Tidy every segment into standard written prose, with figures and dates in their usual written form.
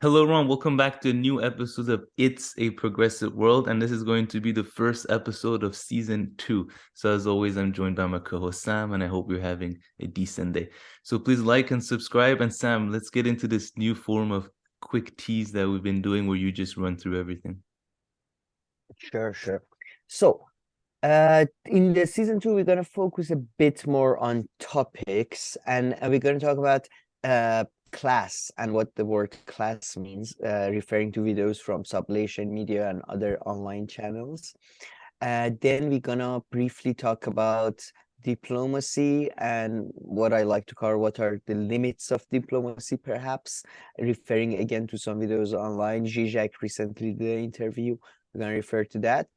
Hello, Ron. Welcome back to a new episode of It's a Progressive World. And this is going to be the first episode of season 2. So, as always, I'm joined by my co host, Sam, and I hope you're having a decent day. So, please like and subscribe. And, Sam, let's get into this new form of quick tease that we've been doing where you just run through everything. Sure. So, in the season 2, we're going to focus a bit more on topics, and we're going to talk about class and what the word class means, referring to videos from Sublation Media and other online channels. Then we're going to briefly talk about diplomacy and what I like to call what are the limits of diplomacy, perhaps, referring again to some videos online. Žižek recently did an interview. We're going to refer to that.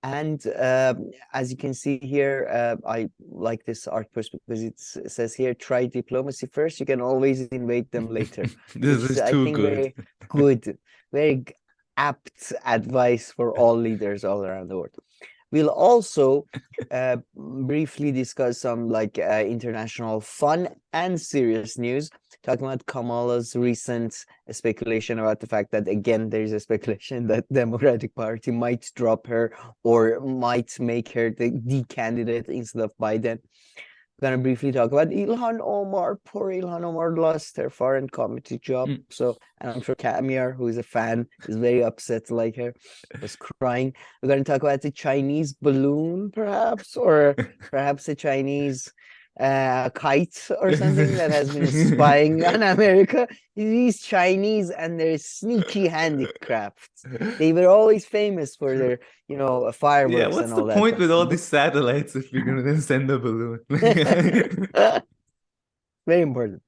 And as you can see here, I like this art post because it says here, try diplomacy first. You can always invade them later, This which is, is I too think, good. very good, very apt advice for all leaders all around the world. We'll also briefly discuss some international fun and serious news, talking about Kamala's recent speculation about the fact that, again, there's a speculation that Democratic Party might drop her or might make her the candidate instead of Biden. Gonna briefly talk about Ilhan Omar. Poor Ilhan Omar lost her foreign committee job. So, and I'm sure Kamir, who is a fan, is very upset like her, was crying. We're gonna talk about the Chinese balloon, perhaps, or perhaps a Chinese kite or something that has been spying on America. These Chinese and their sneaky handicrafts. They were always famous for their, Yeah, fireworks what's and the all that. point with all these satellites if you're going to then send a balloon? Very important.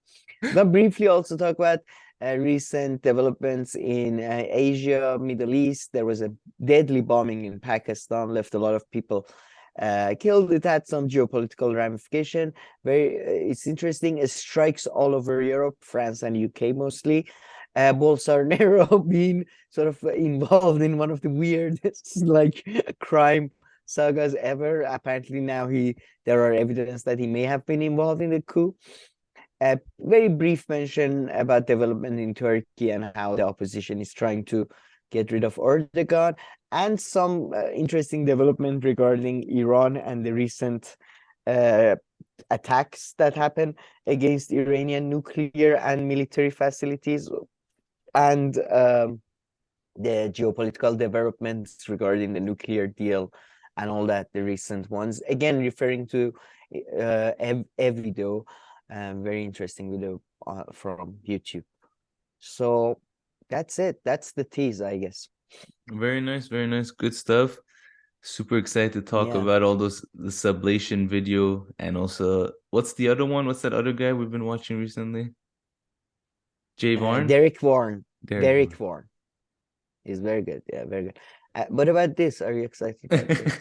Now, briefly also talk about recent developments in Asia, Middle East. There was a deadly bombing in Pakistan, left a lot of people killed. It had some geopolitical ramification. It's interesting. It strikes all over Europe, France and UK mostly. Bolsonaro being sort of involved in one of the weirdest crime sagas ever. Apparently now there are evidence that he may have been involved in the coup. A very brief mention about development in Turkey and how the opposition is trying to get rid of Erdogan, and some interesting development regarding Iran and the recent attacks that happened against Iranian nuclear and military facilities, and the geopolitical developments regarding the nuclear deal and all that, the recent ones. Again, referring to a video, very interesting video from YouTube. So that's it. That's the tease, I guess. Very nice, very nice. Good stuff. Super excited to talk Yeah. about all the Sublation video and also what's the other one? What's that other guy we've been watching recently? Jay Varn? Derek Warren. Derek Derek Varn. Warren is very good. Yeah, very good. What about this? Are you excited about this?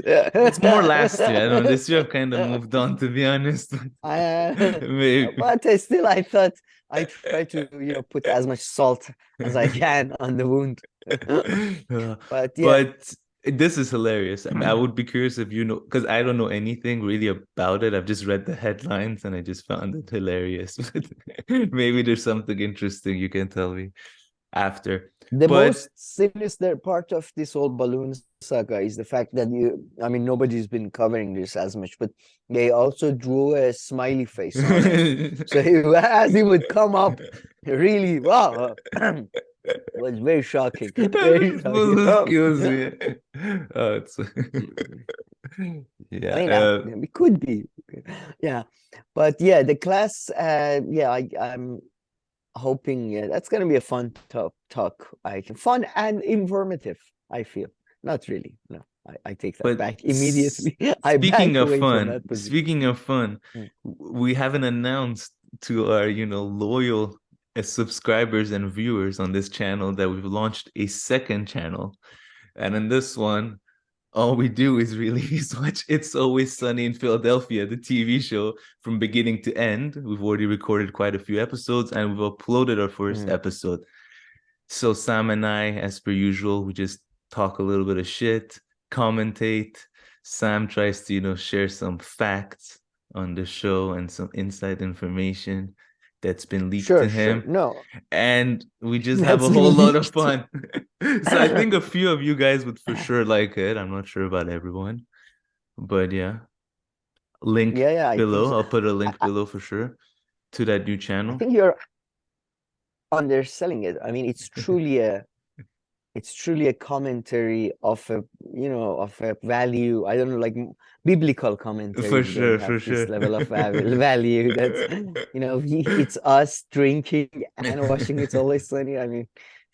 It's more last year. I don't know. This year I've kind of moved on, to be honest. Maybe. But still, I thought I try to, put as much salt as I can on the wound. But yeah, But this is hilarious. I mean, I would be curious if you know, because I don't know anything really about it. I've just read the headlines and I just found it hilarious. Maybe there's something interesting you can tell me after. the But most sinister part of this whole balloon saga is the fact that nobody's been covering this as much, but they also drew a smiley face on it. So as he would come up, really, wow, it was very shocking. Very This shocking. kills me. Oh, it's I yeah. mean, it could be, yeah, but yeah, the class, yeah, I'm hoping that's gonna be a fun talk. Fun and informative, I feel. Not really. No, I take that But back immediately. I speaking back of away from fun, that position. speaking of fun, Mm. we haven't announced to our, loyal subscribers and viewers on this channel that we've launched a second channel. And in this one, all we do is release watch It's Always Sunny in Philadelphia, the TV show from beginning to end. We've already recorded quite a few episodes and we've uploaded our first Mm. episode. So Sam and I, as per usual, we just talk a little bit of shit, commentate. Sam tries to, share some facts on the show and some inside information. that's been leaked Sure, to sure. him, No, and we just have a that's whole lot of leaked. fun. So I think a few of you guys would for sure like it. I'm not sure about everyone, but yeah. Link Yeah, yeah, I think below. so. I'll put a I, link I below for sure to that new I channel. think you're underselling it. I mean, it's truly a commentary of a, of a value. I don't know, like biblical commentary. For We don't sure, have for this sure. level of value. That's, it's us drinking and watching It's Always Sunny. I mean,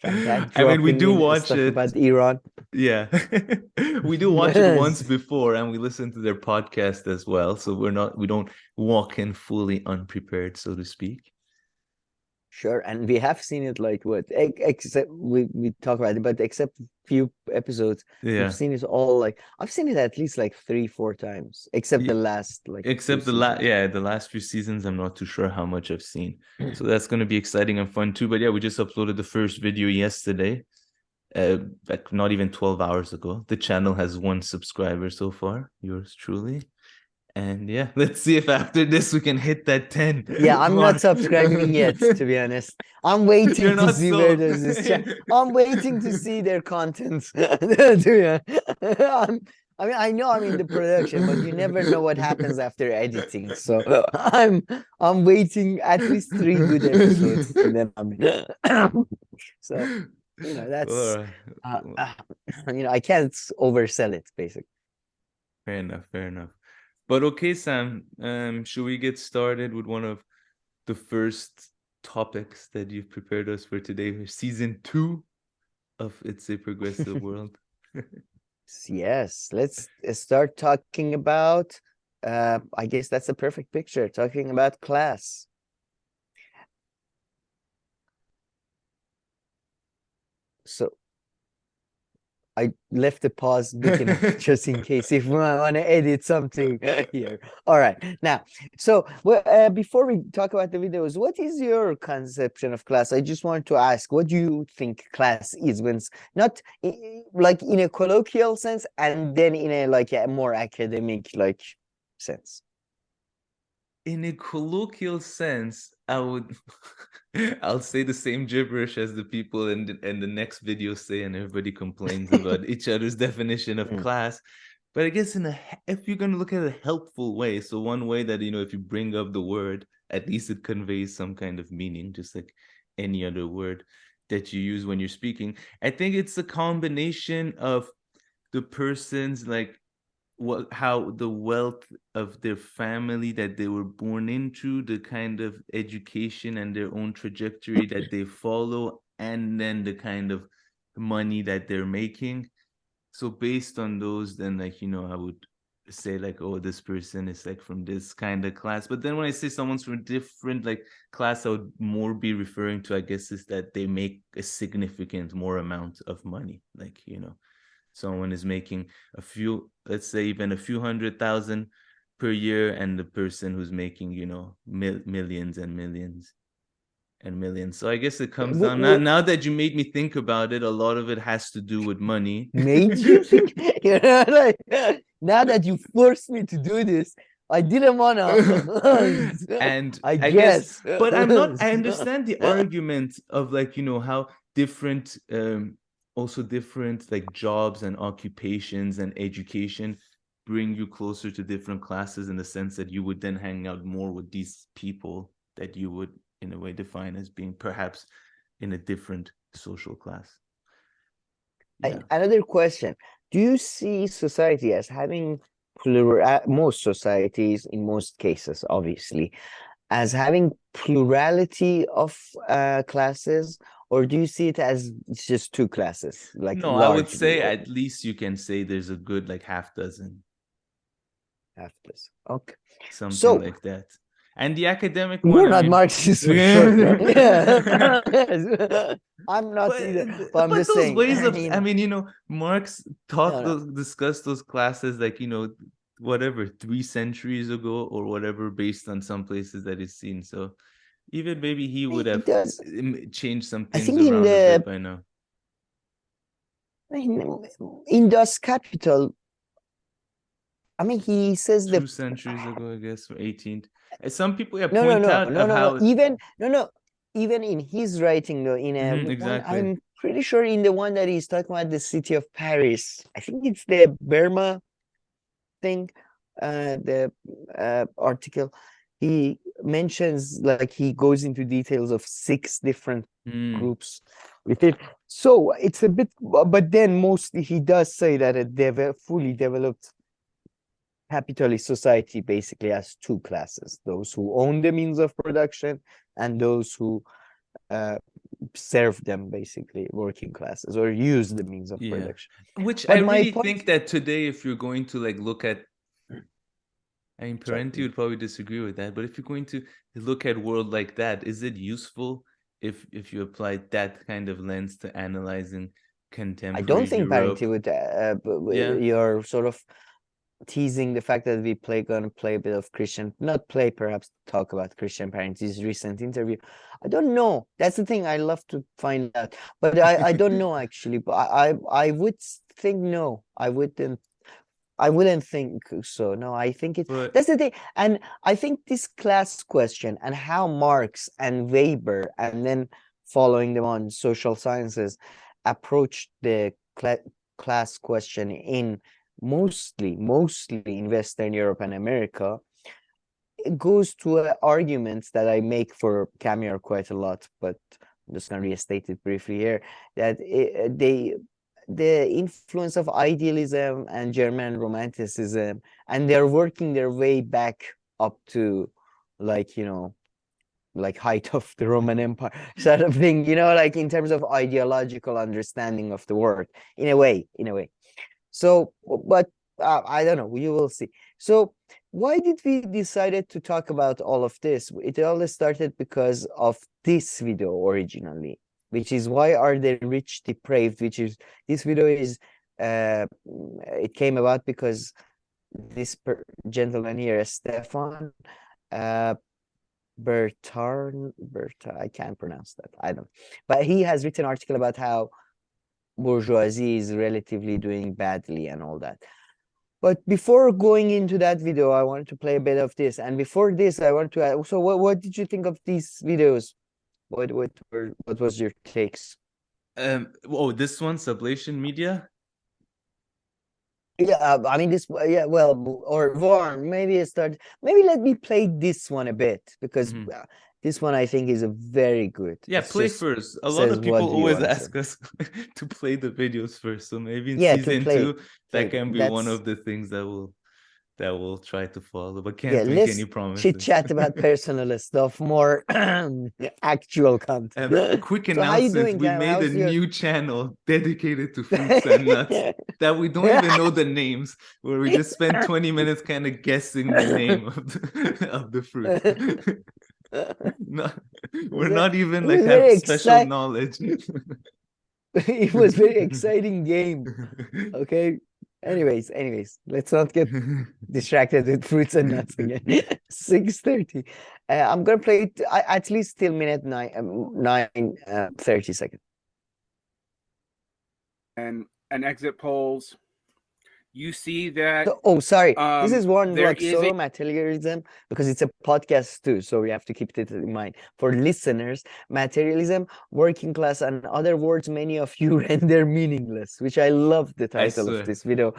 that I mean, we dropping do in watch stuff it. about Iran. Yeah. We do watch it once before and we listen to their podcast as well. So we don't walk in fully unprepared, so to speak. Sure, and we have seen it like what, except we talk about it, but except few episodes, we've Yeah. seen it all, like I've seen it at least like 3, 4 times, except the Ye- last like two Except seasons. the last few seasons, I'm not too sure how much I've seen. So that's going to be exciting and fun too. But yeah, we just uploaded the first video yesterday, like not even 12 hours ago. The channel has 1 subscriber so far, yours truly. And yeah, let's see if after this we can hit that 10 Yeah, I'm not mark. subscribing yet, to be honest. I'm You're waiting to not see where sold. does this chat. I'm waiting to see their contents. To be honest. I mean, I know I'm in the production, but you never know what happens after editing. So I'm waiting at least 3 good episodes, and then I'm so All that's right. uh, uh, I can't oversell it, basically. Fair enough, fair enough. But okay, Sam, should we get started with one of the first topics that you've prepared us for today, season 2 of It's a Progressive World? Yes, let's start talking about, I guess that's a perfect picture, talking about class. So I left a pause big enough just in case if we want to edit something here. All right. Now, so before we talk about the videos, what is your conception of class? I just want to ask, what do you think class is, when not like in a colloquial sense, and then in a like a more academic like sense? In a colloquial sense, I'll say the same gibberish as the people in the next video say, and everybody complains about each other's definition of Mm. class. But I guess if you're gonna look at a helpful way, so one way that if you bring up the word, at least it conveys some kind of meaning, just like any other word that you use when you're speaking. I think it's a combination of the person's like how the wealth of their family that they were born into, the kind of education and their own trajectory that they follow, and then the kind of money that they're making. So based on those, then like I would say like, oh, this person is like from this kind of class. But then when I say someone's from a different like class, I would more be referring to, I guess, is that they make a significant more amount of money, like someone is making a few, let's say even a few 100,000 per year, and the person who's making millions and millions and millions. So I guess it comes down, now that you made me think about it, a lot of it has to do with money. Made you think? Like, now that you forced me to do this, I didn't wanna. And I I guess, guess. but I understand the argument of like how different also different like jobs and occupations and education bring you closer to different classes, in the sense that you would then hang out more with these people that you would in a way define as being perhaps in a different social class. Yeah. Another question. Do you see society as having most societies, in most cases, obviously, as having plurality of classes, or do you see it as just two classes, like No, I would largely, say or at least you can say there's a good like half dozen, half this? Okay. something So like that. And the academic one, you're I not mean, Marxist for sure. I'm not either, but I'm but just those saying, ways of, I no, mean, Marx no. discussed those classes like whatever 3 centuries ago or whatever, based on some places that he's seen. So even maybe he would It have does. changed some I things think in around a bit the by now. in Das Capital, I mean, he says 2 centuries ago, I guess, or 18th. And some people no, no, point no, out no, of no, no. how Even no, no. Even in his writing, though, in a one, exactly. I'm pretty sure in the one that he's talking about the city of Paris. I think it's the Burma thing. The article. He mentions like he goes into details of 6 different Mm, groups with it. So it's a bit, but then mostly he does say that a fully developed capitalist society basically has 2 classes: those who own the means of production and those who uh, serve them, basically working classes, or use the means of yeah. production. Which I But my really point, think that today, if you're going to like look at, I mean, sorry, Parenti would probably disagree with that, but if you're going to look at world like that, is it useful if you apply that kind of lens to analyzing I don't contemporary think Europe? parenting would Yeah, you're sort of teasing the fact that we gonna play a bit of Christian, not play, perhaps talk about Christian Parenti's recent interview. I don't know. That's the thing. I love to find out, but I don't know actually. But I would think no. I wouldn't think so. No, I think it's but that's the thing. And I think this class question and how Marx and Weber, and then following them on social sciences, approached the class question in mostly in Western Europe and America, it goes to arguments that I make for Camille quite a lot, but I'm just going to restate it briefly here, that the influence of idealism and German romanticism, and they're working their way back up to, like, like height of the Roman Empire sort of thing, like in terms of ideological understanding of the world, in a way. So, but I don't know. You will see. So, why did we decided to talk about all of this? It all started because of this video originally, which is why are the rich depraved? Which is this video is it came about because this gentleman here, Stefan uh I can't pronounce that. I don't. But he has written an article about how bourgeoisie is relatively doing badly and all that. But before going into that video, I wanted to play a bit of this. And before this, I want to ask, so what did you think of these videos? What was your takes? oh, this one, Sublation Media. Yeah, I mean this. Yeah, well, or Varn. Maybe it start. Maybe let me play this one a bit, because Mhm. this one I think is a very good. Yeah, It's play just first. A lot says, of what people do you always want to say? ask us to play the videos first. So maybe in Yeah, to season play. 2, that So can be one that's, of the things that we'll try to follow, but yeah, can't make any let's chit promises. chat about personal stuff, more actual content. Quick So how you announcement: doing, we Cam? made a How's your new channel dedicated to fruits and nuts that we don't even know the names, where we just spend 20 minutes kind of guessing the name of the fruit. No, we're not even It like was have very special exciting. knowledge. It was very exciting game. Okay. Anyways, let's not get distracted with fruits and nuts again. 6:30. I'm gonna play it at least till minute 30 seconds. And exit polls, you see that So, oh, sorry. This is one there like is solo materialism, because it's a podcast too, so we have to keep it in mind. For listeners, materialism, working class, and other words many of you render meaningless, which I love the I title of swear. this video.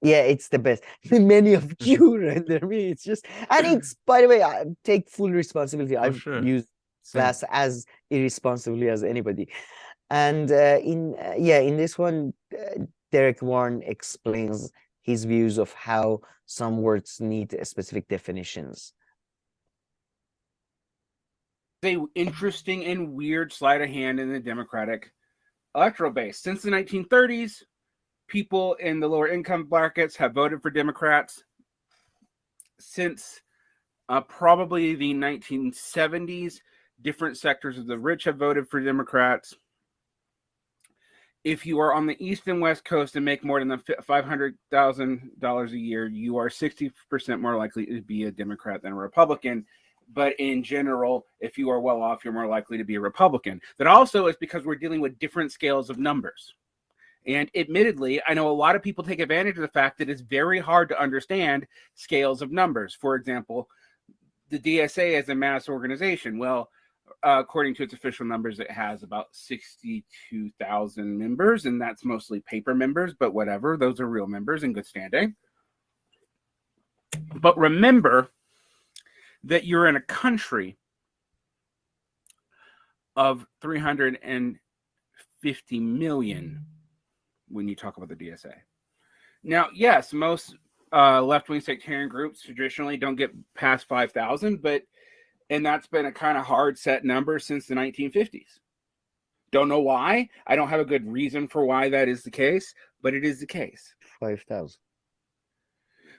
Yeah, it's the best. Many of you render me. It's just, and it's, by the way, I take full responsibility. For I've sure. used Same. class as irresponsibly as anybody. And in this one, Derek Warren explains his views of how some words need specific definitions. a interesting and weird sleight of hand in the Democratic electoral base. Since the 1930s, people in the lower income brackets have voted for Democrats. Since probably the 1970s, different sectors of the rich have voted for Democrats. If you are on the East and West Coast and make more than $500,000 a year, you are 60% more likely to be a Democrat than a Republican. But in general, if you are well off, you're more likely to be a Republican. That also is because we're dealing with different scales of numbers. And admittedly, I know a lot of people take advantage of the fact that it's very hard to understand scales of numbers. For example, the DSA is a mass organization. Well, according to its official numbers, it has about 62,000 members, and that's mostly paper members, but whatever. Those are real members in good standing. But remember that you're in a country of 350 million when you talk about the DSA. Now, yes, most left-wing sectarian groups traditionally don't get past 5,000, and that's been a kind of hard set number since the 1950s. Don't know why. I don't have a good reason for why that is the case, but it is the case. 5,000.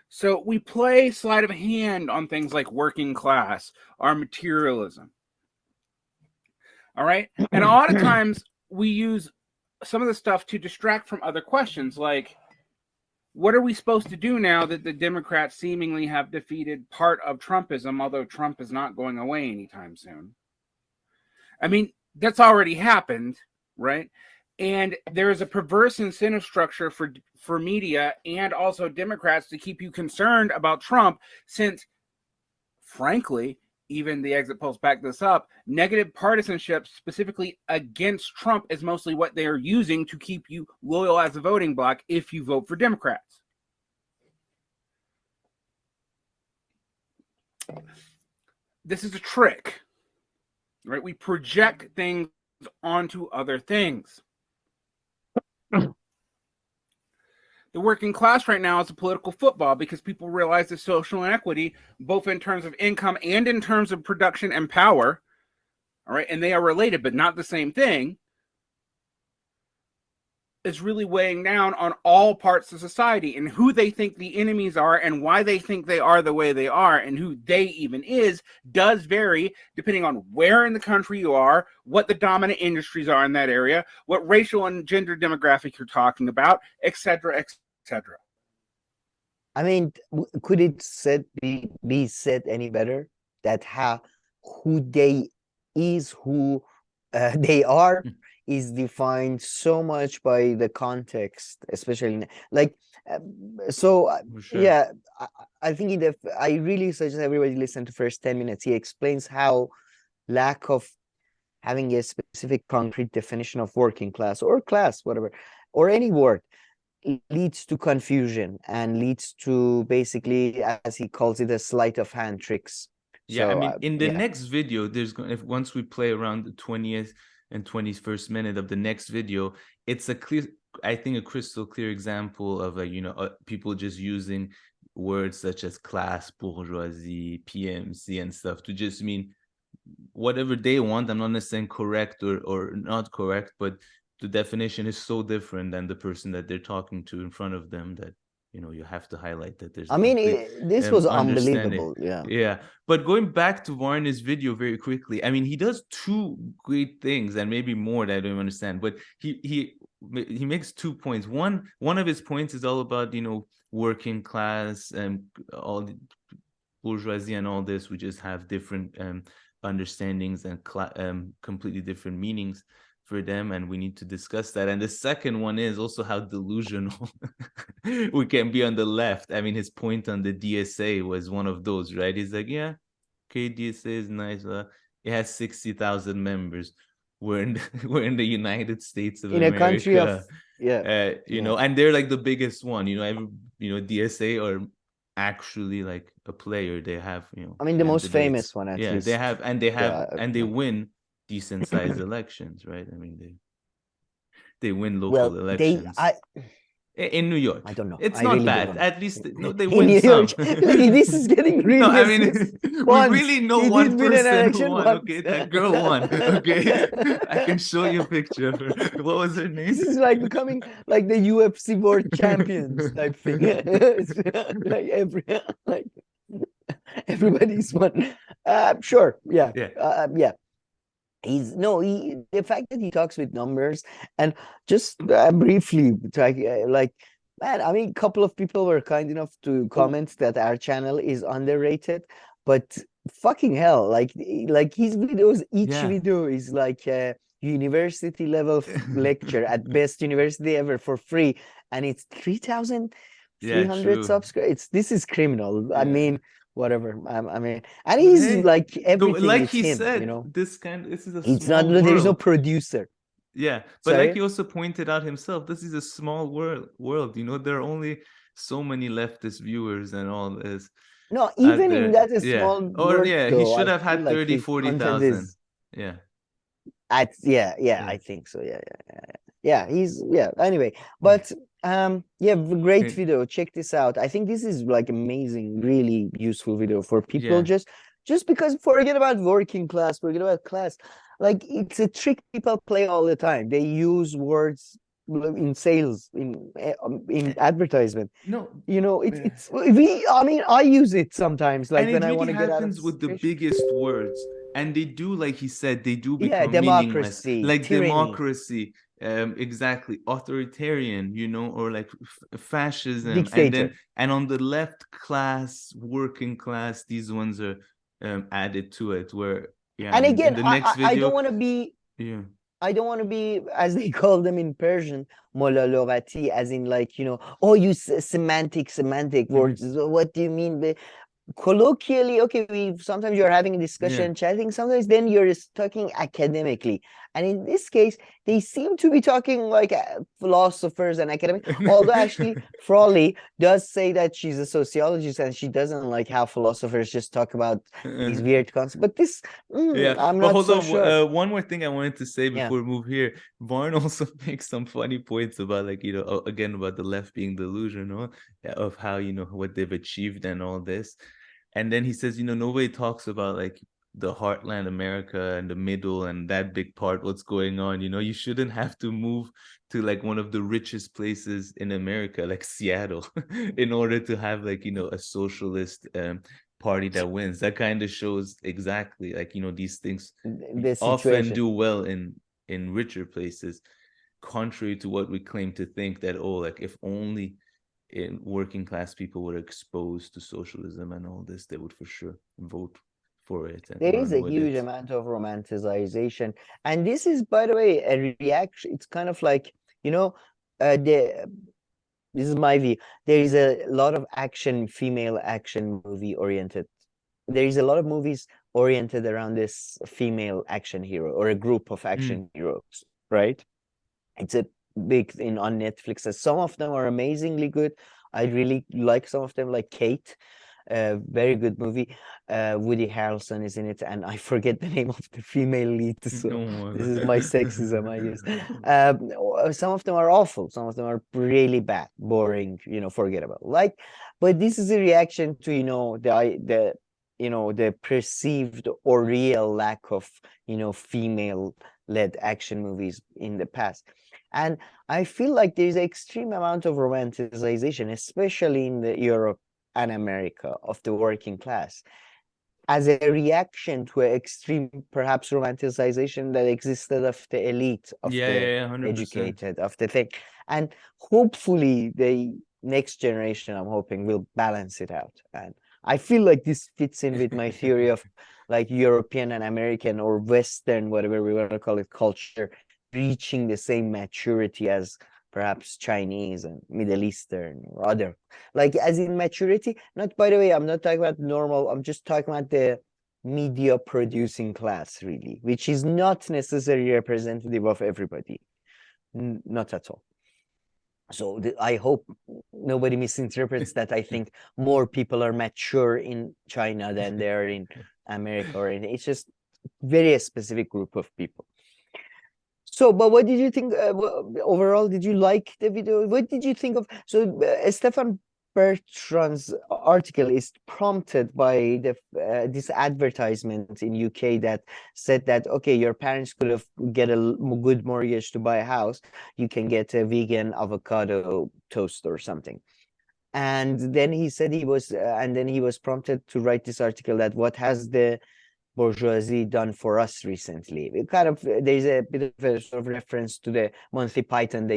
So we play sleight of hand on things like working class, our materialism. All right. And a lot of times we use some of the stuff to distract from other questions, like, what are we supposed to do now that the Democrats seemingly have defeated part of Trumpism, although Trump is not going away anytime soon? I mean, that's already happened, right? And there is a perverse incentive structure for media and also Democrats to keep you concerned about Trump, since, frankly, even the exit polls back this up, negative partisanship specifically against Trump is mostly what they are using to keep you loyal as a voting bloc if you vote for Democrats. This is a trick, right? We project things onto other things. The working class right now is a political football because people realize the social inequity, both in terms of income and in terms of production and power. All right. And they are related, but not the same thing. Is really weighing down on all parts of society, and who they think the enemies are and why they think they are the way they are and who they even is does vary depending on where in the country you are, what the dominant industries are in that area, what racial and gender demographic you're talking about, etc., etc. I mean, could it be said any better that who they are is defined so much by the context, especially like so. Sure. Yeah, I think I really suggest everybody listen to first 10 minutes. He explains how lack of having a specific concrete definition of working class or class, whatever, or any word, leads to confusion and leads to, basically, as he calls it, a sleight of hand tricks. Yeah, So, I mean, in the next video, once we play around the 20th and 21st minute of the next video, it's a crystal clear example of people just using words such as class, bourgeoisie, PMC, and stuff to just mean whatever they want. I'm not necessarily correct or not correct, but the definition is so different than the person that they're talking to in front of them that you have to highlight that there's. I mean, this was unbelievable. Yeah. But going back to Varn's video very quickly, I mean, he does two great things, and maybe more that I don't understand. But he makes 2 points. One of his points is all about working class and all the bourgeoisie and all this. We just have different understandings and completely different meanings for them, and we need to discuss that. And the second one is also how delusional we can be on the left. I mean, his point on the DSA was one of those, right? He's like, yeah, okay, DSA is nice. It has 60,000 members. We're in the United States of America. A country of and they're like the biggest one. DSA are actually like a player. They have I mean, the most famous one, at least. They win decent sized elections, right? I mean, they win local elections in New York. I don't know. It's I not really bad. At least they in win New some. This is getting really. No, I mean, we really know one person who won. Once. Okay, that girl won. Okay, I can show you a picture of her. What was her name? This is like becoming like the UFC world champions type thing. It's like everybody's won. Sure. Yeah. The fact that he talks with numbers, and just briefly, man, I mean, a couple of people were kind enough to comment that our channel is underrated, but fucking hell, like his videos, each video is like university level lecture at best university ever for free, and it's 3,300 true. subscribers. This is criminal. I Yeah. mean, whatever. I mean, and But he's hey, like everything. like It's he him, said, you know. this is a It's small not. There is no world. producer. Yeah, but like Sorry? he also pointed out himself, this is a small world. You know, there are only so many leftist viewers and all this No, out even in there. that a Yeah. small Or world, yeah, he though, should I have feel had like 30, his content 40,000. is Yeah. yeah, Yeah. I think so. Yeah. He's Anyway, but great Okay. video. Check this out. I think this is like amazing, really useful video for people. Yeah. Just because forget about working class, forget about class. Like it's a trick people play all the time. They use words in sales, in advertisement. No, You know, yeah. it's I mean, I use it sometimes, like And when it I really want to get out of happens with the situation. biggest words. And they do, like he said, they do Yeah, become meaningless. democracy, Like tyranny. democracy, exactly, authoritarian, you know, or like fascism. Dictator. And on the left, class, working class, these ones are added to it. Where And in again, the next I video, don't want to be, yeah, I don't want to be, as they call them in Persian, mola logati, as in like, you know, oh, you semantic words. What do you mean by colloquially? Okay, sometimes you're having a discussion, chatting. Sometimes then you're just talking academically, and in this case, they seem to be talking like philosophers and academics. Although actually, Frawley does say that she's a sociologist and she doesn't like how philosophers just talk about these weird concepts. But this, yeah, I'm but not hold so on. sure. One more thing I wanted to say Yeah. before we move here. Varn also makes some funny points about, like, you know, again, about the left being delusional of how, you know, what they've achieved and all this. And then he says, you know, nobody talks about like the heartland America and the middle and that big part, what's going on. You know, you shouldn't have to move to like one of the richest places in America, like Seattle, in order to have, like, you know, a socialist party that wins. That kind of shows exactly, like, you know, these things The often situation. do well in richer places, contrary to what we claim to think, that, oh, like, if only in working class people were exposed to socialism and all this, they would for sure vote for it and There is run a with huge it. amount of romanticization, and this is, by the way, a reaction. It's kind of like, you know, this is my view. There is a lot of female action movie oriented. There is a lot of movies oriented around this female action hero or a group of action heroes, right? It's a big thing on Netflix. Some of them are amazingly good. I really like some of them, like Kate. Very good movie. Woody Harrelson is in it, and I forget the name of the female lead. So this is my sexism, I guess. Some of them are awful. Some of them are really bad, boring, you know, forgettable. Like, but this is a reaction to, you know, the you know, the perceived or real lack of, you know, female-led action movies in the past. And I feel like there's an extreme amount of romanticization, especially in the Europe and America, of the working class, as a reaction to an extreme, perhaps, romanticization that existed of the elite, of the 100%. educated, of the thing. And hopefully the next generation, I'm hoping, will balance it out. And I feel like this fits in with my theory of like European and American or Western, whatever we want to call it, culture, reaching the same maturity as perhaps Chinese and Middle Eastern or other, like as in maturity. Not, by the way, I'm not talking about normal, I'm just talking about the media producing class, really, which is not necessarily representative of everybody. Not at all. So I hope nobody misinterprets that I think more people are mature in China than they are in America, or in, it's just very specific group of people. So, but what did you think overall? Did you like the video? What did you think of? So, Stefan Bertrand's article is prompted by the this advertisement in UK that said that, okay, your parents could have get a good mortgage to buy a house. You can get a vegan avocado toast or something. And then he said he was, and then he was prompted to write this article that what has the bourgeoisie done for us recently. It kind of, there's a bit of a sort of reference to the Monty Python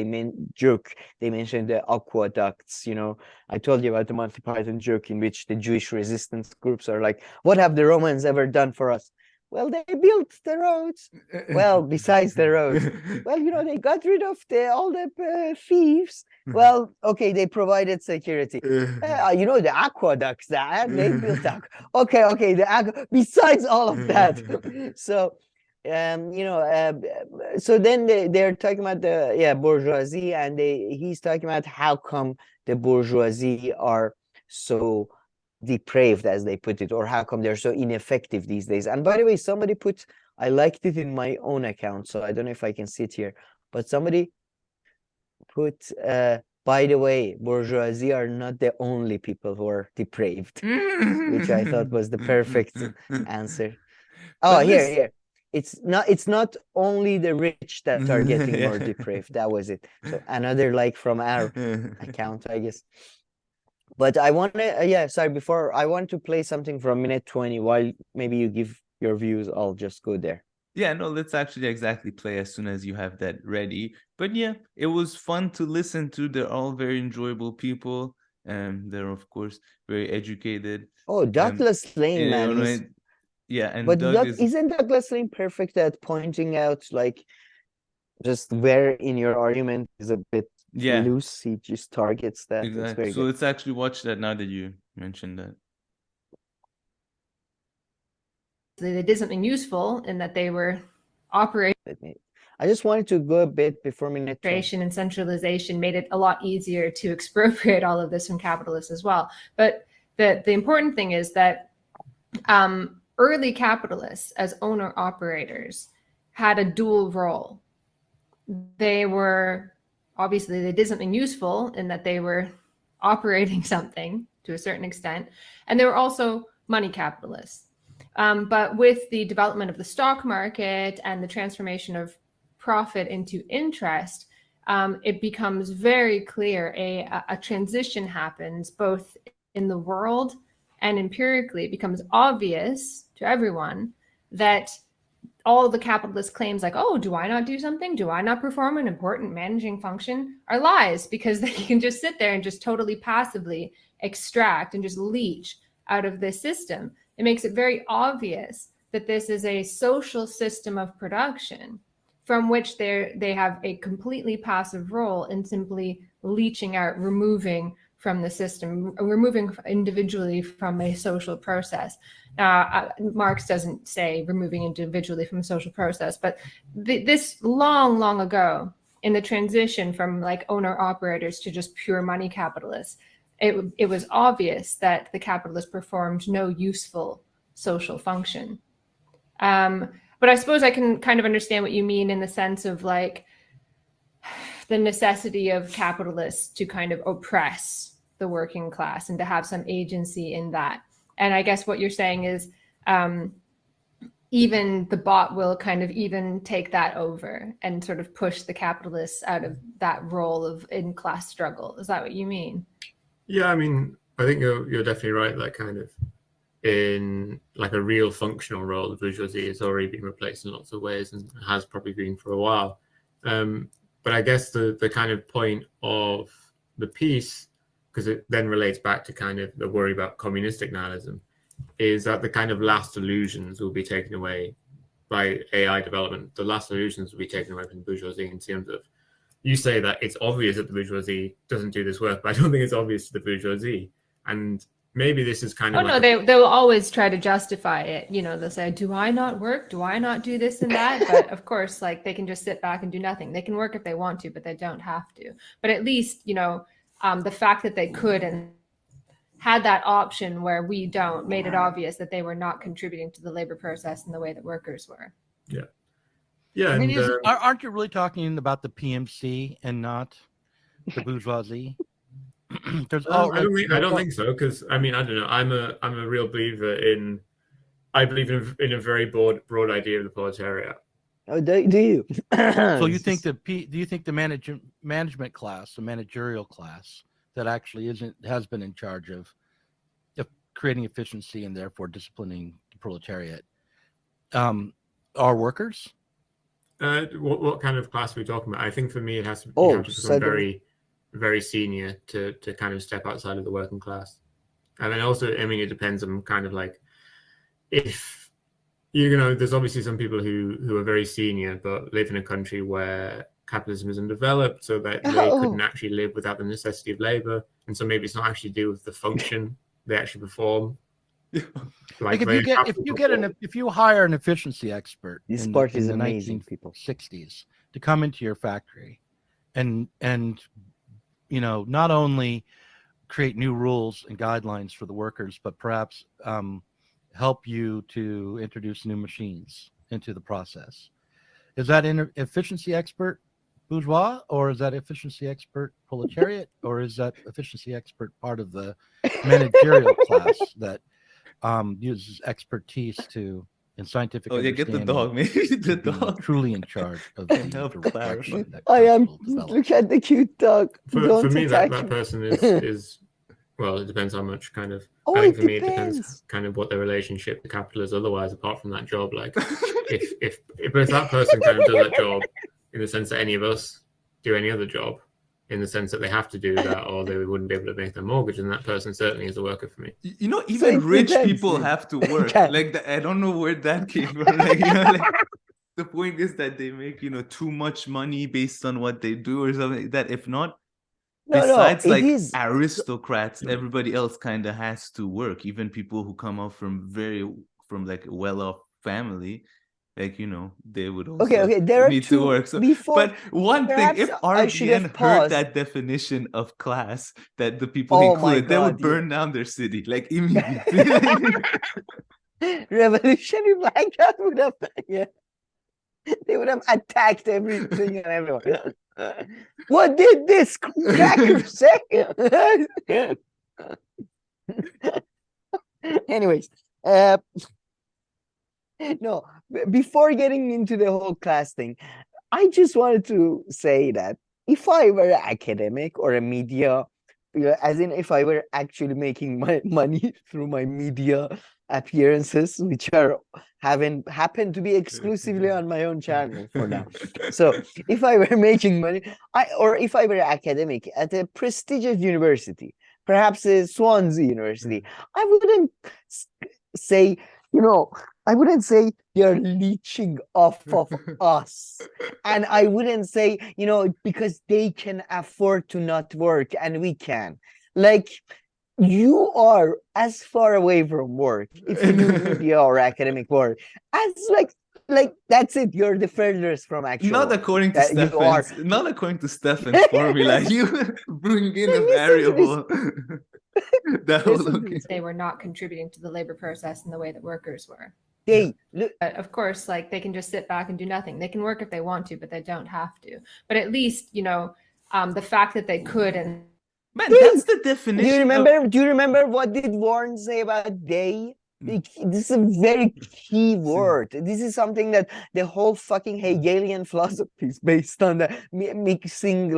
joke. They mentioned the aqueducts. You know, I told you about the Monty Python joke in which the Jewish resistance groups are like, what have the Romans ever done for us? Well, they built the roads. Well, besides the roads. Well, they got rid of all the thieves. Well, okay, they provided security. The aqueducts, they built okay, besides all of that. So, so then they're talking about the bourgeoisie, and he's talking about how come the bourgeoisie are so depraved, as they put it, or how come they're so ineffective these days. And by the way, somebody put, I liked it in my own account, so I don't know if I can see it here, but somebody put, by the way, bourgeoisie are not the only people who are depraved, which I thought was the perfect answer. Oh, here. It's not only the rich that are getting more depraved. That was it. So another like from our account, I guess. But I want to, sorry, before I want to play something from minute 20 while maybe you give your views. I'll just go there. Yeah, no, let's actually exactly play as soon as you have that ready. But yeah, it was fun to listen to. They're all very enjoyable people. They're, of course, very educated. Oh, Douglas Lane, man. Yeah, and but Doug isn't Douglas Lane perfect at pointing out, like, just where in your argument is a bit loose? He just targets that. Exactly. It's very so good. Let's actually watch that now that you mentioned that. They did something useful in that they were operating. I just wanted to go a bit before minute 20. And centralization made it a lot easier to expropriate all of this from capitalists as well. But the important thing is that early capitalists, as owner operators, had a dual role. They were, obviously, they did something useful in that they were operating something to a certain extent, and they were also money capitalists. But with the development of the stock market and the transformation of profit into interest, it becomes very clear a transition happens both in the world and empirically. It becomes obvious to everyone that all the capitalist claims, like, oh, do I not do something? Do I not perform an important managing function? Are lies, because they can just sit there and just totally passively extract and just leech out of this system. It makes it very obvious that this is a social system of production from which they have a completely passive role in simply leeching out, removing from the system, removing individually from a social process. Marx doesn't say removing individually from a social process, but this long ago, in the transition from like owner operators to just pure money capitalists, it was obvious that the capitalists performed no useful social function. But I suppose I can kind of understand what you mean in the sense of like the necessity of capitalists to kind of oppress the working class and to have some agency in that. And I guess what you're saying is even the bot will kind of even take that over and sort of push the capitalists out of that role of in class struggle. Is that what you mean? Yeah, I mean, I think you're definitely right. That kind of in like a real functional role, the bourgeoisie has already been replaced in lots of ways and has probably been for a while. But I guess the kind of point of the piece, because it then relates back to kind of the worry about communistic nihilism, is that the kind of last illusions will be taken away by AI development. The last illusions will be taken away from the bourgeoisie in terms of, you say that it's obvious that the bourgeoisie doesn't do this work, but I don't think it's obvious to the bourgeoisie. And maybe this is kind of they will always try to justify it. You know, they'll say, do I not work? Do I not do this and that? But of course, like, they can just sit back and do nothing. They can work if they want to, but they don't have to. But at least, you know, the fact that they could and had that option where we don't made it obvious that they were not contributing to the labor process in the way that workers were. Yeah. Yeah. I mean, aren't you really talking about the PMC and not the bourgeoisie? I don't think so, because I mean, I don't know. I'm a real believer in. I believe in a very broad idea of the proletariat. Oh, do you? So you think do you think the management class, the managerial class that actually has been in charge of creating efficiency and therefore disciplining the proletariat, are workers? What kind of class are we talking about? I think for me, it has to become very, very senior to kind of step outside of the working class. And then also, I mean, it depends on kind of like if there's obviously some people who are very senior but live in a country where capitalism is undeveloped, so that they couldn't actually live without the necessity of labor, and so maybe it's not actually to do with the function they actually perform. Like if you hire an efficiency expert This in part the, is in the amazing, people. 1960s to come into your factory and not only create new rules and guidelines for the workers, but perhaps help you to introduce new machines into the process. Is that an efficiency expert bourgeois, or is that efficiency expert proletariat, or is that efficiency expert part of the managerial class that uses expertise in scientific get the understanding dog, maybe the to be dog. truly in charge of Can the help direction clarify. that I am. capital develops. Look at the cute dog. For Don't me, attack that him. person is well, it depends how much kind of. Oh, I think it for me, it depends depends. kind of what their relationship to capital is. Otherwise, apart from that job, like if that person kind of does that job in the sense that any of us do any other job, in the sense that they have to do that or they wouldn't be able to make their mortgage, and that person certainly is a worker for me. Even it rich depends, people dude. have to work. Okay. Like I don't know where that came from. Like the point is that they make too much money based on what they do or something like that. If not, besides it like is. aristocrats, everybody else kind of has to work. Even people who come up from like a well-off family, like they would also Okay, there are need two to work. So, before. but one thing, perhaps if I should have RBN heard paused. that definition of class that the people Oh my included, they would God, yeah. burn down their city like immediately. Revolutionary blackout would have, yeah. They would have attacked everything and everyone. What did this cracker say? Anyways, no, before getting into the whole class thing, I just wanted to say that if I were an academic or a media, as in if I were actually making my money through my media appearances, which happen to be exclusively on my own channel for now. So if I were making money, if I were an academic at a prestigious university, perhaps a Swansea University, I wouldn't say, I wouldn't say they're leeching off of us. And I wouldn't say, because they can afford to not work and we can. Like, you are as far away from work, if you do media or academic work, as like that's it. You're the furthest from actual Not work. according to not according to Stefan's formula. You bring in a variable. They were not contributing to the labor process in the way that workers were. But of course, like they can just sit back and do nothing. They can work if they want to, but they don't have to. But at least, the fact that they could and man, that's the definition. Do you remember what did Varn say about day? This is a very key word. This is something that the whole fucking Hegelian philosophy is based on, the mixing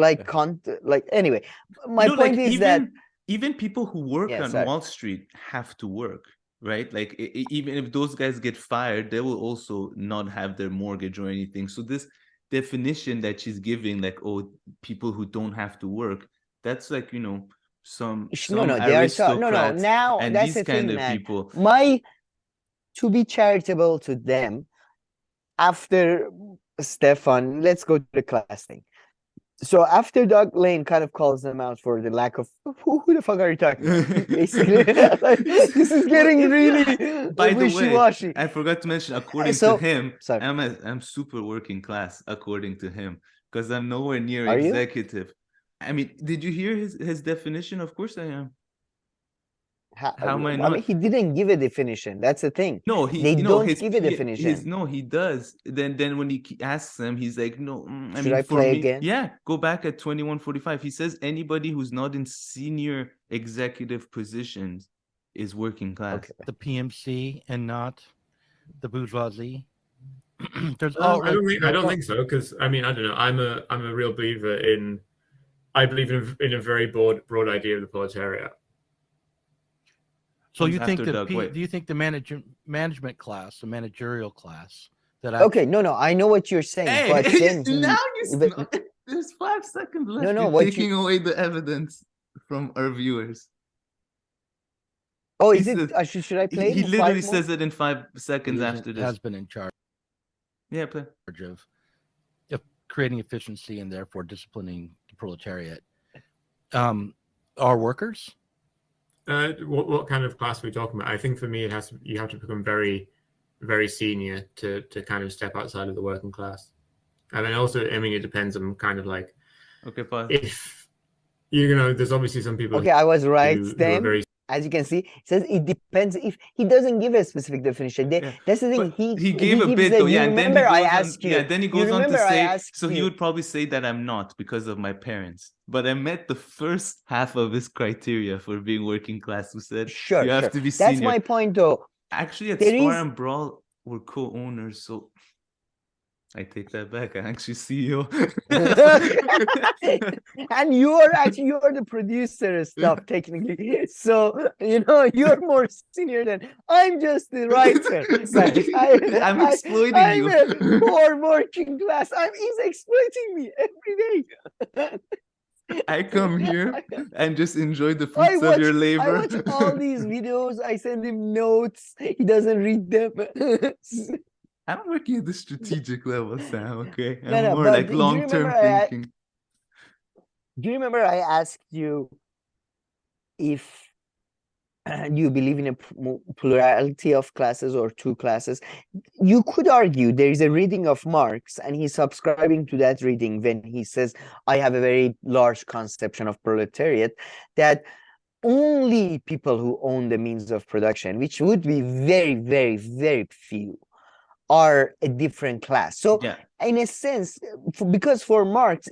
anyway. My point is that even people who work on sorry. Wall Street have to work, right? Like even if those guys get fired, they will also not have their mortgage or anything. So this definition that she's giving, like, people who don't have to work, that's like, some they are now and that's these the kind thing, of man. people. To be charitable to them, after Stefan, let's go to the class thing. So after Doug Lane kind of calls them out for the lack of who the fuck are you talking about? Basically, this is getting really By the wishy-washy. way, I forgot to mention, according to him, I'm super working class, according to him, because I'm nowhere near executive. I mean, did you hear his definition? Of course I am. How am I not? I mean, he didn't give a definition. That's the thing. No, they don't give a definition. He does. Then when he asks them, he's like, no. Should I play again? Yeah, go back at 2145. He says anybody who's not in senior executive positions is working class. Okay. The PMC and not the bourgeoisie. I don't think so, because I mean, I don't know. I'm a real believer in. I believe in a very broad idea of the proletariat. So you think do you think the management class, the managerial class, that no, I know what you're saying, but then there's 5 seconds left. No, you're taking away the evidence from our viewers. Oh, He is it? says- Should I play He it? literally 5 more? says it in 5 seconds He after this. has been in charge Yeah, play. of creating efficiency and therefore disciplining the proletariat. Are workers? What kind of class are we talking about? I think for me, you have to become very, very senior to kind of step outside of the working class. And then also, I mean, it depends on kind of like Okay, pause. if you know, there's obviously some people Okay, I was right, who are Stem. very As you can see, it says it depends. If he doesn't give a specific definition, Yeah, that's the thing. But he gave a gives bit the- though, you yeah, and then he remember I goes on, asked you. yeah, then he You goes on to remember I say, asked so he you. would probably say that I'm not because of my parents. But I met the first half of his criteria for being working class, who said Sure, you have sure. to be That's senior. my point, though. Actually, at There Spar is- and Brawl, we're co-owners, so I take that back. I'm actually CEO. And you're the producer and stuff, technically. So you're more senior than I'm just the writer. Exactly. I'm exploiting I'm you. a poor working class. He's exploiting me every day. I come here and just enjoy the I fruits of your watch labor. all these videos. I send him notes. He doesn't read them. I'm working at the strategic level, Sam, okay? I'm No, more but like do you long-term remember thinking. Do you remember I asked you if you believe in a plurality of classes or two classes? You could argue there is a reading of Marx, and he's subscribing to that reading when he says, I have a very large conception of proletariat, that only people who own the means of production, which would be very, very, very few, are a different class. So Yeah. in a sense, because for Marx,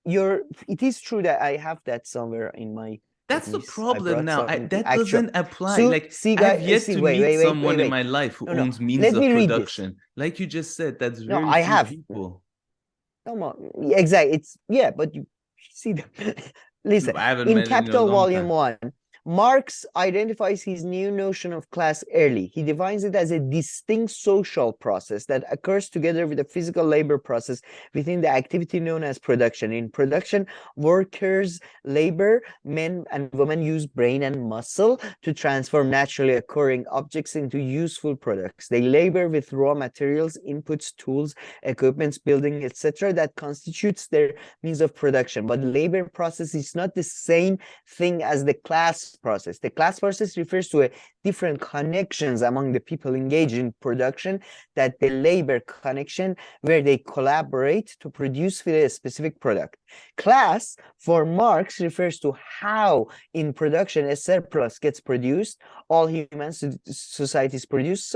it is true that I have that somewhere in my. That's the I problem brought now. something That actual. doesn't apply. So, Like, see, I've guys, yet see, to wait, meet wait, someone in wait. my life who No, owns means let of me read this. production. Like you just said, that's No, very I few have. people. Come on, exactly. But you see them. Listen, I haven't in met in a Capital long Volume time. 1, Marx identifies his new notion of class early. He defines it as a distinct social process that occurs together with the physical labor process within the activity known as production. In production, workers labor, men and women use brain and muscle to transform naturally occurring objects into useful products. They labor with raw materials, inputs, tools, equipments, building, etc. that constitutes their means of production. But the labor process is not the same thing as the class process. The class process refers to different connections among the people engaged in production, that the labor connection where they collaborate to produce with a specific product. Class for Marx refers to how in production a surplus gets produced. All human societies produce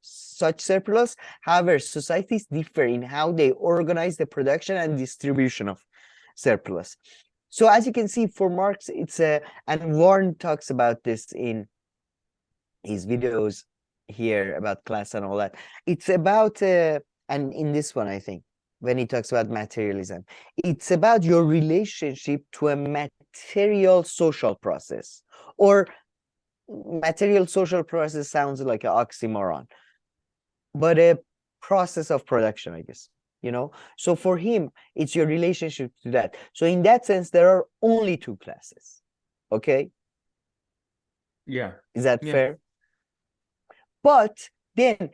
such surplus. However, societies differ in how they organize the production and distribution of surplus. So as you can see, for Marx, and Varn talks about this in his videos here about class and all that. It's about, and in this one, I think, when he talks about materialism, it's about your relationship to a material social process. Or material social process sounds like an oxymoron, but a process of production, I guess. So for him, it's your relationship to that. So in that sense, there are only two classes. Okay, Yeah. is that Yeah. fair? But then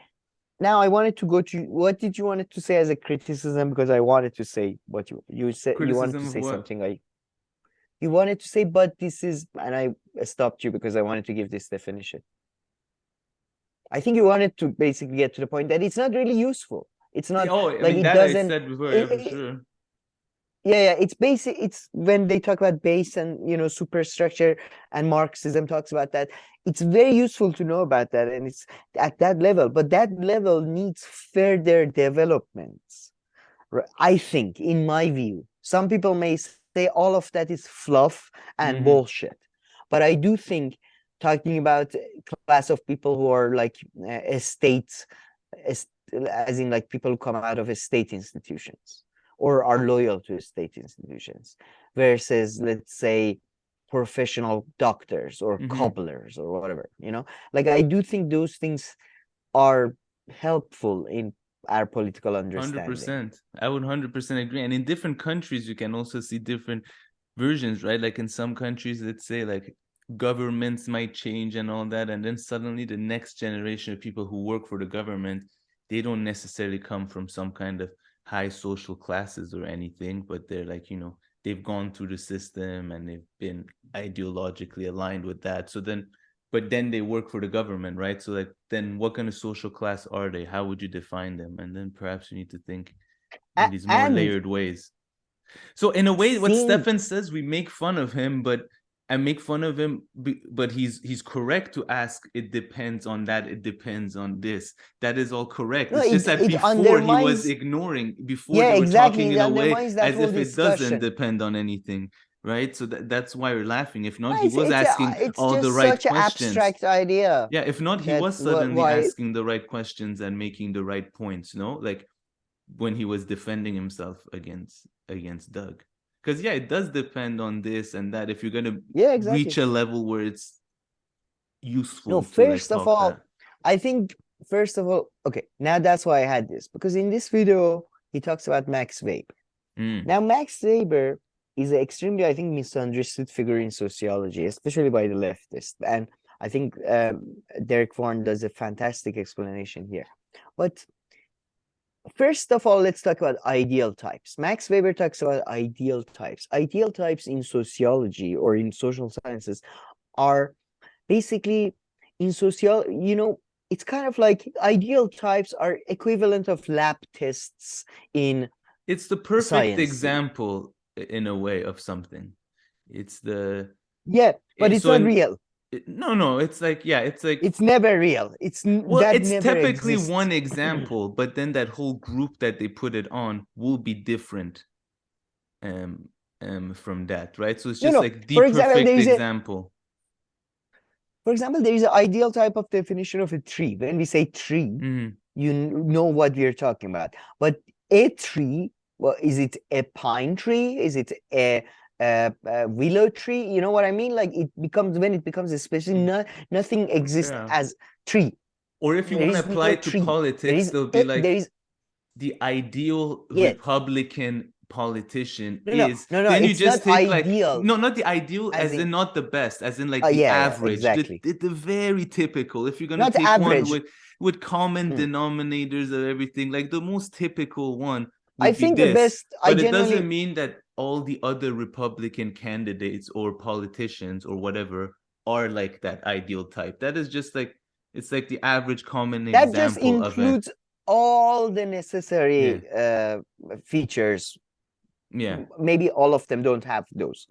now I wanted to go to what did you wanted to say as a criticism, because I wanted to say what you said. You wanted to Criticism of say what? something. You wanted to say, but this is, and I stopped you because I wanted to give this definition. I think you wanted to basically get to the point that it's not really useful. It's not I like mean, it that doesn't. I said before, yeah, for sure. Yeah, it's basic. It's when they talk about base and superstructure, and Marxism talks about that. It's very useful to know about that, and it's at that level. But that level needs further developments. I think, in my view, some people may say all of that is fluff and bullshit, but I do think talking about a class of people who are like estates, as in like people who come out of state institutions or are loyal to state institutions, versus, let's say, professional doctors or cobblers or whatever, like I do think those things are helpful in our political understanding. 100%. I would 100% agree. And in different countries, you can also see different versions, right? Like in some countries, let's say like governments might change and all that, and then suddenly the next generation of people who work for the government, they don't necessarily come from some kind of high social classes or anything, but they're like, you know, they've gone through the system and they've been ideologically aligned with that. So then, but then they work for the government, right? So like, then what kind of social class are they? How would you define them? And then perhaps you need to think in these more And layered ways. So in a way, what seeing- Stefan says, we make fun of him, but he's correct to ask, it depends on that, it depends on this. That is all correct. No, it's just it that before he was undermines- ignoring, before Yeah, they were exactly. talking It in a way undermines that as whole if it doesn't discussion. depend on anything, right? So that's why we're laughing. If not, No, he was asking it's all the just right such an questions. abstract idea. Yeah, if not, he that was suddenly why- asking the right questions and making the right points, no? Like when he was defending himself against Doug. Because yeah, it does depend on this and that. If you're gonna reach a level where it's useful. No, first of all, I think first of all, okay, now that's why I had this, because in this video he talks about Max Weber. Now Max Weber is an extremely, I think, misunderstood figure in sociology, especially by the leftists. And I think Derek Varn does a fantastic explanation here. But first of all, let's talk about ideal types. Max Weber talks about ideal types. Ideal types in sociology or in social sciences are basically in it's kind of like ideal types are equivalent of lab tests in it's the perfect science. Example in a way of something. It's the but it's not real. No, it's like it's never real. It's typically exists. one example, but then that whole group that they put it on will be different from that, right? So it's just like the perfect example. For example, there is an ideal type of definition of a tree. When we say tree, you know what we're talking about. But a tree, well, is it a pine tree? Is it a willow tree? You know what I mean? Like when it becomes a species, nothing exists as tree. Or if you want to apply it to politics, they'll be like the ideal Republican politician is. Then you just take ideal. Not the ideal, as in not the best, as in like the average, exactly. the very typical. If you're gonna take average. One with common denominators of everything, like the most typical one. I think the best, but it doesn't mean that all the other Republican candidates or politicians or whatever are like that ideal type. That is just like, it's like the average common example. That just includes all the necessary features. Yeah, maybe all of them don't have those,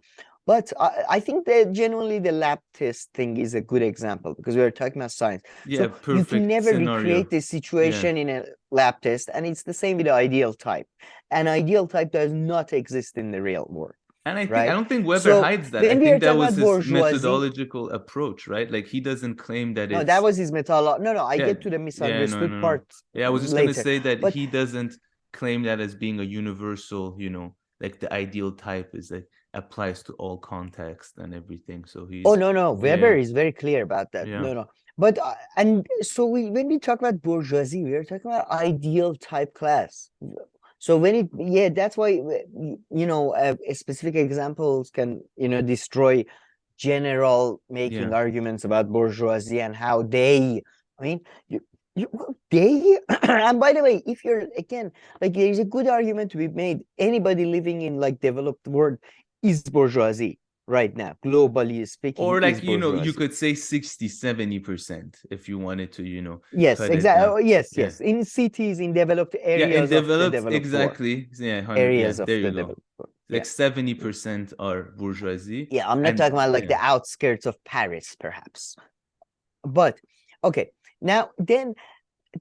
but I think that genuinely the lab test thing is a good example, because we are talking about science. Yeah, so you can never recreate this situation in a lab test, and it's the same with the ideal type. An ideal type does not exist in the real world. And I don't think Weber hides that. I think that was his methodological approach, right? Like he doesn't claim that that was his methodology. No, I get to the misunderstood part. Yeah, I was just going to say that he doesn't claim that as being a universal, like the ideal type is like applies to all context and everything. So he's Weber is very clear about that. But and so when we talk about bourgeoisie, we are talking about ideal type class. So when that's why specific examples can destroy general making arguments about bourgeoisie and how they, and by the way, if you're again, like, there is a good argument to be made. Anybody living in like developed world is bourgeoisie right now, globally speaking. Or like, you could say 60-70% if you wanted to, yes, exactly. Yes. In cities, in developed areas, in developed exactly world. Areas of the developed world. Like 70% are bourgeoisie. Yeah, I'm not talking about like the outskirts of Paris, perhaps. But okay. Now, then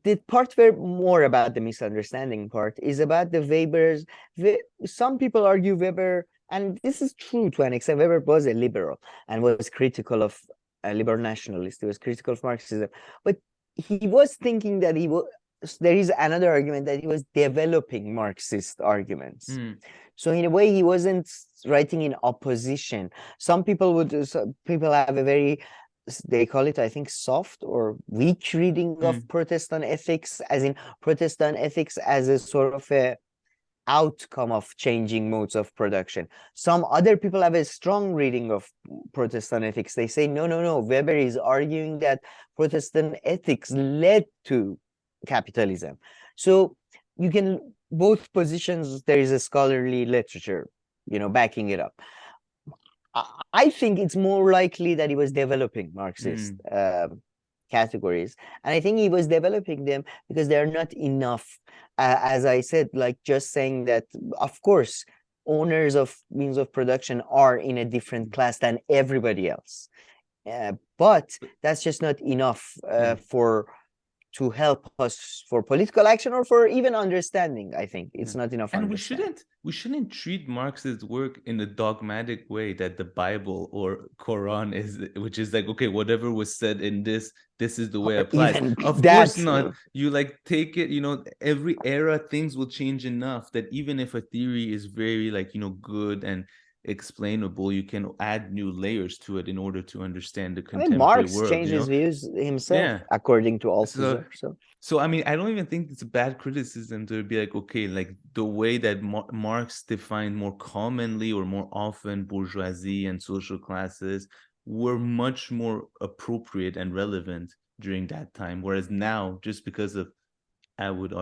the part where more about the misunderstanding part is about the Weber's. Some people argue Weber, and this is true to an extent, Weber was a liberal and was critical of a liberal nationalist. He was critical of Marxism, but he was thinking that there is another argument that he was developing Marxist arguments. So in a way, he wasn't writing in opposition. Some people have a very, they call it, I think, soft or weak reading of Protestant ethics, as in Protestant ethics as a sort of a outcome of changing modes of production. Some other people have a strong reading of Protestant ethics. They say, no, no, no. Weber is arguing that Protestant ethics led to capitalism. So you can, both positions, there is a scholarly literature, backing it up. I think it's more likely that he was developing Marxist categories. And I think he was developing them because they're not enough. As I said, like just saying that, of course, owners of means of production are in a different class than everybody else. But that's just not enough to help us for political action or for even understanding. I think it's not enough. And we shouldn't treat Marx's work in a dogmatic way that the Bible or Quran is, which is like, okay, whatever was said in this is the way it applies. Of course not. You like take it, every era things will change enough that even if a theory is very like, good and explainable, you can add new layers to it in order to understand the contemporary Marx world. changed his views himself, according to Althusser. So I mean, I don't even think it's a bad criticism to be like, okay, like the way that Marx defined more commonly or more often bourgeoisie and social classes were much more appropriate and relevant during that time, whereas now, just because of, I would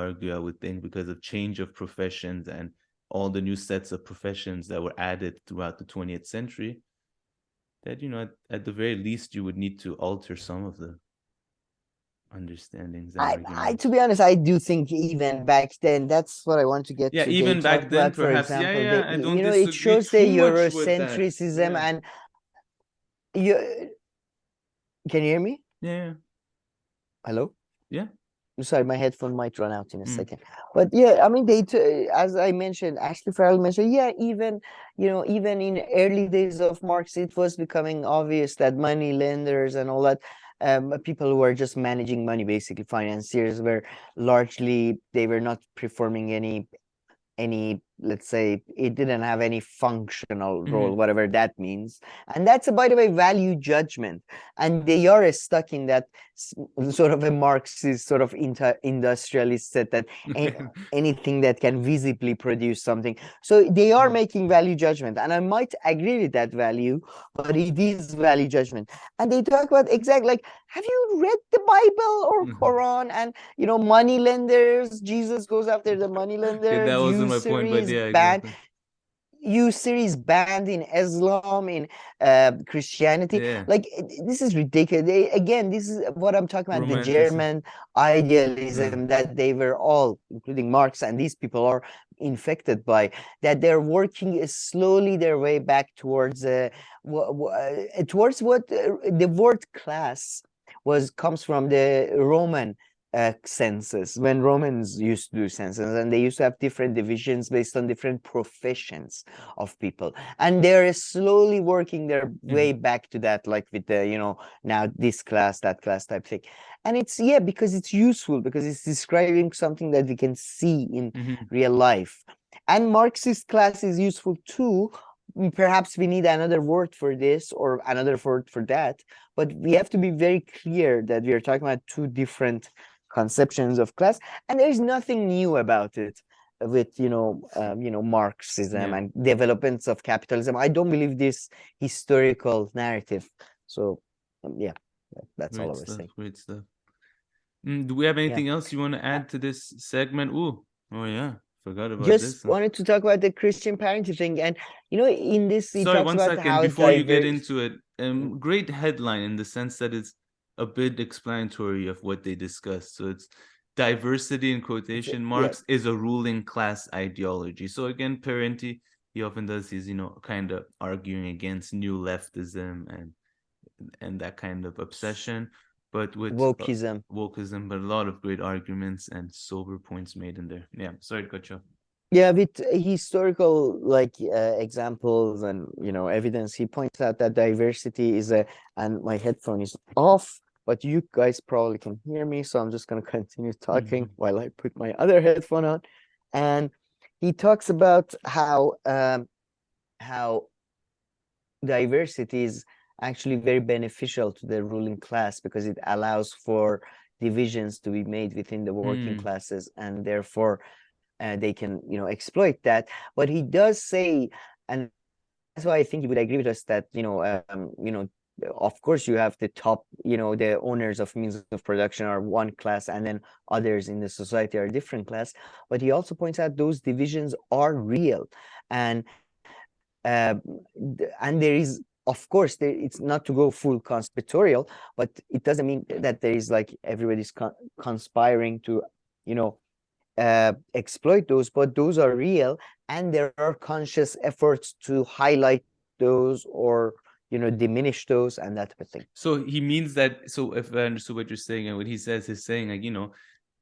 think, because of change of professions and all the new sets of professions that were added throughout the 20th century, that, at the very least, you would need to alter some of the understandings. I to be honest, I do think even back then, that's what I want to get to. Even back then, about, perhaps, for example, I don't it shows the Eurocentrism and you. Can you hear me? Yeah. Hello? Yeah. Sorry, my headphone might run out in a second. But yeah, I mean, as I mentioned, Ashley Farrell mentioned, even in early days of Marx, it was becoming obvious that money lenders and all that, people who were just managing money, basically financiers, were largely, they were not performing any, let's say, it didn't have any functional role, whatever that means. And that's, by the way, value judgment. And they are stuck in that sort of a Marxist sort of industrialist set that anything that can visibly produce something. So they are making value judgment. And I might agree with that value, but it is value judgment. And they talk about like, have you read the Bible or Quran? And, money lenders, Jesus goes after the money lenders. That wasn't my point, but yeah, usury is banned in Islam, in Christianity. Like, this is ridiculous. This is what I'm talking about, the German idealism that they were all, including Marx and these people, are infected by, that they're working slowly their way back towards what the word class comes from the Roman census, when Romans used to do census, and they used to have different divisions based on different professions of people, and they're slowly working their way back to that, like with the now this class, that class type thing. And it's because it's useful, because it's describing something that we can see in real life. And Marxist class is useful too. Perhaps we need another word for this or another word for that, but we have to be very clear that we are talking about two different conceptions of class, and there is nothing new about it with Marxism and developments of capitalism. I don't believe this historical narrative. So that's all I was saying. Great stuff. Do we have anything else you want to add to this segment? Forgot about this. Just wanted to talk about the Christian parenting thing, and in this, sorry, one second before you get into it. Great headline in the sense that it's a bit explanatory of what they discussed. So it's diversity in quotation marks is a ruling class ideology. So again, Parenti, he often does his, kind of arguing against new leftism and that kind of obsession, but with wokeism, but a lot of great arguments and sober points made in there. Sorry to cut you off. With historical examples and evidence, he points out that diversity is and my headphone is off, but you guys probably can hear me, so I'm just going to continue talking while I put my other headphone on. And he talks about how diversity is actually very beneficial to the ruling class, because it allows for divisions to be made within the working classes, and therefore they can, you know, exploit that. But he does say, and that's why I think he would agree with us that, you know, of course you have the top, you know, the owners of means of production are one class, and then others in the society are a different class. But he also points out those divisions are real, and there is, of course, it's not to go full conspiratorial, but it doesn't mean that there is like everybody's conspiring to, you know, exploit those, but those are real, and there are conscious efforts to highlight those or, you know, diminish those and that type of thing. So he means that, so if I understood what you're saying, and what he says is saying, like, you know,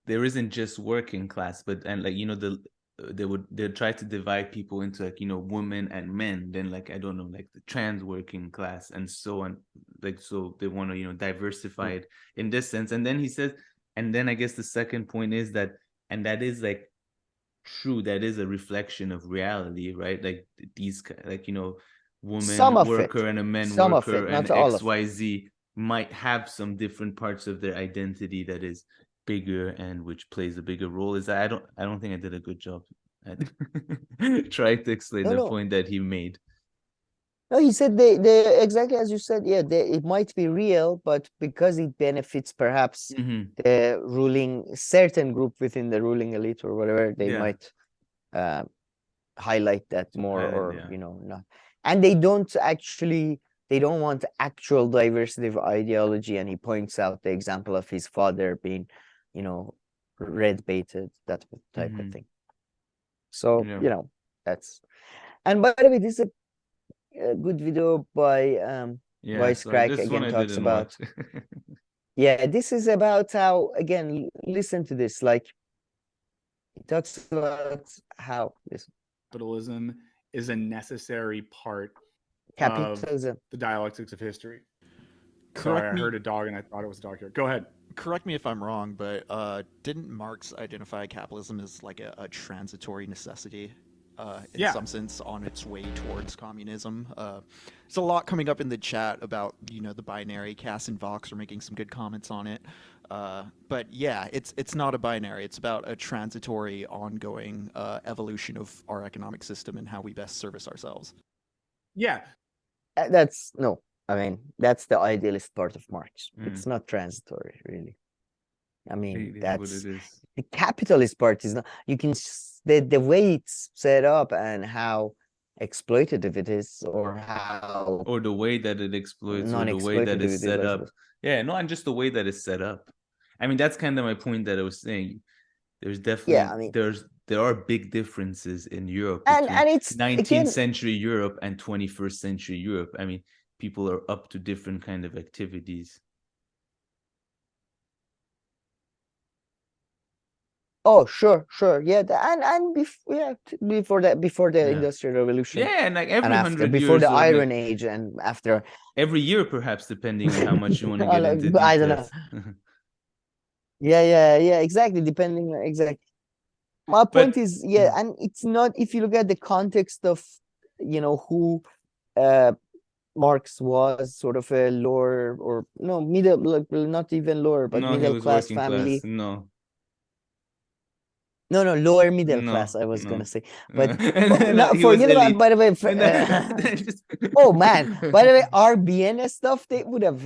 there isn't just working class, but, and like, you know, they'd try to divide people into, like, you know, women and men, then, like, I don't know, like the trans working class and so on, like, so they want to, you know, diversify it in this sense. And then he says, and then I guess the second point is that, and that is like true, that is a reflection of reality, right? Like these, like, you know, woman worker and a men worker and XYZ might have some different parts of their identity that is bigger and which plays a bigger role. Is that I don't think I did a good job at trying to explain the point that he made. No, he said they exactly as you said. Yeah, it might be real, but because it benefits perhaps the ruling certain group within the ruling elite or whatever, they might highlight that more, or you know, not. And they don't want actual diversity of ideology. And he points out the example of his father being, you know, red baited, that type of thing. So you know, that's. And by the way, this is a good video by Vice Crack, again talks about this is about how, again, listen to this, like he talks about how capitalism is a necessary part capitalism of the dialectics of history. Sorry, I heard a dog and I thought it was a dog here. Go ahead. Correct me if I'm wrong, but didn't Marx identify capitalism as like a transitory necessity? In some sense, on its way towards communism. There's a lot coming up in the chat about, you know, the binary. Cass and Vox are making some good comments on it. But yeah, it's not a binary. It's about a transitory, ongoing evolution of our economic system and how we best service ourselves. Yeah. That's that's the idealist part of Marx. It's not transitory, really. I mean, that's what it is. The capitalist part is not. You can the way it's set up and how exploitative it is, or the way that it exploits, or the way that it's set up. Yeah, no, and just the way that it's set up. I mean, that's kind of my point that I was saying. There's definitely there are big differences in Europe, and it's 19th century Europe and 21st century Europe. I mean, people are up to different kind of activities. Oh, sure, yeah, and before the Industrial Revolution, and like every 100 before years, the Iron Age, and after every year, perhaps, depending on how much you want to get into details. I don't know. yeah, exactly. Depending, exactly. My point is, and it's not, if you look at the context of, you know, who Marx was, sort of a lower or middle, not even lower, but middle class family. No, lower middle class, I was gonna say. But forget about, by the way, oh man, by the way, RBN stuff, they would have,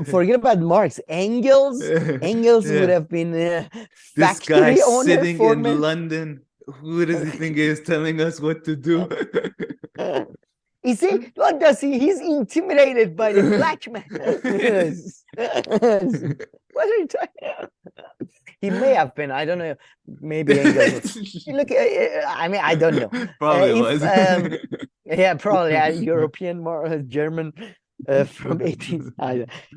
forget about Marx. Engels would have been this guy sitting in London. Who does he think is telling us what to do? You see, what does he? He's intimidated by the black man. What are you talking about? He may have been. I don't know. Maybe Engels. Look, I mean, I don't know. Probably was. Yeah, probably a European, more German from 18th.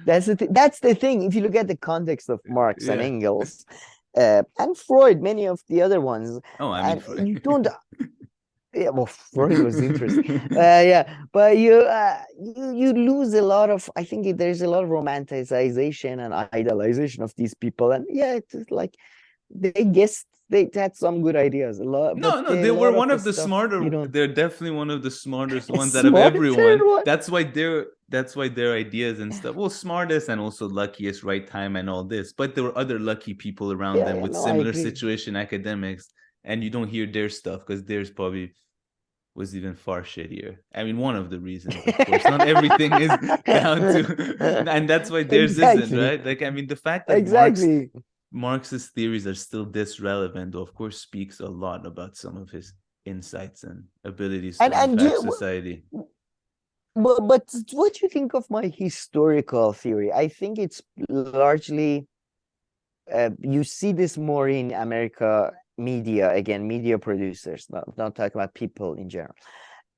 That's the thing. If you look at the context of Marx and Engels and Freud, many of the other ones, Freud. You don't. Yeah, well, Freud was interesting. But you lose a lot of. I think there's a lot of romanticization and idealization of these people, and it's like they had some good ideas. A lot. No, they were one of the smarter. They're definitely one of the smartest ones out of everyone. That's why their ideas and stuff. Well, smartest and also luckiest, right time and all this. But there were other lucky people around them with similar situation academics and you don't hear their stuff because theirs probably was even far shittier. I mean, one of the reasons, of course, not everything is down to, and that's why theirs isn't, right? Like, I mean, the fact that Marx's theories are still this relevant, of course, speaks a lot about some of his insights and abilities to impact society. But what do you think of my historical theory? I think it's largely, you see this more in America media, again, media producers, not talking about people in general,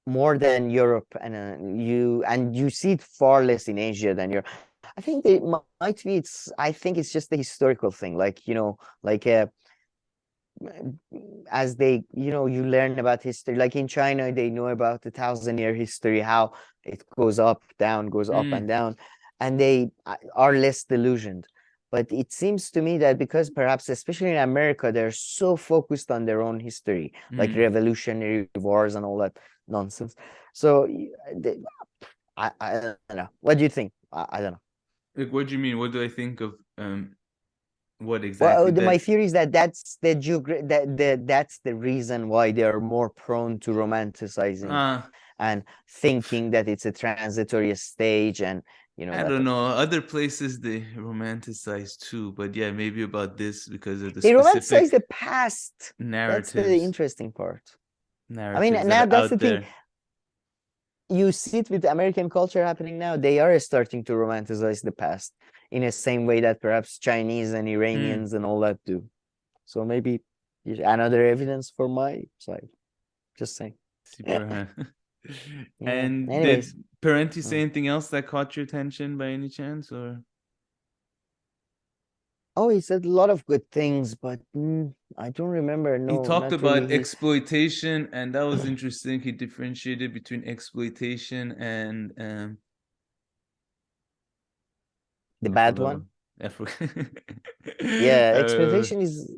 more than Europe, and you see it far less in Asia than Europe. I think it might be, I think it's just the historical thing, like, you know, like as they, you know, you learn about history, like in China, they know about the 1,000-year history, how it goes up, down, goes up and down, and they are less delusioned. But it seems to me that because perhaps, especially in America, they're so focused on their own history, like revolutionary wars and all that nonsense. So I don't know. What do you think? I don't know. Like, what do you mean? What do I think of what exactly? Well, my theory is that that's the reason why they are more prone to romanticizing and thinking that it's a transitory stage, and you know. I don't know. Other places they romanticize too, but yeah, maybe about this because of the they romanticize the past. Narratives. That's the interesting part. Narratives, I mean, now that's the thing. You see it with American culture happening now. They are starting to romanticize the past in the same way that perhaps Chinese and Iranians and all that do. So maybe another evidence for my side. Just saying. And did Parenti say anything else that caught your attention by any chance, or? Oh, he said a lot of good things, but I don't remember. No, he talked about exploitation, and that was interesting. He differentiated between exploitation and the bad one. Yeah, exploitation is.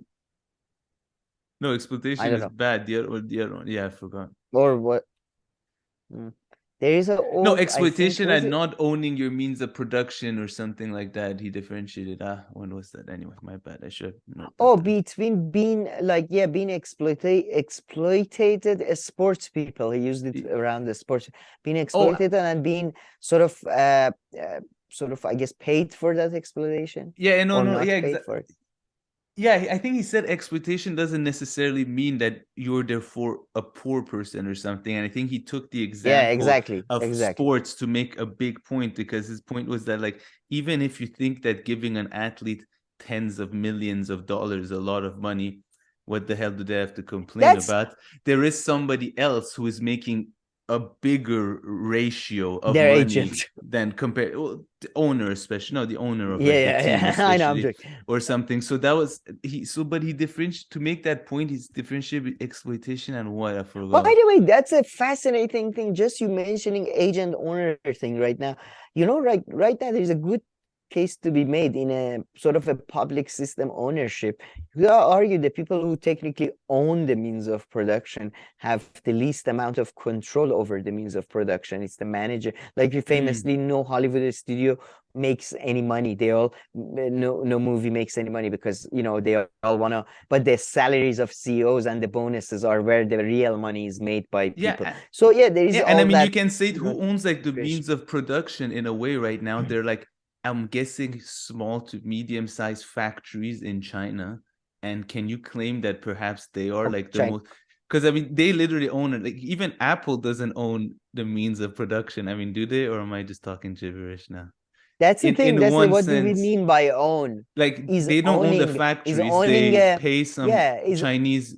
No, exploitation is bad. The other one. Yeah, I forgot. Or what? There is a no exploitation and not owning your means of production or something like that. He differentiated. When was that? Anyway, my bad. I should know. Between being being exploited as sports people. He used it around the sports, being exploited and being sort of I guess paid for that exploitation. Yeah, exactly. Yeah, I think he said exploitation doesn't necessarily mean that you're therefore a poor person or something. And I think he took the example of sports to make a big point, because his point was that, like, even if you think that giving an athlete tens of millions of dollars, a lot of money, what the hell do they have to complain about? There is somebody else who is making a bigger ratio of their money agent than compared the owner, especially the owner of the team, I know, or something. So that was but he differentiated to make that point. He's differentiated exploitation and what I forgot. By the way, that's a fascinating thing. Just you mentioning agent owner thing right now. You know, right now there's a good case to be made in a sort of a public system ownership. You argue the people who technically own the means of production have the least amount of control over the means of production. It's the manager. Like, you famously, no Hollywood studio makes any money. They all no movie makes any money because, you know, they all want to, but the salaries of CEOs and the bonuses are where the real money is made by people. So there is and I mean, you can say who owns like the means of production in a way right now. They're like, I'm guessing, small to medium-sized factories in China. And can you claim that perhaps they are like the most? Because I mean, they literally own it. Like, even Apple doesn't own the means of production. I mean, do they, or am I just talking gibberish now? That's the thing. That's what do we mean by own? Like, they don't own the factories. They pay some Chinese,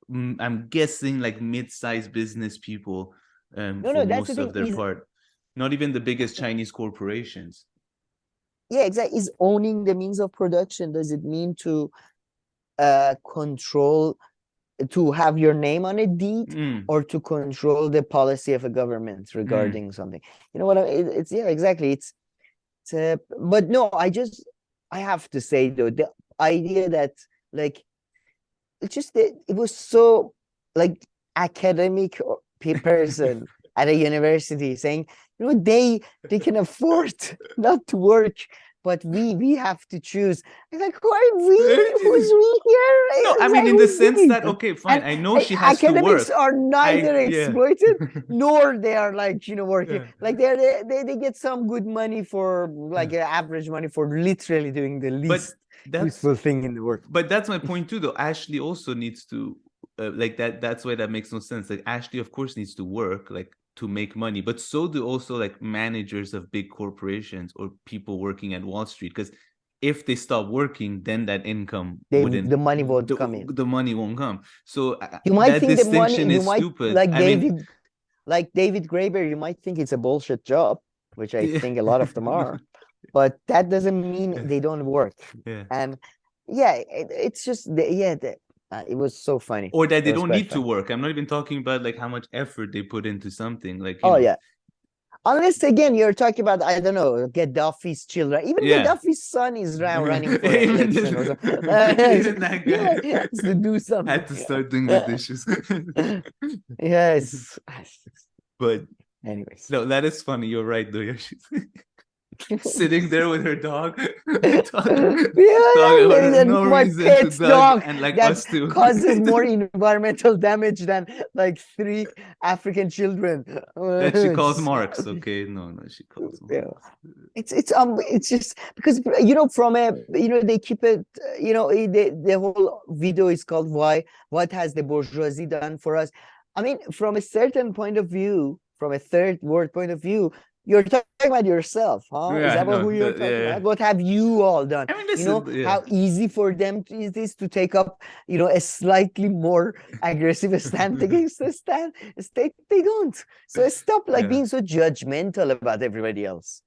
I'm guessing, like mid-sized business people for most of their part. Not even the biggest Chinese corporations. Yeah, exactly. Is owning the means of production, does it mean to control, to have your name on a deed, or to control the policy of a government regarding something? You know what it's exactly. It's but no, I have to say though, the idea that, like, it was so, like, academic person at a university saying, you know, they can afford not to work, but we have to choose. It's like, who are we? Who's we here? No, I mean in the sense that okay, fine. I know she has to work. Academics are neither exploited Yeah. nor they are like working. Yeah. Like they get some good money for like average money for literally doing the least useful thing in the world. But that's my point too, though. Ashley also needs to like that. That's why that makes no sense. Like Ashley, of course, needs to work like to make money, but so do also like managers of big corporations or people working at Wall Street, because if they stop working, then that income the money won't come in. The money won't come. So you might that think distinction the money, is stupid. Like I mean, David Graeber, you might think it's a bullshit job, which I think a lot of them are, but that doesn't mean they don't work. Yeah. And it's just it was so funny. Or that they don't need to work. I'm not even talking about like how much effort they put into something. Like yeah. Unless again you're talking about, I don't know, Gaddafi's children. Even Gaddafi's son is now running for election or something. Even that guy he has to do something. Had to start doing the dishes. Yes. But anyways. No, that is funny. You're right, though. She's sitting there with her dog. My pet's dog and like that us too. causes more environmental damage than like 3 African children. That she calls Marx. Okay, no, she calls Marx. It's just because from they keep it, the whole video is called what has the bourgeoisie done for us. I mean, from a certain point of view, from a third world point of view, you're talking about yourself, huh? Is that who you're talking about? What have you all done? I mean, how easy for them it is to take up, a slightly more aggressive stand against the state. They don't. So stop being so judgmental about everybody else.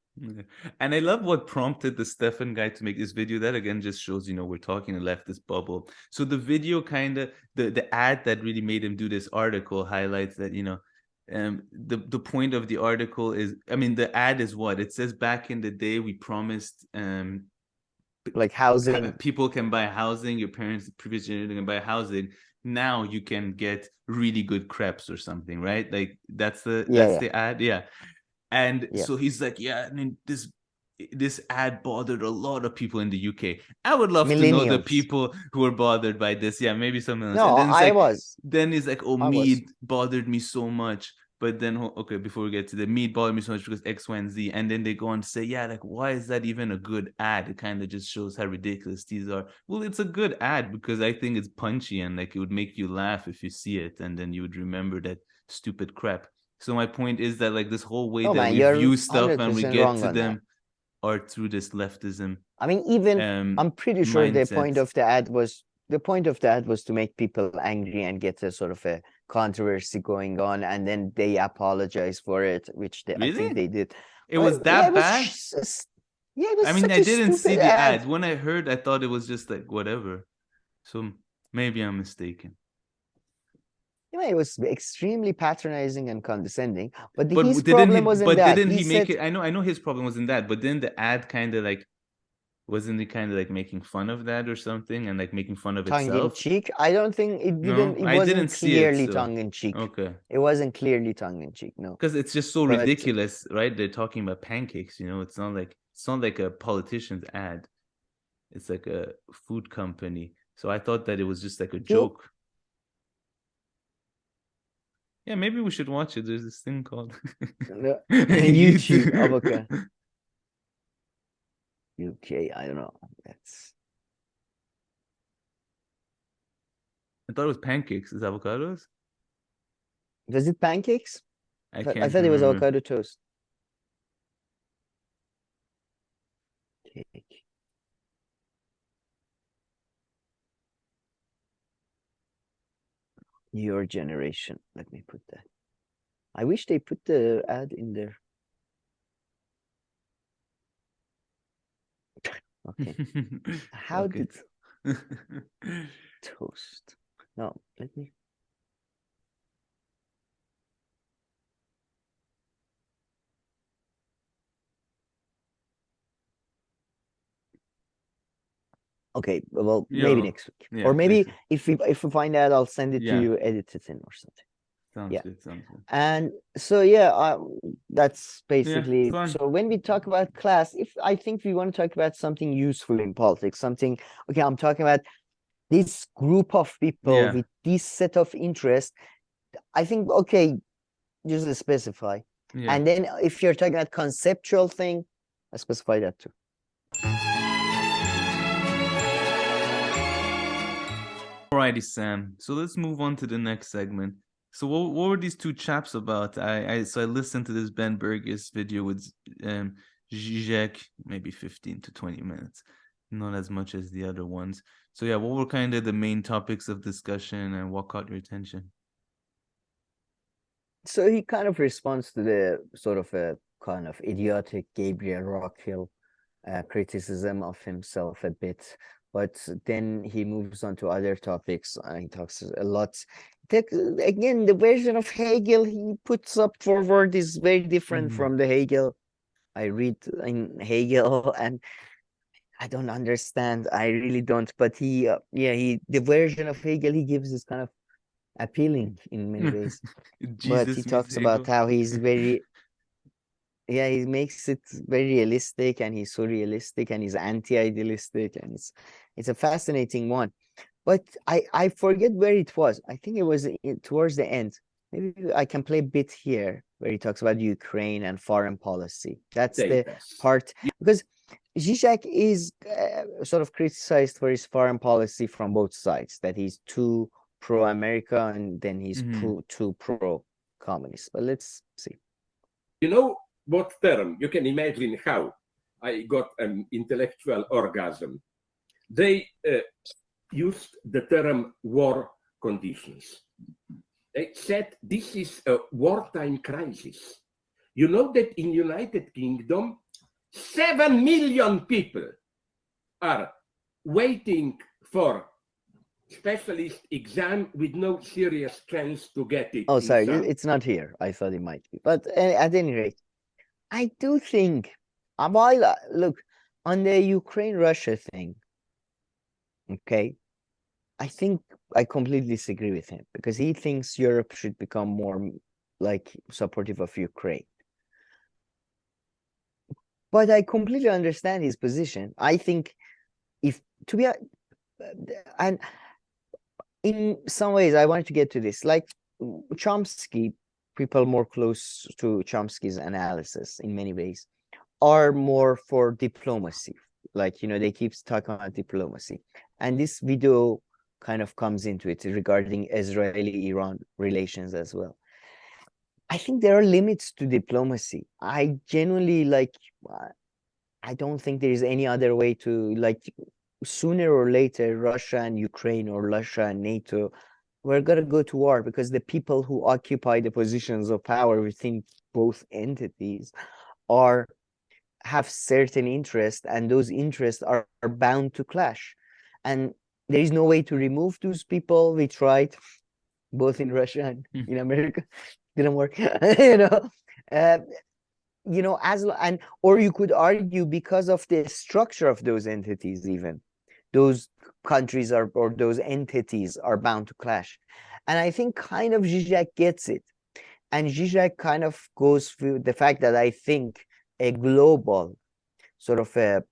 And I love what prompted the Stefan guy to make this video. That again just shows, we're talking a leftist bubble. So the video kind of, the ad that really made him do this article highlights that, the point of the article is, I mean, the ad is what it says. Back in the day, we promised like housing, people can buy housing, your parents, the previous generation can buy housing. Now you can get really good crepes or something, right? Like that's the ad. And so he's like, I mean, this ad bothered a lot of people in the UK. I would love to know the people who are bothered by this. Yeah, maybe something else. No, and then was. Then he's like, meat bothered me so much. But then, okay, before we get to the meat bothered me so much because X, Y, and Z. And then they go on to say, like, why is that even a good ad? It kind of just shows how ridiculous these are. Well, it's a good ad because I think it's punchy and like it would make you laugh if you see it. And then you would remember that stupid crap. So my point is that like this whole way that we view stuff and we get to them are through this leftism. I mean, even I'm pretty sure the point of the ad was to make people angry and get a sort of a controversy going on, and then they apologize for it, which I think they did. It was that bad? It was I mean, I didn't see the ad. When I heard, I thought it was just like whatever. So maybe I'm mistaken. It was extremely patronizing and condescending, but his problem wasn't that. But didn't he make it? I know his problem wasn't that, but then the ad kind of like, wasn't he kind of like making fun of that or something and like making fun of itself? Tongue in cheek? I don't think it didn't. It wasn't clearly tongue in cheek. Okay, it wasn't clearly tongue in cheek. No, because it's just so ridiculous, right? They're talking about pancakes. It's not like a politician's ad. It's like a food company. So I thought that it was just like a joke. Yeah, maybe we should watch it. There's this thing called YouTube avocado. UK, I don't know. I thought it was pancakes. Is avocados? Was it pancakes? I thought it was avocado toast. Cake. Your generation. Let me put that. I wish they put the ad in there. Okay. How did toast? No, let me. Okay, well, maybe next week, or maybe if we find out, I'll send it to you, edit it in or something. Sounds good. And so that's basically so when we talk about class, if I think we want to talk about something useful in politics, something I'm talking about this group of people Yeah. with this set of interest, I think, okay, just specify. Yeah. And then if you're talking about conceptual thing, I specify that too. Alrighty, Sam. So let's move on to the next segment. So what were these two chaps about? I listened to this Ben Burgis video with Žižek, maybe 15 to 20 minutes, not as much as the other ones. So yeah, what were kind of the main topics of discussion and what caught your attention? So he kind of responds to the sort of a kind of idiotic Gabriel Rockhill criticism of himself a bit, but then he moves on to other topics. He talks a lot. Again, the version of Hegel he puts up forward is very different from the Hegel I read in Hegel, and I don't understand. I really don't. But the version of Hegel he gives is kind of appealing in many ways. But he talks about how he's very, he makes it very realistic, and he's so realistic, and he's anti-idealistic, and it's a fascinating one. But I forget where it was. I think it was towards the end. Maybe I can play a bit here where he talks about Ukraine and foreign policy. That's the part, because Žižek is sort of criticized for his foreign policy from both sides, that he's too pro-America and then he's too pro-communist. But let's see. You know what term? You can imagine how I got an intellectual orgasm. They used the term war conditions. They said this is a wartime crisis. You know that in United Kingdom, 7 million people are waiting for specialist exam with no serious chance to get it. Oh, sorry, it's not here. I thought it might be. But at any rate, I do think, while look, on the Ukraine-Russia thing, okay, I think I completely disagree with him, because he thinks Europe should become more like supportive of Ukraine. But I completely understand his position. I think and in some ways I wanted to get to this, like Chomsky, people more close to Chomsky's analysis in many ways are more for diplomacy. Like, they keep talking about diplomacy. And this video kind of comes into it regarding Israeli-Iran relations as well. I think there are limits to diplomacy. I genuinely I don't think there is any other way to, sooner or later, Russia and Ukraine or Russia and NATO, we're going to go to war, because the people who occupy the positions of power within both entities have certain interests, and those interests are bound to clash. And there is no way to remove those people. We tried both in Russia and in America. Didn't work. Or you could argue because of the structure of those entities, even those countries or those entities are bound to clash. And I think kind of Žižek gets it. And Žižek kind of goes through the fact that I think a global sort of a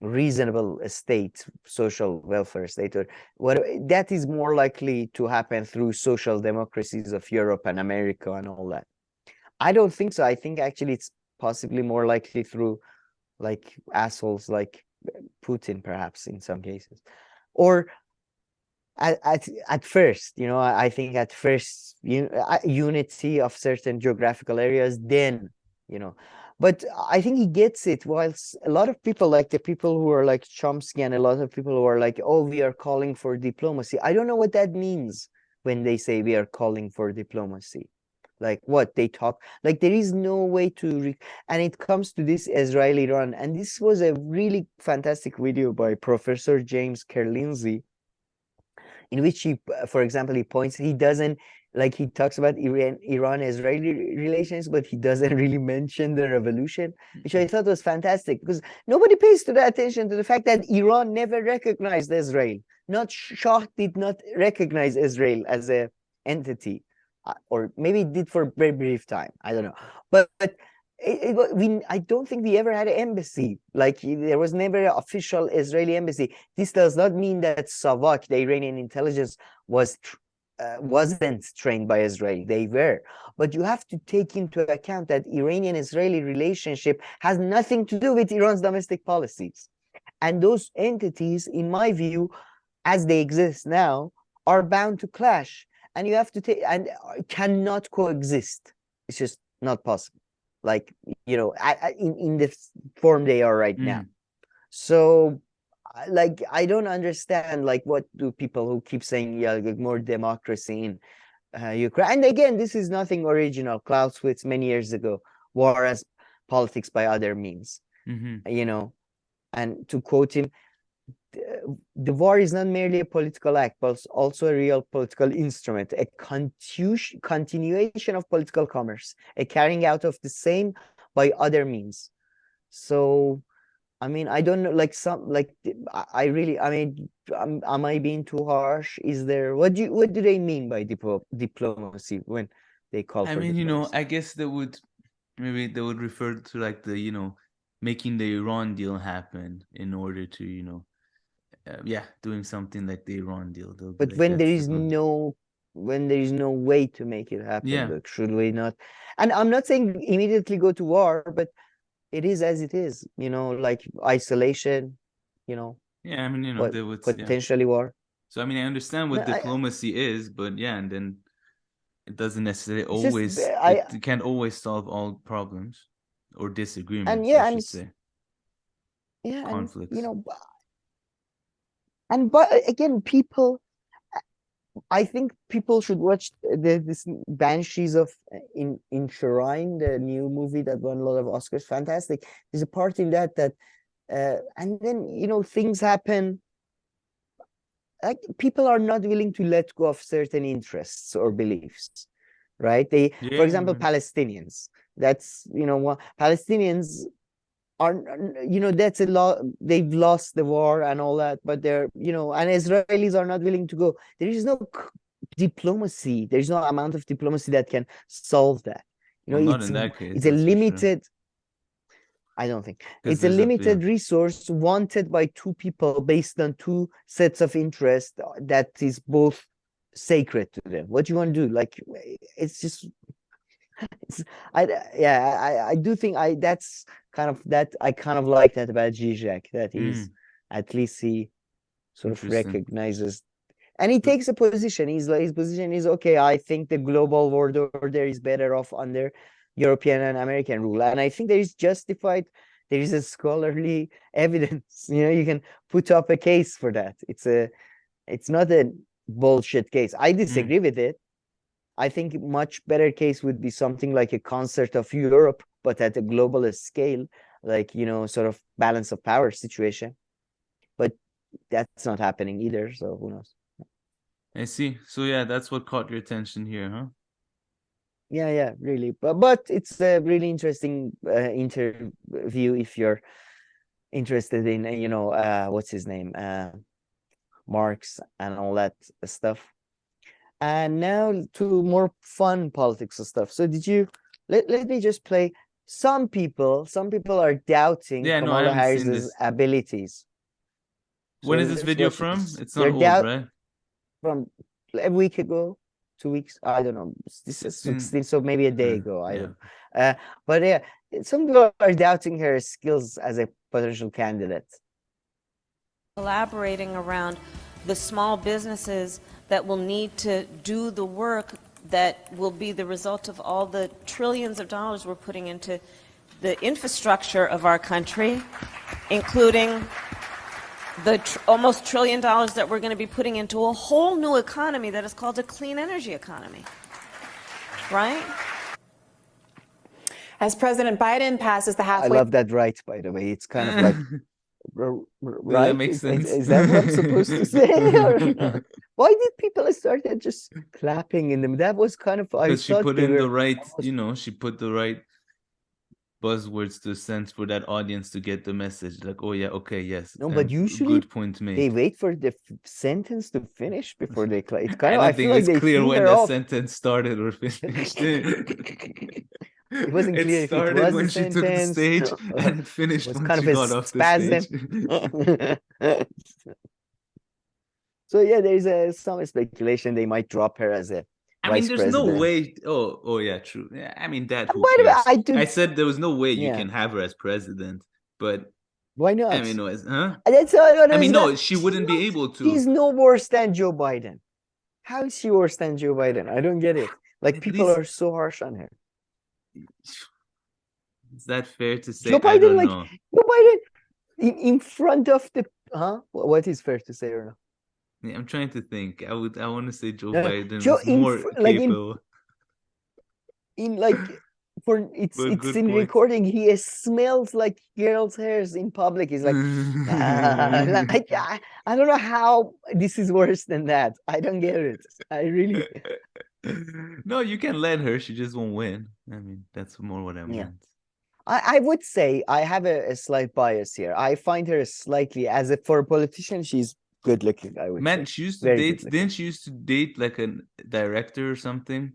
reasonable state, social welfare state, or what, that is more likely to happen through social democracies of Europe and America and all that. I don't think so. I think actually it's possibly more likely through assholes like Putin, perhaps in some cases, or at first, I think at first, unity of certain geographical areas, then, but I think he gets it. Whilst a lot of people, like the people who are like Chomsky and a lot of people who are like, oh, we are calling for diplomacy. I don't know what that means when they say we are calling for diplomacy. Like what they talk, like there is no way to, and it comes to this Israel-Iran. And this was a really fantastic video by Professor James Kerlinzy, in which he, for example, he talks about Iran-Israeli relations, but he doesn't really mention the revolution, which I thought was fantastic, because nobody pays attention to the fact that Iran never recognized Israel. Not Shah did not recognize Israel as an entity, or maybe it did for a very brief time. I don't know. But I don't think we ever had an embassy. Like there was never an official Israeli embassy. This does not mean that Savak, the Iranian intelligence, wasn't trained by Israel. They were, but you have to take into account that Iranian-Israeli relationship has nothing to do with Iran's domestic policies, and those entities, in my view, as they exist now, are bound to clash, and you have to take and cannot coexist. It's just not possible. Like, you know, in the form they are right now. So, like, I don't understand, like, what do people who keep saying, yeah, like, more democracy in Ukraine. And again, this is nothing original. Clausewitz many years ago, war as politics by other means, you know, and to quote him, the war is not merely a political act, but also a real political instrument, a continuation of political commerce, a carrying out of the same by other means. So, I mean, I don't know, like I really, I mean, am I being too harsh? Is there, what do they mean by diplomacy when they call for I mean, diplomacy? you know, I guess they would refer to like the, you know, making the Iran deal happen in order to, you know, doing something like the Iran deal. But like, when there is no way to make it happen, like, should we not? And I'm not saying immediately go to war, but it is as it is, you know, like isolation, you know. Yeah, I mean, you know, they would potentially war. So I mean, I understand what diplomacy is, but yeah, and then it doesn't necessarily always. It can't always solve all problems or disagreements. And yeah, I should say. Yeah, conflicts. And, you know, but again, people, I think people should watch this Banshees of Inisherin, the new movie that won a lot of Oscars. Fantastic. There's a part in that and then, you know, things happen. Like, people are not willing to let go of certain interests or beliefs, right? For example, Palestinians. That's, you know, what Palestinians are, you know, that's a lot. They've lost the war and all that, but they're, you know, and Israelis are not willing to go. There is no diplomacy. There's no amount of diplomacy that can solve that. You know, not in that case. It's a limited. I don't think it's a limited resource wanted by two people based on two sets of interest that is both sacred to them. What do you want to do? Like, it's just. I do think that's kind of that. I kind of like that about Žižek, that he's at least he sort of recognizes, and he takes a position. His position is, okay, I think the global world order is better off under European and American rule, and I think there is justified. There is a scholarly evidence. You know, you can put up a case for that. It's not a bullshit case. I disagree with it. I think much better case would be something like a concert of Europe, but at a global scale, like, you know, sort of balance of power situation. But that's not happening either, so who knows? I see. So yeah, that's what caught your attention here, huh? Yeah, really. But it's a really interesting interview if you're interested in, you know, what's his name, Marx and all that stuff. And now to more fun politics and stuff. So did you let me just play. Some people are doubting Kamala Harris's abilities. When is this video from? It's not old, right? From a week ago, 2 weeks. I don't know. This is 16, so maybe a day ago. I don't know. But yeah, some people are doubting her skills as a potential candidate. Collaborating around the small businesses that will need to do the work that will be the result of all the trillions of dollars we're putting into the infrastructure of our country, including the almost $1 trillion that we're going to be putting into a whole new economy that is called a clean energy economy, right? As President Biden passes the halfway... I love that right, by the way. It's kind of like... right? That makes sense. Is that what I'm supposed to say? Why did people start just clapping in them? That was kind of... Because she put in the right, you know, she put the right buzzwords to sense for that audience to get the message. Like, oh yeah, okay, yes. No, but usually good point made. They wait for the sentence to finish before they clap. It's kind of, I don't think it's clear when the sentence started or finished. It wasn't clear if it started was when a she took the sentence stage, or and it finished was when kind she of a got off the spasm. stage. So yeah, there is some speculation they might drop her as a I mean, vice there's president. no way. Oh, yeah, true. Yeah, I mean, that. Who By the way, cares? I said there was no way you Yeah. can have her as president, but Why not? I mean, no, huh? That's what I mean, no, not- she wouldn't be able to. She's no worse than Joe Biden. How is she worse than Joe Biden? I don't get it. Like, At people least- are so harsh on her. Is that fair to say? Joe I Biden, don't like, know. Joe Biden in front of the what is fair to say or not? Yeah, I'm trying to think. I want to say Joe No, Biden Joe was more like capable. in like for it's But it's good in point. recording. He smells like girls' hairs in public. He's like, like I don't know how this is worse than that. I don't get it. I really. No, you can let her. She just won't win. I mean, that's more what I meant. I would say I have a slight bias here. I find her slightly, for a politician, she's good looking. I would Man, say. she used to Very date. good-looking. Didn't she used to date like a director or something?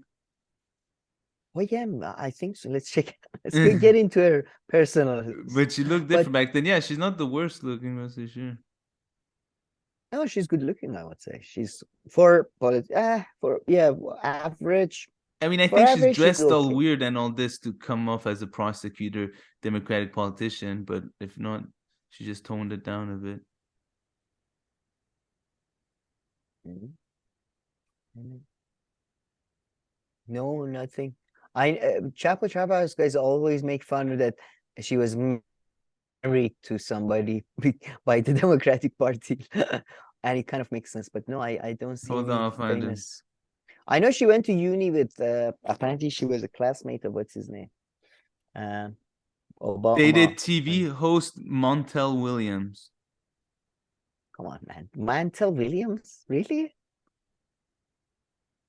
Oh yeah, I think so. Let's check. Let's get into her personal. But she looked different back then. Yeah, she's not the worst looking, that's for sure. No, she's good looking. I would say she's for average. I mean, I For think average, she's she's dressed all okay. weird and all this to come off as a prosecutor, Democratic politician. But if not, she just toned it down a bit. No, nothing. Chapo guys always make fun of that she was married to somebody by the Democratic Party, and it kind of makes sense. But no, I don't see Hold any on, I'll find it. famous. I know she went to uni with. Apparently, she was a classmate of what's his name, Obama. Dated TV host Montel Williams. Come on, man, Mantel Williams, really?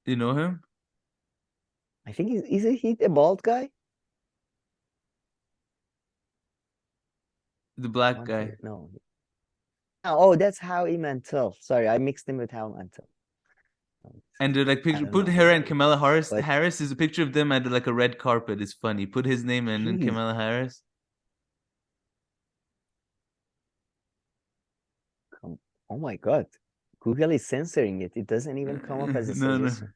You know him? I think isn't he the bald guy? The black guy. No. Oh, that's Howie Mantel. Sorry, I mixed him with Howie Mantel. And they're like, picture, don't put know. her and Kamala Harris. But- Harris is a picture of them at like a red carpet. It's funny. Put his name and then Jeez. Kamala Harris. Oh my God. Google is censoring it. It doesn't even come up as a No, no. suggestion.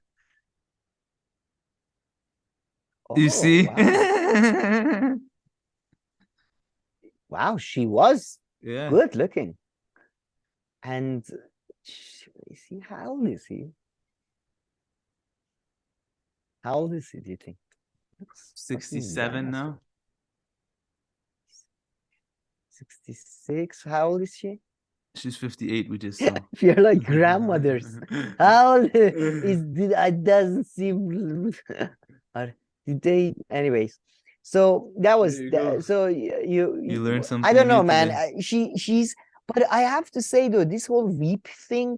You Oh, see? Wow. Wow, she was Yeah. good looking. And is he, how old is he? How old is he, do you think? Looks fucking 67 young. now. 66. How old is she? She's 58. We just saw. You're like grandmothers. How old it doesn't seem or did they anyways. So that was There you go. so you learned something I don't know, new man. today. She's but I have to say though, this whole Veep thing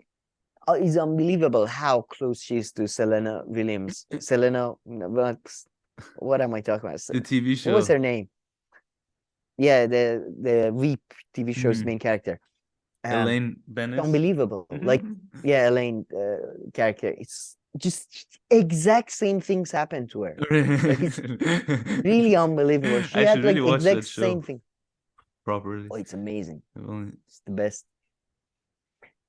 is unbelievable how close she is to Selena Williams. What am I talking about? The TV show. What was her name? Yeah, the Veep TV show's Mhm. main character. Elaine Bennett. Unbelievable. Mhm. Like, yeah, Elaine character. It's just exact same things happen to her. It's really unbelievable. She I had should like really watch exact that show same thing. properly. Oh, it's amazing. I've only- It's the best.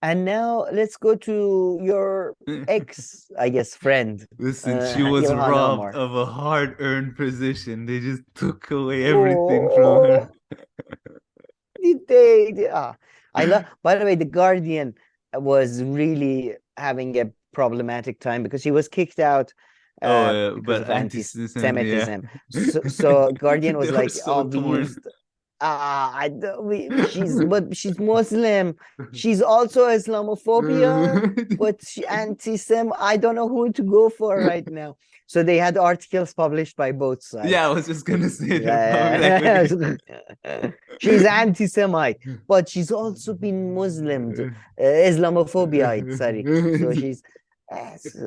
And now let's go to your ex, I guess, friend. Listen, she was Ilhan robbed Omar. of a hard-earned position. They just took away everything from her. Did they? I love. By the way, The Guardian was really having a problematic time because he was kicked out. Because But of anti-Semitism. anti-Semitism. So Guardian was They were like, so we torn. used. She's Muslim. She's also Islamophobia, but she anti-Sem. I don't know who to go for right now. So they had articles published by both sides. Yeah, I was just gonna say Yeah. that. She's anti-Semite, but she's also been Muslim, Islamophobia. Sorry, so she's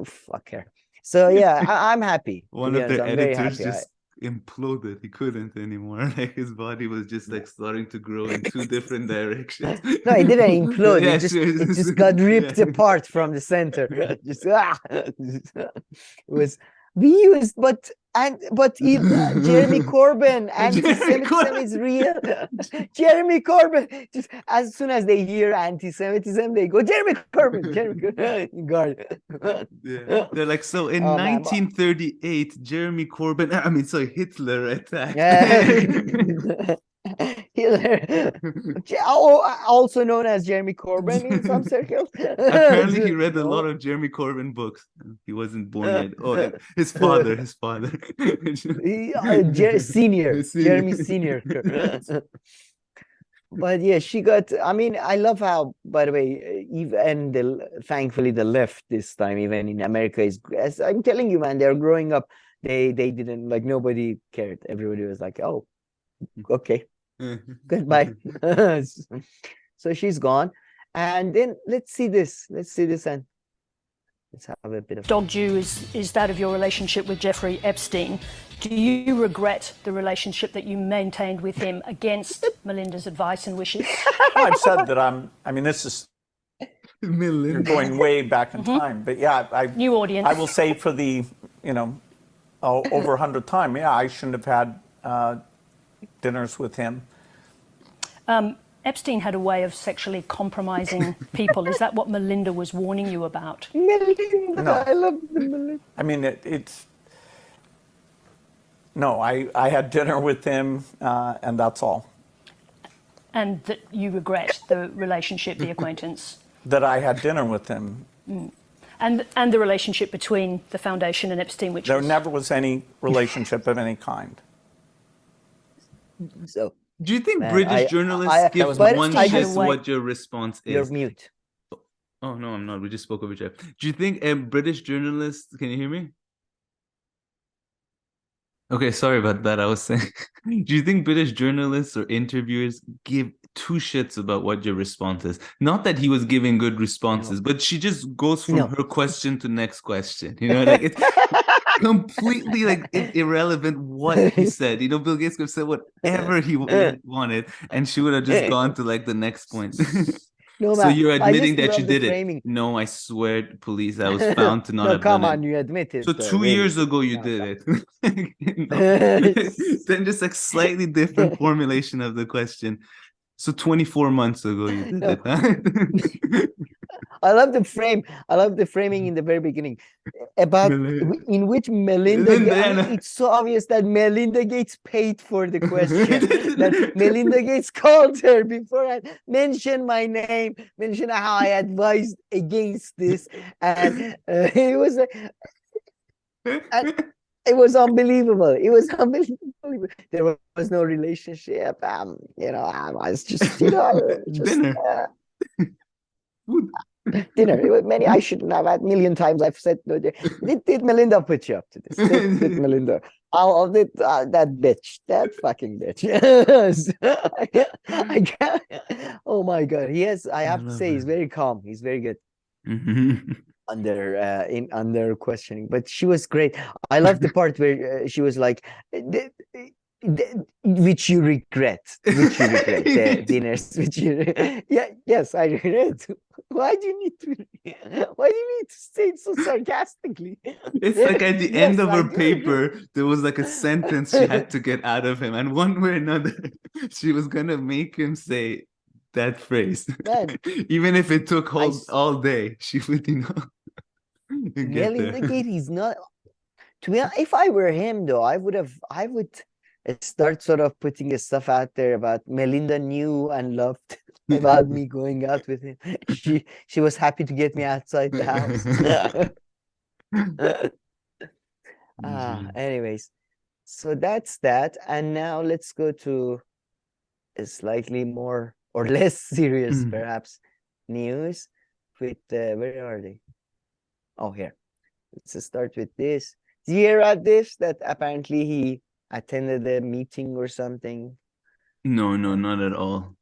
fuck her. So yeah, I'm happy. to One be of the honest. I'm very editors happy. just imploded. He couldn't anymore. Like his body was just like starting to grow in two different directions. No, it didn't implode. Yeah, It just got ripped yeah. apart from the center. Just it was we used, but But Jeremy Corbyn, anti-Semitism is real. Jeremy Corbyn. Just as soon as they hear anti-Semitism, they go Jeremy Corbyn. Jeremy Corbyn. God. Yeah. They're like, so in Oh, 1938, Jeremy Corbyn, I mean, sorry, Hitler attacked. Hitler, also known as Jeremy Corbyn in some circles. Apparently, he read a lot of Jeremy Corbyn books. He wasn't born yet. Oh, his father. Senior, Jeremy Senior. But yeah, she got. I mean, I love how. By the way, even thankfully the left this time, even in America, is. As I'm telling you, man, they're growing up. They didn't like. Nobody cared. Everybody was like, oh, okay, goodbye. So she's gone, and then let's see this, and let's have a bit of dogged you is that of your relationship with Jeffrey Epstein. Do you regret the relationship that you maintained with him against Melinda's advice and wishes? I've said that I mean, this is you're going way back in time, but yeah, new audience. I will say for the over 100th time, yeah, I shouldn't have had dinners with him. Epstein had a way of sexually compromising people. Is that what Melinda was warning you about? Melinda, No. I love the Melinda. I mean, it's no. I had dinner with him, and that's all. And that you regret the relationship, the acquaintance? That I had dinner with him. And the relationship between the foundation and Epstein, which There never was any relationship of any kind. So, do you think man, British journalists give one shit what your response is? You're mute. Oh, no, I'm not. We just spoke over each other. Do you think British journalists, can you hear me? Okay, sorry about that. I was saying, do you think British journalists or interviewers give two shits about what your response is? Not that he was giving good responses, but she just goes from her question to next question. You know, like it's completely like irrelevant what he said. You know, Bill Gates could have said whatever he wanted, and she would have just gone to like the next point. No, So man, you're admitting that you did framing. it? No, I swear, police, I was found to not No, have come done on, it. you admit it. So 2 years ago you did it. Then just like slightly different formulation of the question. So 24 months ago you did it. Huh? I love the frame. I love the framing in the very beginning about in which Melinda. I mean, it's so obvious that Melinda Gates paid for the question. That Melinda Gates called her before and mentioned my name, mentioned how I advised against this, and it was like. It was unbelievable. It was unbelievable. There was no relationship. You know, I was just, you know, Dinner. Dinner. It was many. I shouldn't have had. Million times I've said no. Did Melinda put you up to this? Did Melinda? That bitch. That fucking bitch. I can't. Oh my God. He has. I have to say, he's very calm. He's very good. Under questioning, but she was great. I love the part where she was like, which you regret the dinners, which you yes, I regret. Why do you need to say it so sarcastically? It's like at the end of her paper there was like a sentence she had to get out of him, and one way or another she was gonna make him say that phrase. Man, even if it took all day, she would, you know. Melinda Gates, he's not. To be honest, if I were him, though, I would start sort of putting stuff out there about Melinda knew and loved about me going out with him. She was happy to get me outside the house. Anyways, so that's that, and now let's go to a slightly more or less serious, perhaps, news with where are they? Oh, here. Let's start with this. Did you hear about this? That apparently he attended a meeting or something? No, not at all.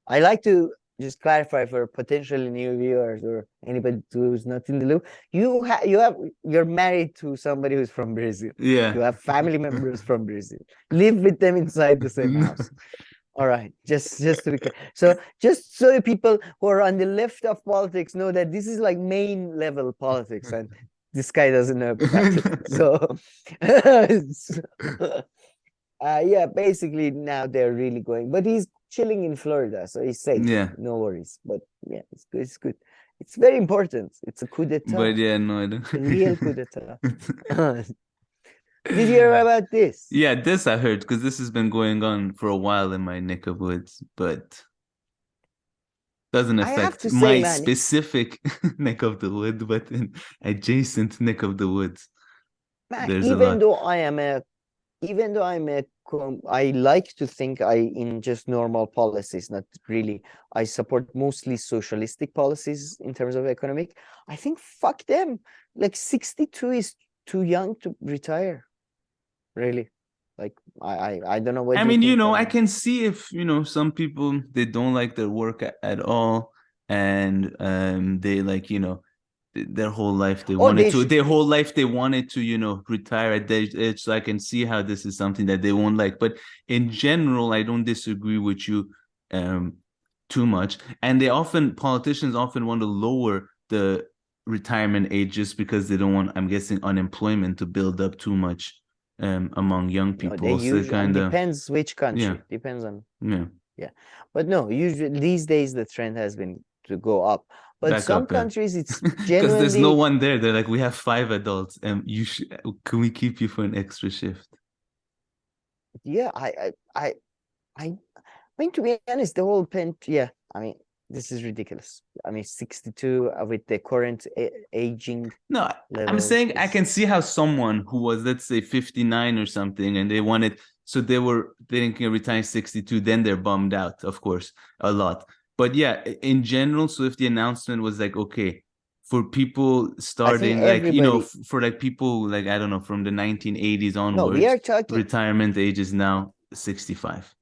I like to just clarify for potentially new viewers or anybody who's not in the loop. You're married to somebody who's from Brazil. Yeah. You have family members from Brazil. Live with them inside the same house. All right, just to be clear. So just so the people who are on the left of politics know that this is like main level politics, and this guy doesn't know about it. So, yeah, basically now they're really going, but he's chilling in Florida, so he's safe. Yeah. No worries. But yeah, it's good. It's good. It's very important. It's a coup d'etat. But yeah, no, I don't. A real coup d'etat. Did you hear about this? Yeah, this I heard because this has been going on for a while in my neck of woods, but doesn't I have affect to say, my man, specific neck of the wood, but in adjacent neck of the woods. man, There's a even lot. though I'm a I like to think in just normal policies, not really. I support mostly socialistic policies in terms of economic. I think fuck them. Like 62 is too young to retire. Really. Like I don't know what I you mean, think, I can see if, some people, they don't like their work at all, and they like, their whole life they wanted to retire at their age. So I can see how this is something that they won't like, but in general I don't disagree with you too much. And politicians often want to lower the retirement age just because they don't want, I'm guessing, unemployment to build up too much among young people. They so usually depends which country. Depends on but no, usually these days the trend has been to go up. But back some up, countries it's because genuinely there's no one there. They're like, we have 5 adults, and can we keep you for an extra shift? Yeah, I mean, to be honest, the whole I mean, this is ridiculous. I mean, 62 with the current aging. No, I'm saying I can see how someone who was, let's say, 59 or something, and they wanted, so they were thinking of retiring 62, then they're bummed out, of course, a lot. But yeah, in general, so if the announcement was like, okay, for people starting like, for like people like, I don't know, from the 1980s onwards, we are talking retirement age is now 65.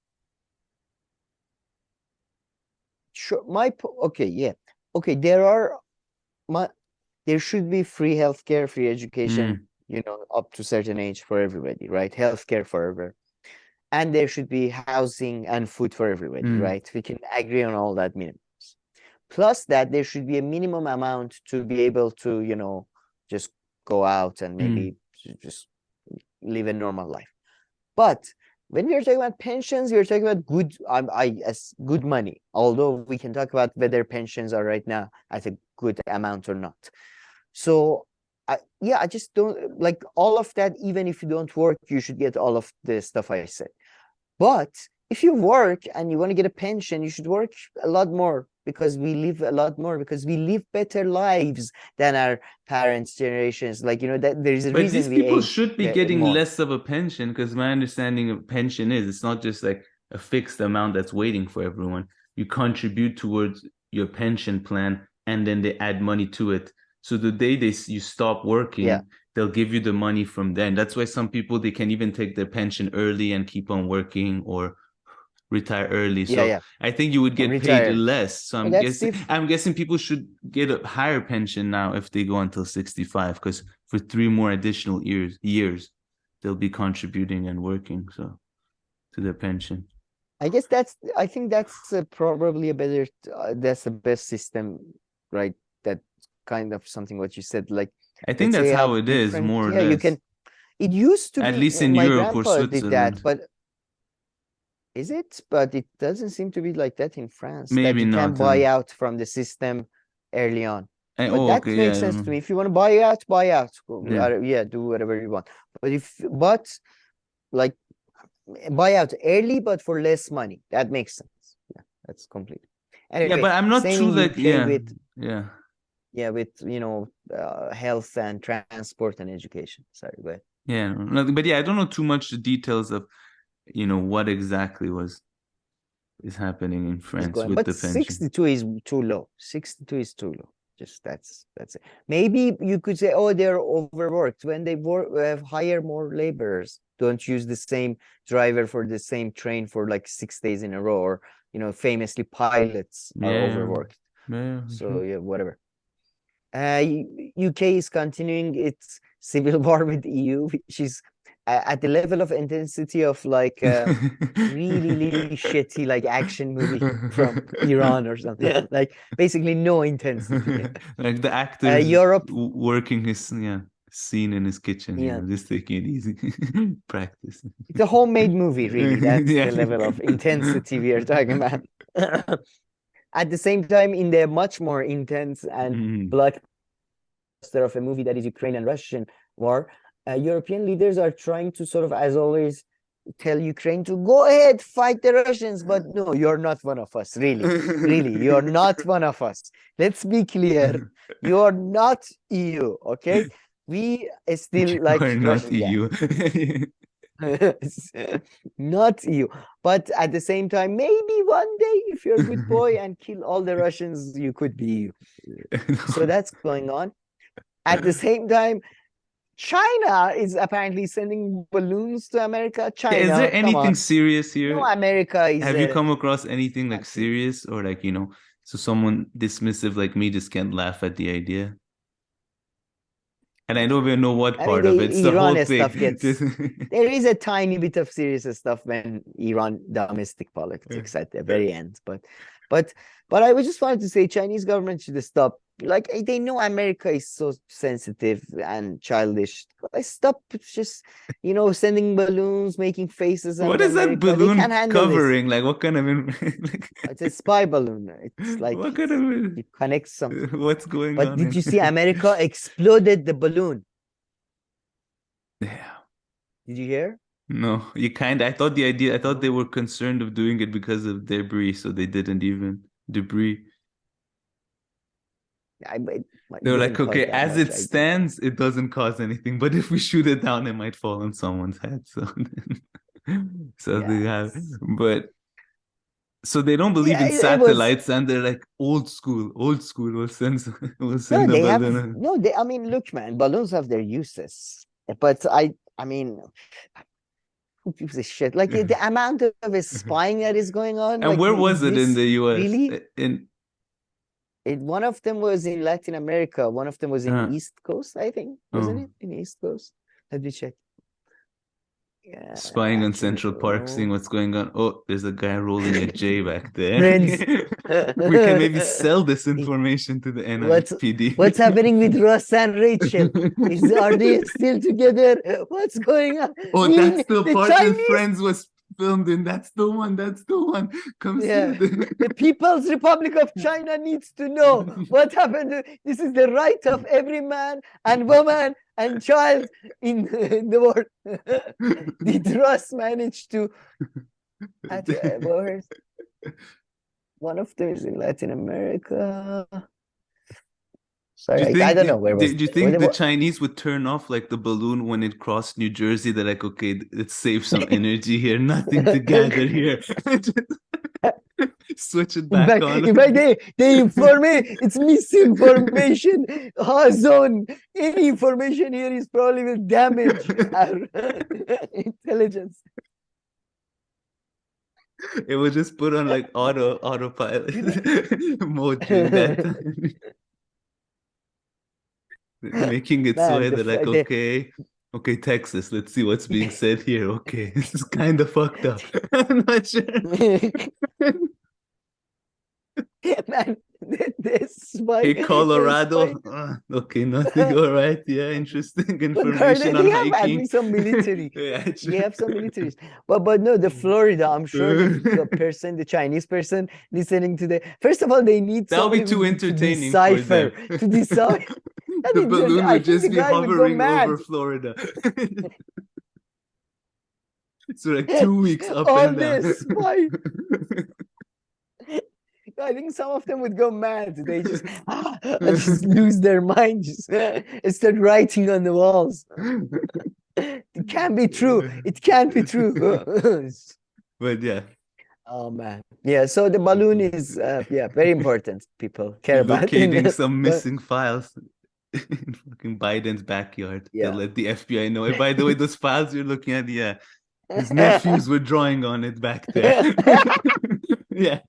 Sure, there should be free healthcare, free education, up to certain age for everybody, right? Healthcare forever. And there should be housing and food for everybody, right? We can agree on all that minimums. Plus that there should be a minimum amount to be able to, just go out and maybe just live a normal life. But when we are talking about pensions, we are talking about good money. Although we can talk about whether pensions are right now at a good amount or not. So I just don't like all of that. Even if you don't work, you should get all of the stuff I said. But if you work and you want to get a pension, you should work a lot more, because we live a lot more, because we live better lives than our parents' generations. Like, that there is a reason these people should be getting less of a pension, because my understanding of pension is it's not just like a fixed amount that's waiting for everyone. You contribute towards your pension plan, and then they add money to it. So the day you stop working, they'll give you the money from then. That's why some people, they can even take their pension early and keep on working, or retire early. So I think you would get paid less. So I'm guessing people should get a higher pension now if they go until 65, because for 3 more additional years they'll be contributing and working to their pension. I think that's probably that's the best system, right? That kind of something what you said, like I think that's how it is, more or less. You can. It used to at be, least in my Europe or grandpa did that, Switzerland. but is it? But it doesn't seem to be like that in France. Maybe that you not. Can buy out from the system early on. But that okay, makes sense to me. If you want to buy out, buy out. Do whatever you want. But like buy out early, but for less money. That makes sense. Yeah, that's complete. Anyway, but I'm not too like with health and transport and education. Sorry, go ahead. But I don't know too much the details of what exactly is happening in France with the pension. 62 is too low. 62 is too low. Just that's it. Maybe you could say, oh, they're overworked. When they hire more laborers, don't use the same driver for the same train for like 6 days in a row, or famously pilots are overworked. So whatever. UK is continuing its civil war with EU, which is at the level of intensity of like really shitty like action movie from Iran or something. Like basically no intensity. Like the actor Europe working his scene in his kitchen, Yeah. just taking it easy. Practice. It's a homemade movie, really. That's Yeah. the level of intensity we are talking about. At the same time, in the much more intense and blockbuster of a movie that is Ukraine and Russian war, European leaders are trying to sort of, as always, tell Ukraine to go ahead, fight the Russians, but no, you're not one of us, really. Really, you're not one of us. Let's be clear. You're not EU, okay? We still like Or not Russian gas. EU. Not EU. But at the same time, maybe one day, if you're a good boy and kill all the Russians, you could be EU. So that's going on. At the same time, China is apparently sending balloons to America. China, Is there come anything on. serious here? No, America is. Have you come across anything like serious or like, so someone dismissive like me just can't laugh at the idea? And I don't even know what part of it. It's the whole thing. Stuff gets, there is a tiny bit of serious stuff when Iran domestic politics at the very end. But I was just wanted to say Chinese government should stop. Like they know America is so sensitive and childish. Stop just sending balloons, making faces. What is that balloon covering? Like what kind of it's a spy balloon. It's like what kind of it connects something. What's going on? But did you see America exploded the balloon? Yeah. Did you hear? No, I thought they were concerned of doing it because of debris, so they didn't even debris. They were like, okay, as it stands, it doesn't cause anything, but if we shoot it down, it might fall on someone's head. So they have, but so they don't believe in satellites, and they're like old school. We'll send the balloon. I mean, look, man, balloons have their uses, but I mean, who gives a shit? Like the amount of spying that is going on. And like, where was it in the US? Really? One of them was in Latin America. One of them was in the East Coast, I think. Wasn't it? In the East Coast? Let me check. Yeah, spying on Central Park, seeing what's going on. Oh, there's a guy rolling a J back there. We can maybe sell this information to the NYPD. What's happening with Ross and Rachel? Are they still together? What's going on? Oh, that's the part that Friends was filmed in. That's the one. Come see the People's Republic of China needs to know what happened. This is the right of every man and woman and child in the world. Did Ross manage to one of them is in Latin America. Sorry, I don't know where was. Do you think the Chinese would turn off like the balloon when it crossed New Jersey? They're like, okay, let's save some energy here. Nothing to gather here. Switch it back on. In fact, they inform me it's misinformation. Zone. Any information here is probably will damage our intelligence. It will just put on like autopilot mode during that time. Making it so they're like, okay, Texas, let's see what's being said here. Okay, this is kind of fucked up. I'm not sure. Man, this Hey, Colorado. Okay, nothing. All right. Yeah, interesting information on hiking. Some military. They have some militaries. But no, the Florida, I'm sure the Chinese person listening to first of all, they need that'll be too entertaining to decide. The balloon would just be hovering over Florida. So like 2 weeks up and down. I think some of them would go mad. They just lose their mind, just start writing on the walls. It can't be true. It can't be true. But yeah. Oh man. Yeah, so the balloon is very important. People care about locating some missing files in fucking Biden's backyard. To let the FBI know. And by the way, those files you're looking at, his nephews were drawing on it back there. Yeah.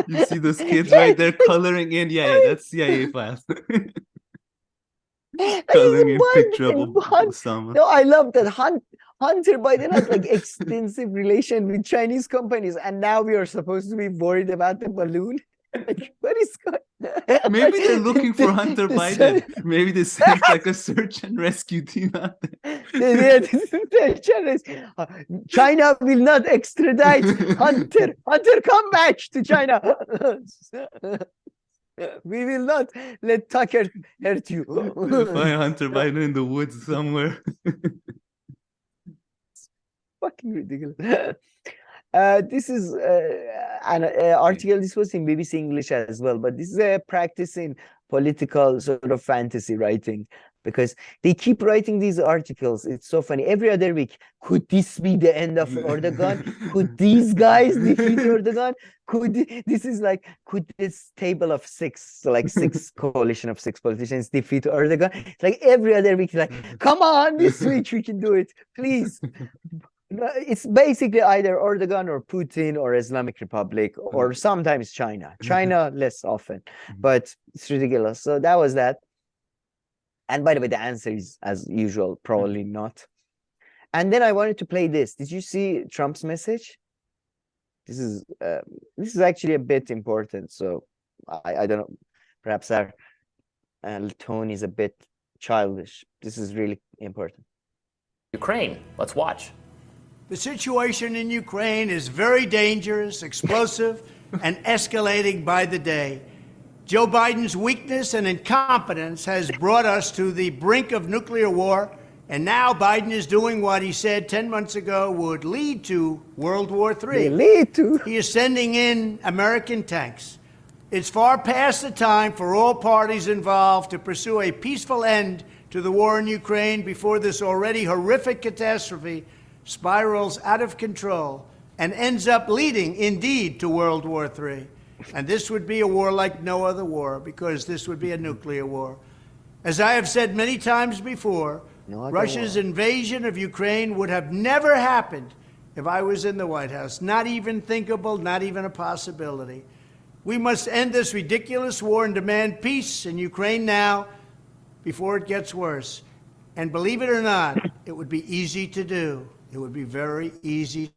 You see those kids right there coloring in? Yeah, that's CIA files. calling him picture of Biden. Osama. No, I love that Hunter Biden has like extensive relation with Chinese companies, and now we are supposed to be worried about the balloon. Like, what is going? Maybe they're looking for Hunter Biden. Maybe they sent like a search and rescue team out there. China will not extradite Hunter. Hunter, come back to China. We will not let Tucker hurt you. Find Hunter Biden in the woods somewhere. Fucking ridiculous. This is an article. This was in BBC English as well, but this is a practice in political sort of fantasy writing, because they keep writing these articles. It's so funny. Every other week, could this be the end of Erdogan? Could these guys defeat Erdogan? This is like, could this table of six, so like six coalition of six politicians defeat Erdogan? It's like every other week, like, come on, this week we can do it, please. It's basically either Erdogan or Putin or Islamic Republic or sometimes China. China less often, but it's ridiculous. So that was that. And by the way, the answer is, as usual, probably not. And then I wanted to play this. Did you see Trump's message? This is actually a bit important. So I don't know. Perhaps our tone is a bit childish. This is really important. Ukraine. Let's watch. The situation in Ukraine is very dangerous, explosive, and escalating by the day. Joe Biden's weakness and incompetence has brought us to the brink of nuclear war, and now Biden is doing what he said 10 months ago would lead to World War III. He is sending in American tanks. It's far past the time for all parties involved to pursue a peaceful end to the war in Ukraine before this already horrific catastrophe spirals out of control and ends up leading, indeed, to World War III. And this would be a war like no other war, because this would be a nuclear war. As I have said many times before, Russia's invasion of Ukraine would have never happened if I was in the White House. Not even thinkable, not even a possibility. We must end this ridiculous war and demand peace in Ukraine now before it gets worse. And believe it or not, it would be easy to do. It would be very easy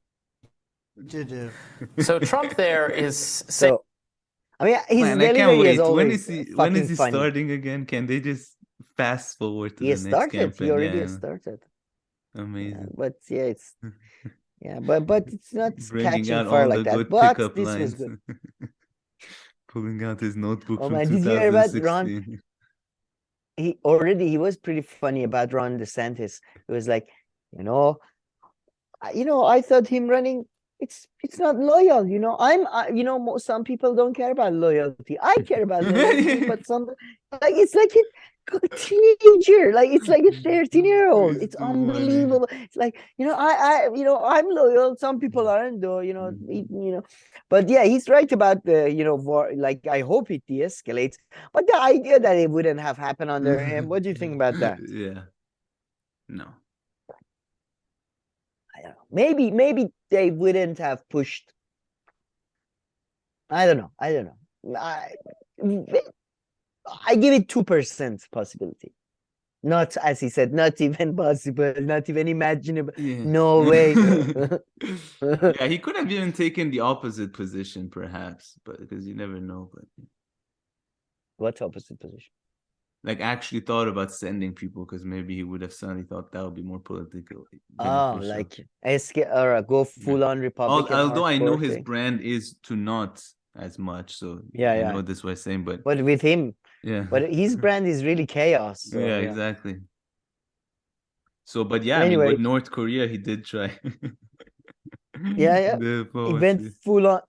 to do. So Trump there is saying... So, I mean, his delivery is always when is he funny. starting again? Can they just fast forward to the next campaign? He already started. Amazing. Yeah, but yeah, it's but it's not bringing catching out fire all like the that. good But pickup this lines. was good. Pulling out his notebook Oh from man, did you hear about 2016. Ron? He was pretty funny about Ron DeSantis. It was like, I thought him running. It's not loyal, some people don't care about loyalty. I care about loyalty, but it's like a teenager, like it's like a 13-year-old. It's unbelievable. It's like, I'm loyal. Some people aren't, though, But yeah, he's right about the, war. Like, I hope it de-escalates. But the idea that it wouldn't have happened under him, what do you think about that? Yeah. No. I don't know. Maybe they wouldn't have pushed. I don't know. I give it 2% possibility. Not, as he said, not even possible, not even imaginable. Yeah. No way. Yeah, he could have even taken the opposite position, perhaps, but because you never know. But what opposite position? Like, actually thought about sending people, because maybe he would have suddenly thought that would be more political. Oh, like or go full on Republican. Although I know his brand is to not as much, so I know this was saying, but with him, but his brand is really chaos. So, yeah, exactly. So, but yeah, anyway, with North Korea, he did try. It went full on.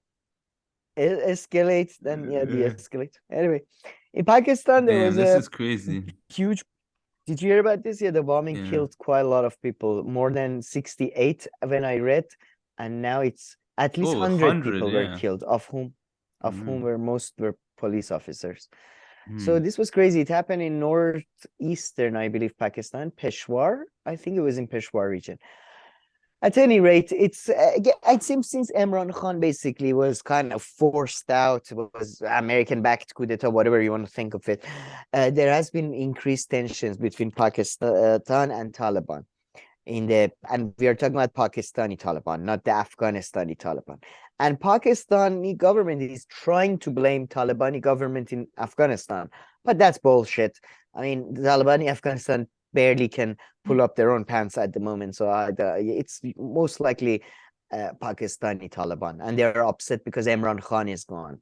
Escalate, then de-escalate. Anyway, in Pakistan there was this is crazy. Huge. Did you hear about this? Yeah, the bombing killed quite a lot of people, more than 68 when I read, and now it's at least 100 people were killed, of whom most were police officers. So this was crazy. It happened in northeastern, I believe, Pakistan, Peshawar. I think it was in Peshawar region. At any rate, it seems since Imran Khan basically was kind of forced out, was American-backed coup d'etat, whatever you want to think of it, there has been increased tensions between Pakistan and Taliban. And we are talking about Pakistani Taliban, not the Afghanistani Taliban. And Pakistani government is trying to blame Talibani government in Afghanistan, but that's bullshit. I mean, the Talibani Afghanistan barely can pull up their own pants at the moment, so it's most likely Pakistani Taliban, and they're upset because Imran Khan is gone.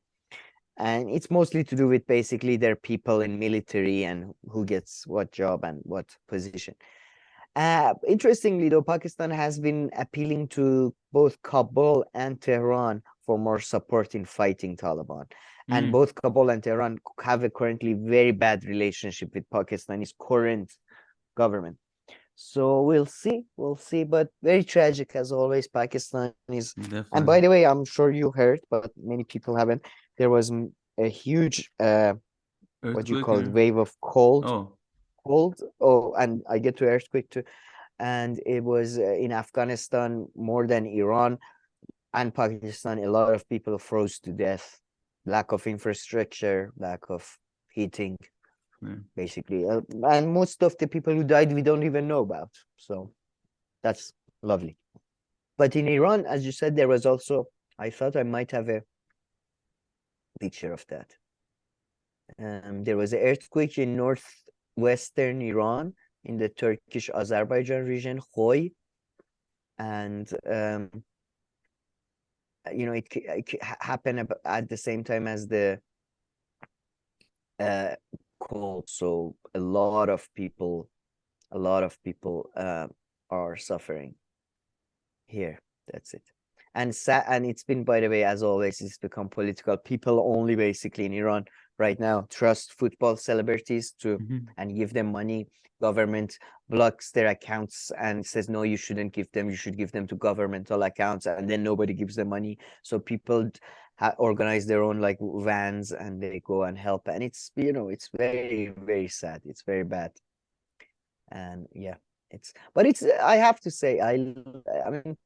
And it's mostly to do with basically their people in military and who gets what job and what position. Interestingly, though, Pakistan has been appealing to both Kabul and Tehran for more support in fighting Taliban. And both Kabul and Tehran have a currently very bad relationship with Pakistani's current government. So we'll see, but very tragic as always. Pakistan is, and by the way, I'm sure you heard, but many people haven't. There was a huge, what do you call it, wave of cold. And I get to earthquake too, and it was in Afghanistan more than Iran and Pakistan. A lot of people froze to death, lack of infrastructure, lack of heating, basically, and most of the people who died we don't even know about, so that's lovely. But in Iran, as you said, there was also, I thought I might have a picture of that. There was an earthquake in northwestern Iran in the Turkish Azerbaijan region, Khoy, and it happened at the same time as the cold, so a lot of people are suffering here. That's it. And it's been, by the way, as always, it's become political. People only basically in Iran right now trust football celebrities to and give them money. Government blocks their accounts and says, no, you shouldn't give them, you should give them to governmental accounts, and then nobody gives them money. So people organize their own like vans and they go and help, and it's it's very, very sad. It's very bad. And yeah, I have to say, I mean,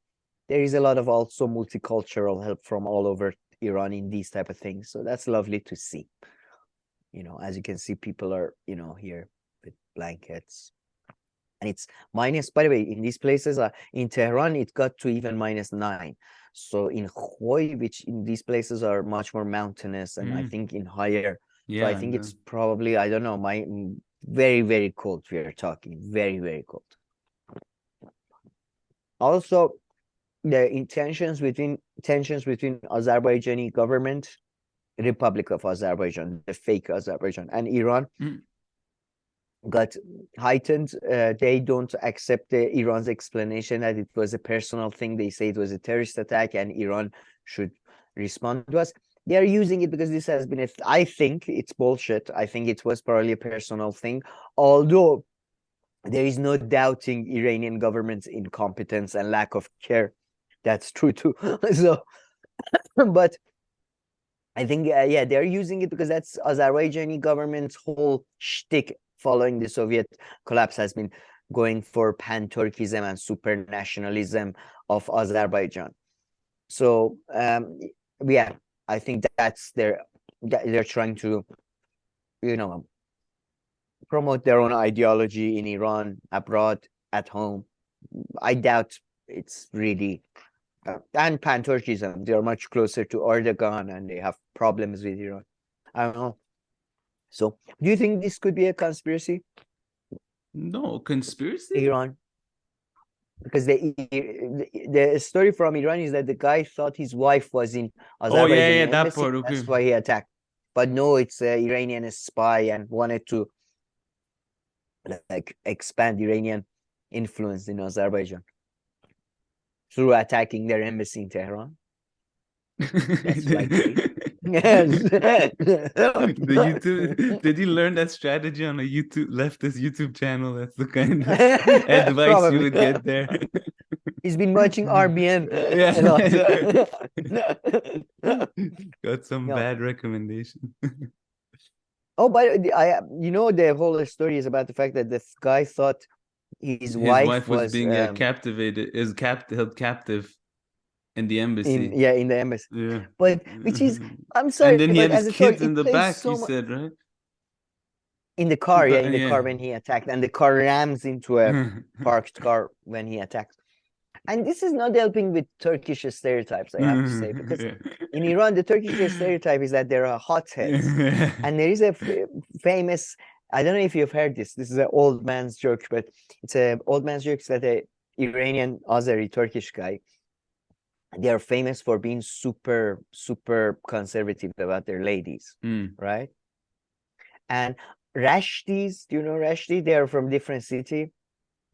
there is a lot of also multicultural help from all over Iran in these type of things, so that's lovely to see. As you can see, people are here with blankets, and it's minus, by the way, in these places. In Tehran it got to even -9. So in Khoy, which in these places are much more mountainous, and I think in higher, so I think it's probably, I don't know, very, very cold. We are talking very, very cold. Also, the tensions between Azerbaijani government, Republic of Azerbaijan, the fake Azerbaijan, and Iran got heightened. They don't accept Iran's explanation that it was a personal thing. They say it was a terrorist attack and Iran should respond to us. They are using it because this has been I think it's bullshit. I think it was probably a personal thing, although there is no doubting Iranian government's incompetence and lack of care. That's true too. So, but I think, they're using it because that's Azerbaijani government's whole shtick following the Soviet collapse, has been going for pan-Turkism and super-nationalism of Azerbaijan. So, I think that's they're trying to, promote their own ideology in Iran, abroad, at home. I doubt it's really, and pan-Turkism, they're much closer to Erdogan and they have problems with Iran. I don't know. So, do you think this could be a conspiracy? No, conspiracy? Iran. Because the story from Iran is that the guy thought his wife was in Azerbaijan. That part, okay. That's why he attacked. But no, it's an Iranian spy and wanted to expand Iranian influence in Azerbaijan through attacking their embassy in Tehran. That's likely. Yes. Did you learn that strategy on a leftist YouTube channel? That's the kind of advice you would get there. He's been watching RBN. Got some bad recommendations. Oh, but the whole story is about the fact that this guy thought his His wife was was being held captive in the embassy. in the embassy. Yeah. But which is, I'm And sorry, then he but had as his a thought, kids in it the plays back, so you much said, right? in the car, yeah, in the Yeah. car when he attacked, and the car rams into a parked car when he attacked. And this is not helping with Turkish stereotypes, I have to say, because Yeah. in Iran, the Turkish stereotype is that there are hotheads. And there is a famous, I don't know if you've heard this. This is an old man's joke, but it's an old man's joke that a Iranian, Azeri, Turkish guy, they are famous for being super, super conservative about their ladies, right? And Rashtis, do you know Rashti? They are from different city.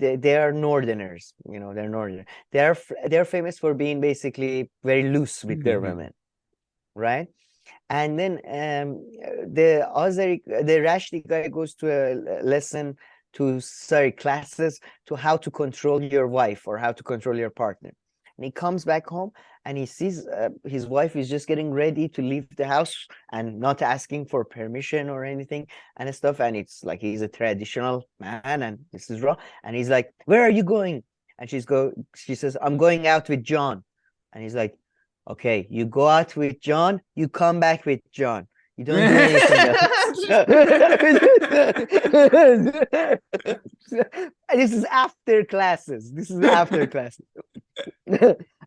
They are northerners, you know, they're northern. They're famous for being basically very loose with their women, right? And then the Rashti guy goes to a classes to how to control your wife or how to control your partner. And he comes back home and he sees his wife is just getting ready to leave the house and not asking for permission or anything and stuff. And it's like he's a traditional man and this is wrong. And he's like, "Where are you going?" And she says, "I'm going out with John." And he's like, "Okay, you go out with John, you come back with John. You don't do anything else." This is after classes.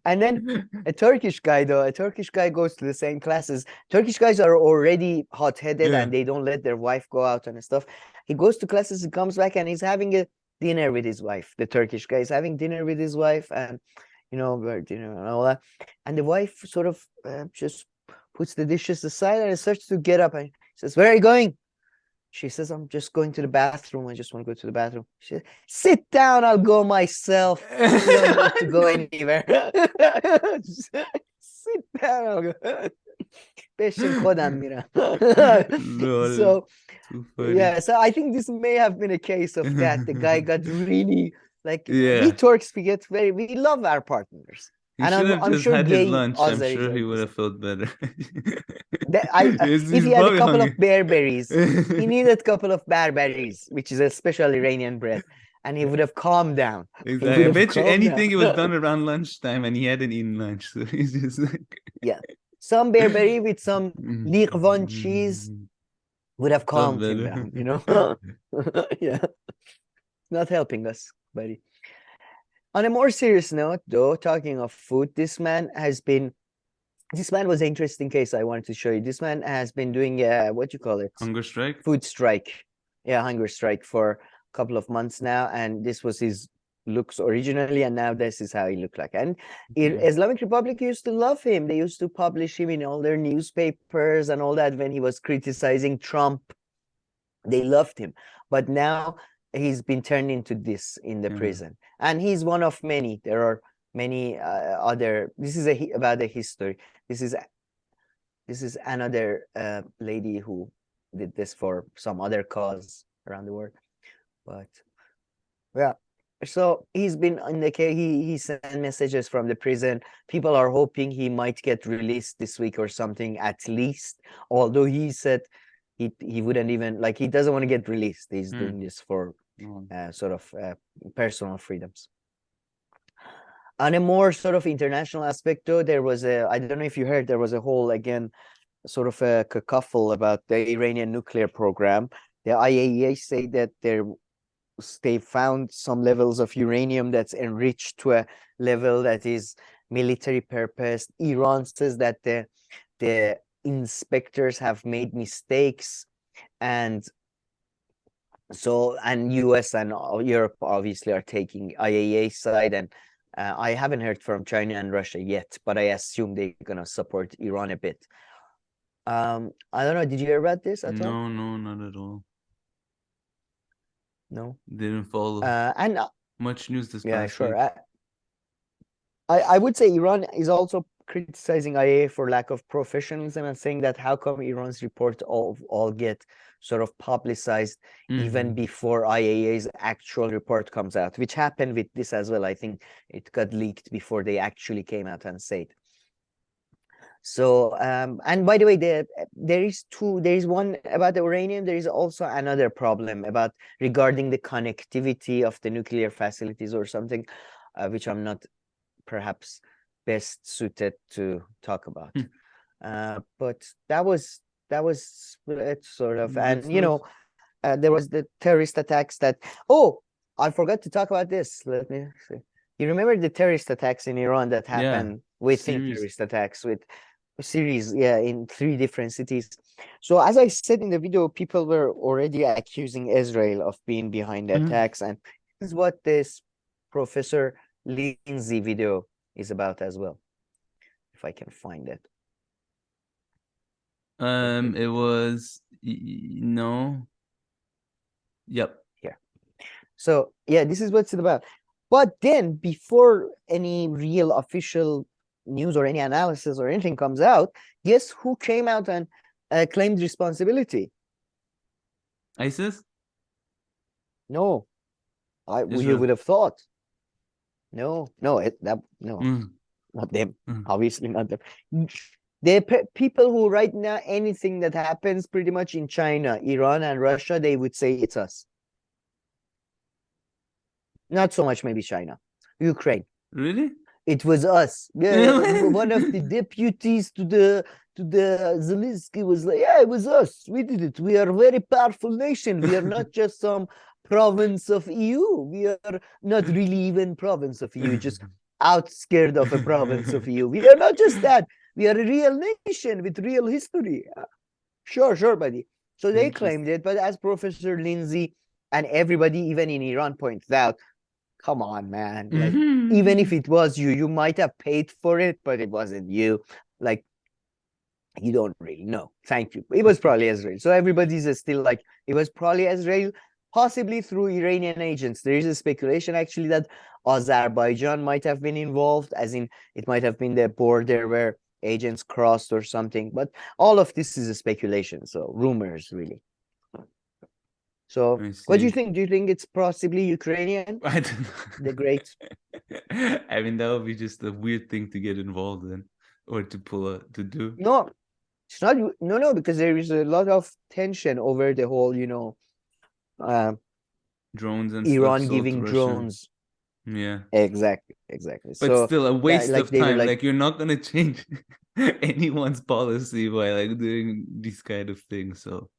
And then a Turkish guy goes to the same classes. Turkish guys are already hot-headed and they don't let their wife go out and stuff. He goes to classes, he comes back and he's having a dinner with his wife. The Turkish guy is having dinner with his wife and and all that. And the wife sort of just puts the dishes aside and starts to get up and says, "Where are you going?" She says, "I'm just going to the bathroom. I just want to go to the bathroom." She says, "Sit down, I'll go myself. You don't need to go anywhere." Sit down, I'll go. So yeah, so I think this may have been a case of that. The guy got really we Turks, we love our partners. He And should have I'm just sure had gay his lunch. I'm Azeris sure are he the would same. have felt better. If he had a couple of bearberries, he needed a couple of bearberries, which is a special Iranian bread, and he would have calmed down. Exactly. I bet you anything it was done around lunchtime and he hadn't eaten lunch. So he's just like some bearberry with some liqvan cheese would have calmed him down, you know? Not helping us, buddy. On a more serious note, though, talking of food, this man was an interesting case I wanted to show you. This man has been doing what you call it? Hunger strike? Food strike. Yeah, hunger strike for a couple of months now. And this was his looks originally, and now this is how he looked like. And Islamic Republic used to love him. They used to publish him in all their newspapers and all that when he was criticizing Trump. They loved him. But now he's been turned into this in the prison. And he's one of many. There are many other. This is about the history. This is another lady who did this for some other cause around the world. But yeah, so he's been in the case. He sent messages from the prison. People are hoping he might get released this week or something at least. Although he said he wouldn't even he doesn't want to get released. He's doing this for sort of personal freedoms. On a more sort of international aspect, though, there was I don't know if you heard, there was a whole, again, sort of a kerfuffle about the Iranian nuclear program. The IAEA say that they found some levels of uranium that's enriched to a level that is military purpose. Iran says that the inspectors have made mistakes, and US and Europe obviously are taking IAEA side, and I haven't heard from China and Russia yet, but I assume they're gonna support Iran a bit. I don't know, did you hear about this at all? No, not at all. No, didn't follow and much news this yeah, past sure. week. I would say Iran is also criticizing IAEA for lack of professionalism and saying that how come Iran's report all get sort of publicized even before IAEA's actual report comes out, which happened with this as well. I think it got leaked before they actually came out and said. So, and by the way, there is one about the uranium. There is also another problem about regarding the connectivity of the nuclear facilities or something, which I'm not perhaps best suited to talk about. But that was it, sort of, and there was the terrorist attacks that. Oh, I forgot to talk about this. Let me see. You remember the terrorist attacks in Iran that happened within terrorist attacks with series, in 3 different cities. So as I said in the video, people were already accusing Israel of being behind the attacks, and this is what this Professor Lindsay video is about as well. If I can find it. It was no. Yep. Here. So yeah, this is what it's about. But then before any real official news or any analysis or anything comes out, guess who came out and claimed responsibility? ISIS? No. You would have thought. No, not them. Obviously not them. The people who right now, anything that happens pretty much in China, Iran, and Russia, they would say it's us. Not so much maybe China. Ukraine. Really? It was us. Yeah, one of the deputies to the Zelensky was like, yeah, it was us. We did it. We are a very powerful nation. We are not just some province of EU. We are not really even province of EU, just outscared of a province of EU. We are not just that. We are a real nation with real history. Sure, buddy. So they claimed it, but as Professor Lindsay and everybody, even in Iran, pointed out, come on, man. Like, even if it was you, you might have paid for it, but it wasn't you. Like, you don't really know. Thank you. It was probably Israel. So everybody's still like, it was probably Israel, possibly through Iranian agents. There is a speculation actually that Azerbaijan might have been involved, as in it might have been the border where agents crossed or something. But all of this is a speculation. So rumors, really. So what do you think? Do you think it's possibly Ukrainian? I don't know. The great. I mean, that would be just a weird thing to get involved in or to do. No, it's not. No, because there is a lot of tension over the whole, drones and Iran stuff giving drones. Yeah. Exactly. But so, still a waste of time. Like, you're not gonna change anyone's policy by like doing these kind of things. So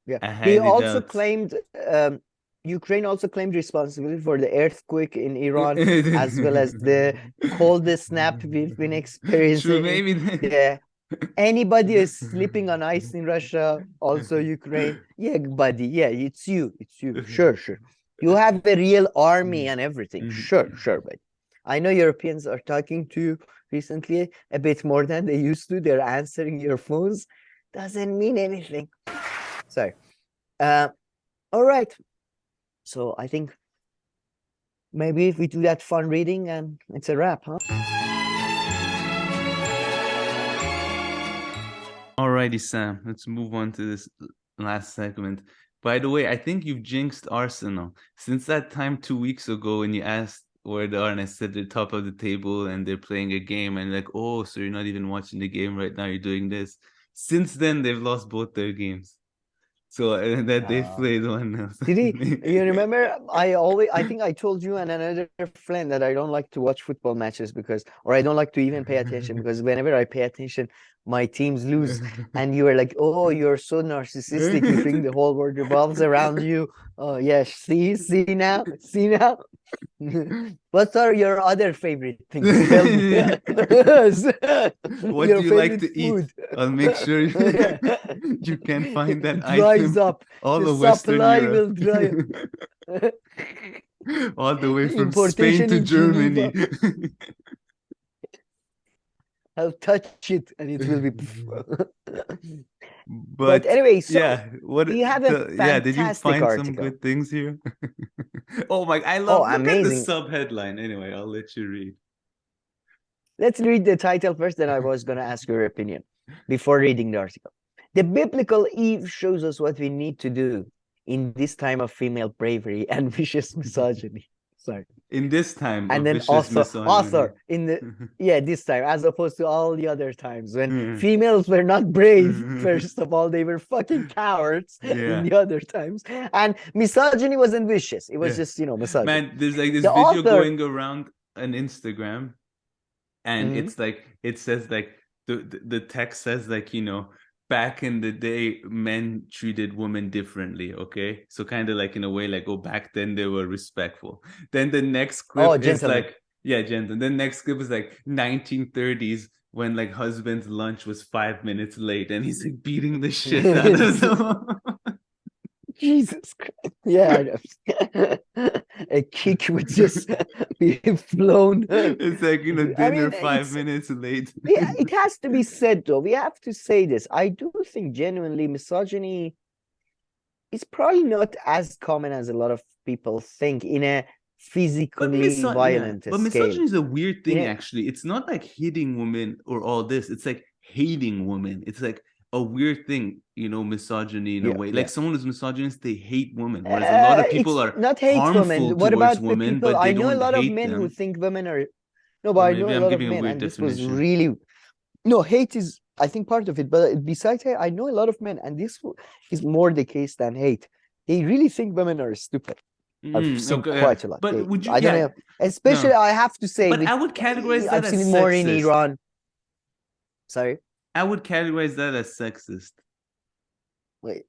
yeah, he also claimed Ukraine also claimed responsibility for the earthquake in Iran as well as the coldest snap we've been experiencing. True, maybe. Yeah. Anybody is sleeping on ice in Russia, also Ukraine. Yeah, buddy. Yeah, it's you. Sure. You have the real army and everything. Sure, buddy. I know Europeans are talking to you recently a bit more than they used to. They're answering your phones. Doesn't mean anything. Sorry. All right. So I think maybe if we do that fun reading and it's a wrap, huh? Alrighty, Sam. Let's move on to this last segment. By the way, I think you've jinxed Arsenal. Since that time 2 weeks ago when you asked where they are and I said they're top of the table and they're playing a game and like, oh, so you're not even watching the game right now, you're doing this. Since then, they've lost both their games. So that they played one else. Did he? You remember? I think I told you and another friend that I don't like to watch football matches or I don't like to even pay attention because whenever I pay attention, my teams lose. And you were like, oh, you're so narcissistic. You think the whole world revolves around you. Oh, yes. See now. What are your other favorite things? Tell me. What do you like to eat? I'll make sure you can find that dries item. Up. All the the Western supply Europe. will dry up. All the way from Importation Spain to in Germany. I'll touch it and it will be. But anyway, so yeah, you have a fantastic did you find article. some good things here? Oh my! I love. Look amazing. at the sub headline. Anyway, I'll let you read. Let's read the title first, then I was going to ask your opinion before reading the article. The biblical Eve shows us what we need to do in this time of female bravery and vicious misogyny. Sorry. In this time And of then vicious author misogyny. in the this time, as opposed to all the other times when Mhm. females were not brave. First of all, they were fucking cowards in Yeah. the other times, and misogyny wasn't vicious. It was Yeah. just misogyny. Man, there's like this The video author- going around on Instagram, and Mhm. it's like it says like the text says like, you know, back in the day men treated women differently, okay? So kind of like in a way like, oh, back then they were respectful. Then the next clip is gentlemen. like, yeah, gentlemen. Then next clip is like 1930s when like husband's lunch was 5 minutes late and he's like beating the shit out of them. Jesus Christ. Yeah, I know. A kick would just be flown. It's like, you know, I dinner mean, 5 it's- minutes late. Yeah, it has to be said though. We have to say this. I do think genuinely misogyny is probably not as common as a lot of people think in a physically violent But scale. misogyny is a weird thing, You know- actually. It's not like hitting women or all this. It's like hating women. It's like a weird thing, you know, misogyny in a Yeah, way. yeah. Like someone who's misogynist, they hate women, whereas a lot of people It's are not hate harmful women. What towards about the women, people? but they I know a don't lot of hate men who them. think women are. No, but Or I know maybe a I'm lot of giving a men, weird and this was definition. really. No, hate is, I think, part of it. But besides hate, I know a lot of men, and this is more the case than hate. They really think women are stupid. I've seen Okay, quite a lot. But They- would you? I don't yeah, know. Especially, no. I have to say, But with- I would categorize that I've as seen it more in sexist. Iran. Sorry. I would categorize that as sexist. Wait.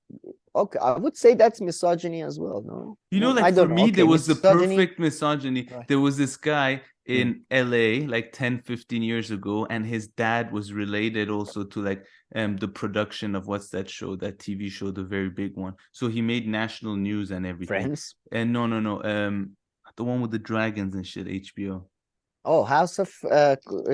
Okay, I would say that's misogyny as well. No, You know, No, like I for don't know. me, there Okay, was the misogyny- perfect misogyny. Right. There was this guy in LA like 10, 15 years ago, and his dad was related also to like the production of what's that show, that TV show, the very big one. So he made national news and everything. Friends? And no, the one with the dragons and shit, HBO. Oh, House of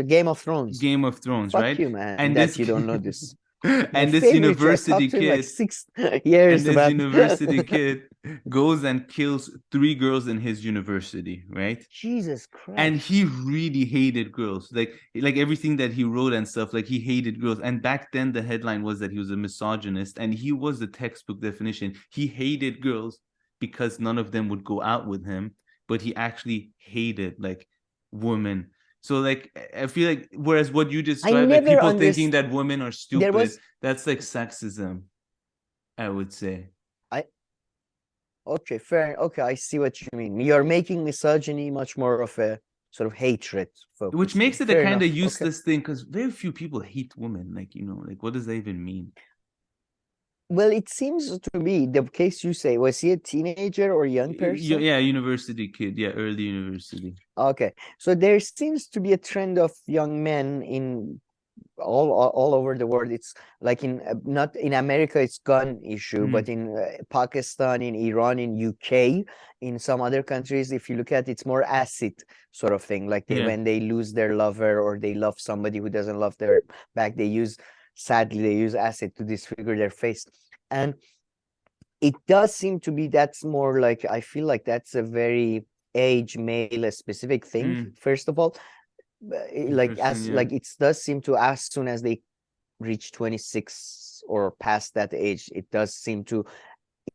Game of Thrones. Game of Thrones, Fuck right? you, man. And that this you don't know this. and My this favorite, I university talked to him kid, like 6 years and this about university kid goes and kills 3 girls in his university, right? Jesus Christ. And he really hated girls, like everything that he wrote and stuff, like he hated girls. And back then the headline was that he was a misogynist, and he was the textbook definition. He hated girls because none of them would go out with him, but he actually hated like women. So like I feel like, whereas what you described, like never people thinking that women are stupid, was- that's like sexism, I would say. Okay, fair. Okay, I see what you mean. You're making misogyny much more of a sort of hatred focus. Which makes it Fair a kind of enough. Okay. useless thing, because very few people hate women. Like, you know, like what does that even mean? Well, it seems to be the case you say. Was he a teenager or a young person? Yeah, university kid. Yeah, early university. Okay, so there seems to be a trend of young men in all over the world. It's like in not in America, it's gun issue, but in Pakistan, in Iran, in UK, in some other countries, if you look at it, it's more acid sort of thing. Like Yeah. when they lose their lover or they love somebody who doesn't love their back, sadly they use acid to disfigure their face. And it does seem to be, that's more like, I feel like that's a very age male specific thing, first of all. Like as Interesting, like it does seem to, as soon as they reach 26 or past that age, it does seem to,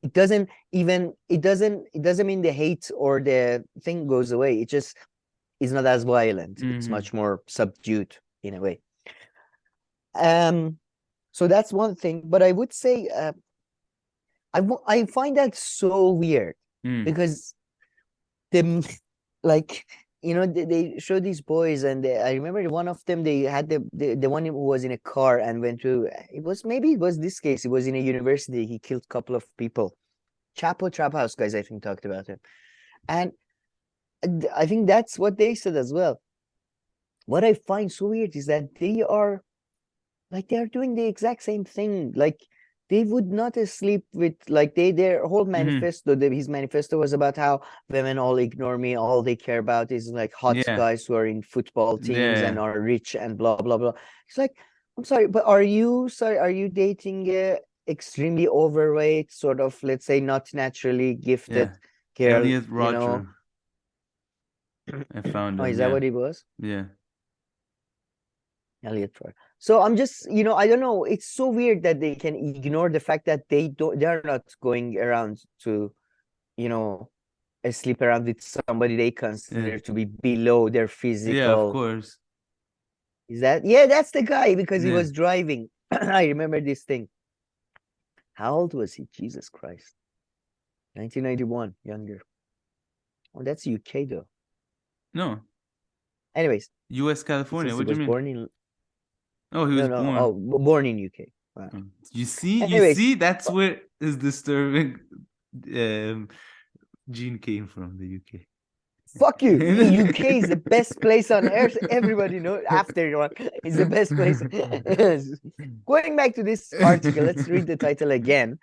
it doesn't mean the hate or the thing goes away. It just is not as violent. It's much more subdued in a way. So that's one thing. But I would say I find that so weird because like, you know, they show these boys, and I remember one of them, they had the one who was in a car and went to, it was this case, it was in a university, he killed a couple of people. Chapo Trap House guys, I think, talked about it. And I think that's what they said as well. What I find so weird is that they are doing the exact same thing. Like, they would not sleep with, like, their whole manifesto, his manifesto was about how women all ignore me, all they care about is like hot guys who are in football teams and are rich and blah blah blah. It's like, I'm sorry, but are you dating a extremely overweight, sort of, let's say, not naturally gifted girl? Elliot you know? Roger. I found him. Oh, is that what he was? Yeah. Elliot Roger. So I'm just, you know, I don't know. It's so weird that they can ignore the fact that they're not going around to, you know, sleep around with somebody they consider to be below their physical. Yeah, of course. Is that? Yeah, that's the guy because he Yeah. was driving. I remember this thing. How old was he? Jesus Christ. 1991, younger. Oh, that's UK though. No. Anyways. U.S. California. What do you mean? Born in... Oh, he was born. Oh, born in UK. Wow. You see, Anyways, that's where his disturbing gene came from, the UK. Fuck you. The UK is the best place on earth. Everybody knows after one is the best place. Going back to this article, let's read the title again.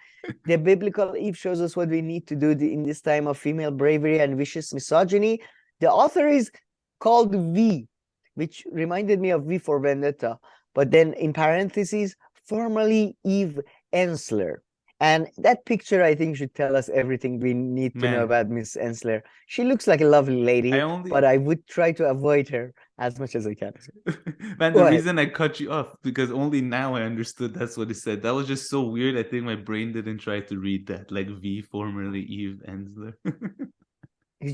The biblical Eve shows us what we need to do in this time of female bravery and vicious misogyny. The author is called V, which reminded me of V for Vendetta, but then in parentheses, formerly Eve Ensler. And that picture, I think, should tell us everything we need to know about Miss Ensler. She looks like a lovely lady, but I would try to avoid her as much as I can. Man, the reason I cut you off, because only now I understood that's what it said. That was just so weird. I think my brain didn't try to read that, like V, formerly Eve Ensler.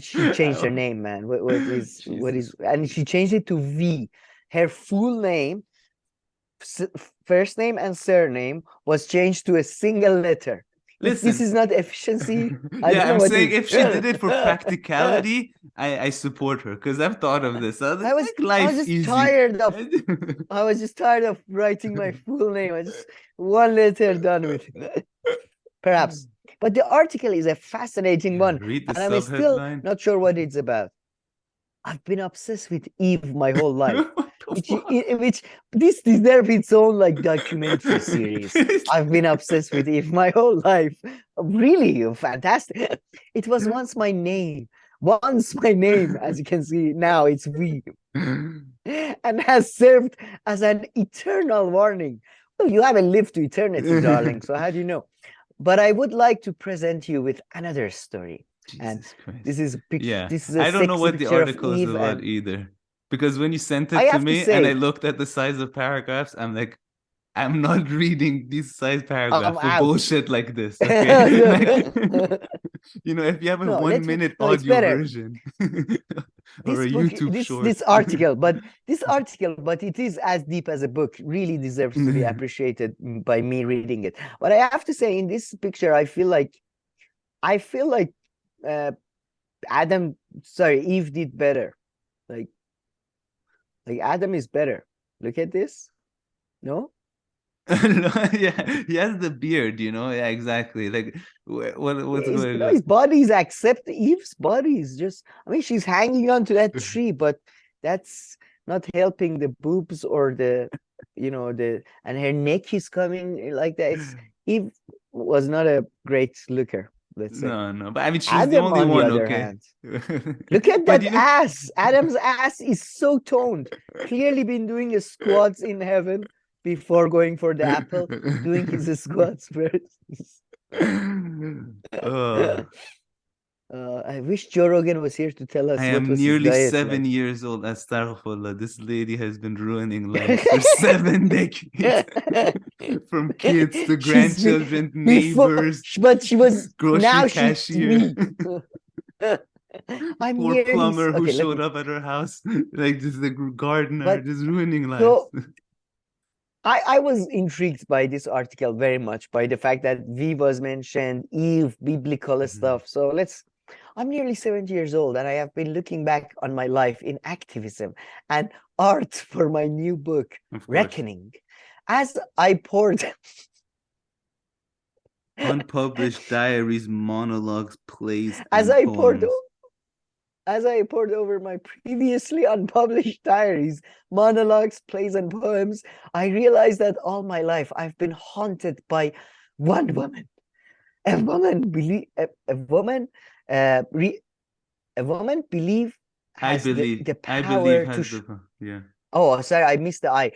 She changed her name, man. What is, and she changed it to V. Her full name, first name and surname, was changed to a single letter. Listen, this is not efficiency. I'm saying if she did it for practicality, I support her because I've thought of this. I was just tired of writing my full name. I just one letter done with it. Perhaps. But the article is a fascinating one, and I'm still not sure what it's about. I've been obsessed with Eve my whole life, which this deserves its own like documentary series. I've been obsessed with Eve my whole life. Really fantastic. It was once my name. As you can see now, it's V, and has served as an eternal warning. Well, you haven't lived to eternity, darling. So how do you know? But I would like to present you with another story. Jesus Christ. This is a picture. This is a I don't know what the article is about either. Because when you sent it to me and I looked at the size of paragraphs, I'm like, I'm not reading these size paragraphs for bullshit like this. Okay? If you have a 1 minute audio version or a YouTube short. This article, but it is as deep as a book, really deserves to be appreciated by me reading it. But I have to say, in this picture, I feel like Eve did better. Like Adam is better. Look at this. No? Yeah, he has the beard, Yeah, exactly. Like what's going on? His body is accept Eve's body is just, she's hanging on to that tree, but that's not helping the boobs or the and her neck is coming like that. Eve was not a great looker. Let's say. No, but she's Adam, the only one. Okay. Look at that ass. Adam's ass is so toned. Clearly been doing squats in heaven before going for the apple, doing his squats first. I wish Joe Rogan was here to tell us. I am nearly 7 years old. Astaghfirullah. This lady has been ruining life for 7 decades. From kids to grandchildren, neighbors. But she was grocery cashier. Poor plumber who showed up at her house, like just the gardener, just ruining lives. So, I was intrigued by this article very much, by the fact that V was mentioned, Eve, biblical stuff. So I'm nearly 70 years old, and I have been looking back on my life in activism and art for my new book, Reckoning. As I poured unpublished diaries, monologues, plays, as I poured over my previously unpublished diaries, monologues, plays, and poems, I realized that all my life I've been haunted by one woman. A woman believe has the power to Oh, sorry, I missed the I.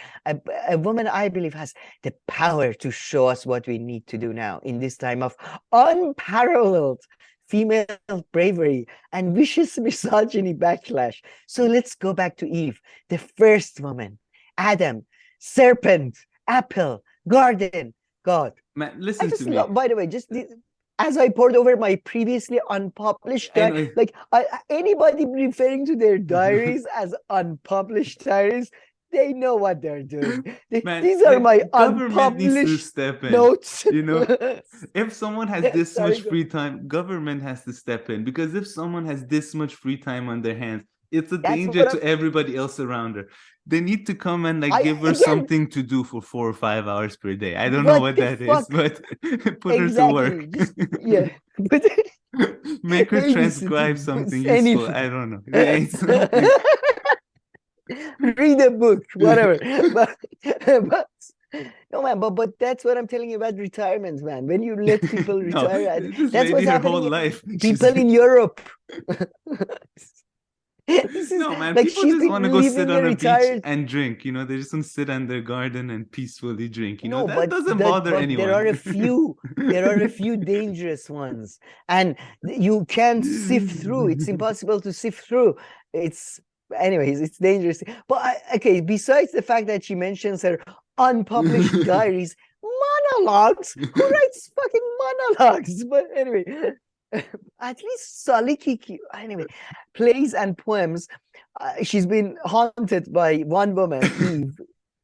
A woman, I believe, has the power to show us what we need to do now in this time of unparalleled female bravery and vicious misogyny backlash. So let's go back to Eve, the first woman, Adam, serpent, apple, garden, God. Man, listen to me. By the way, as I poured over my previously unpublished Anyway. like anybody referring to their diaries as unpublished diaries, they know what they're doing. Man, These are my government needs to unpublished step in. notes. You know, if someone has this Sorry, much free time, government has to step in, because if someone has this much free time on their hands, it's a danger to everybody else around her. They need to come and give her something to do for 4 or 5 hours per day. I don't know what that is, but put her to work. Just, yeah. Make her transcribe something useful. I don't know. Read a book, whatever. but no, man, but that's what I'm telling you about retirement, man. When you let people retire, that's what's happening. Whole life. People in Europe. No, man, people just want to go sit on a beach and drink. You know, they just want to sit in their garden and peacefully drink. You know, that doesn't bother anyone. There are a few. There are a few dangerous ones, and you can't sift through. It's impossible to sift through. Anyways, it's dangerous. But okay, besides the fact that she mentions her unpublished diaries, monologues. Who writes fucking monologues? But anyway. At least Salikiki, anyway, plays and poems. She's been haunted by one woman,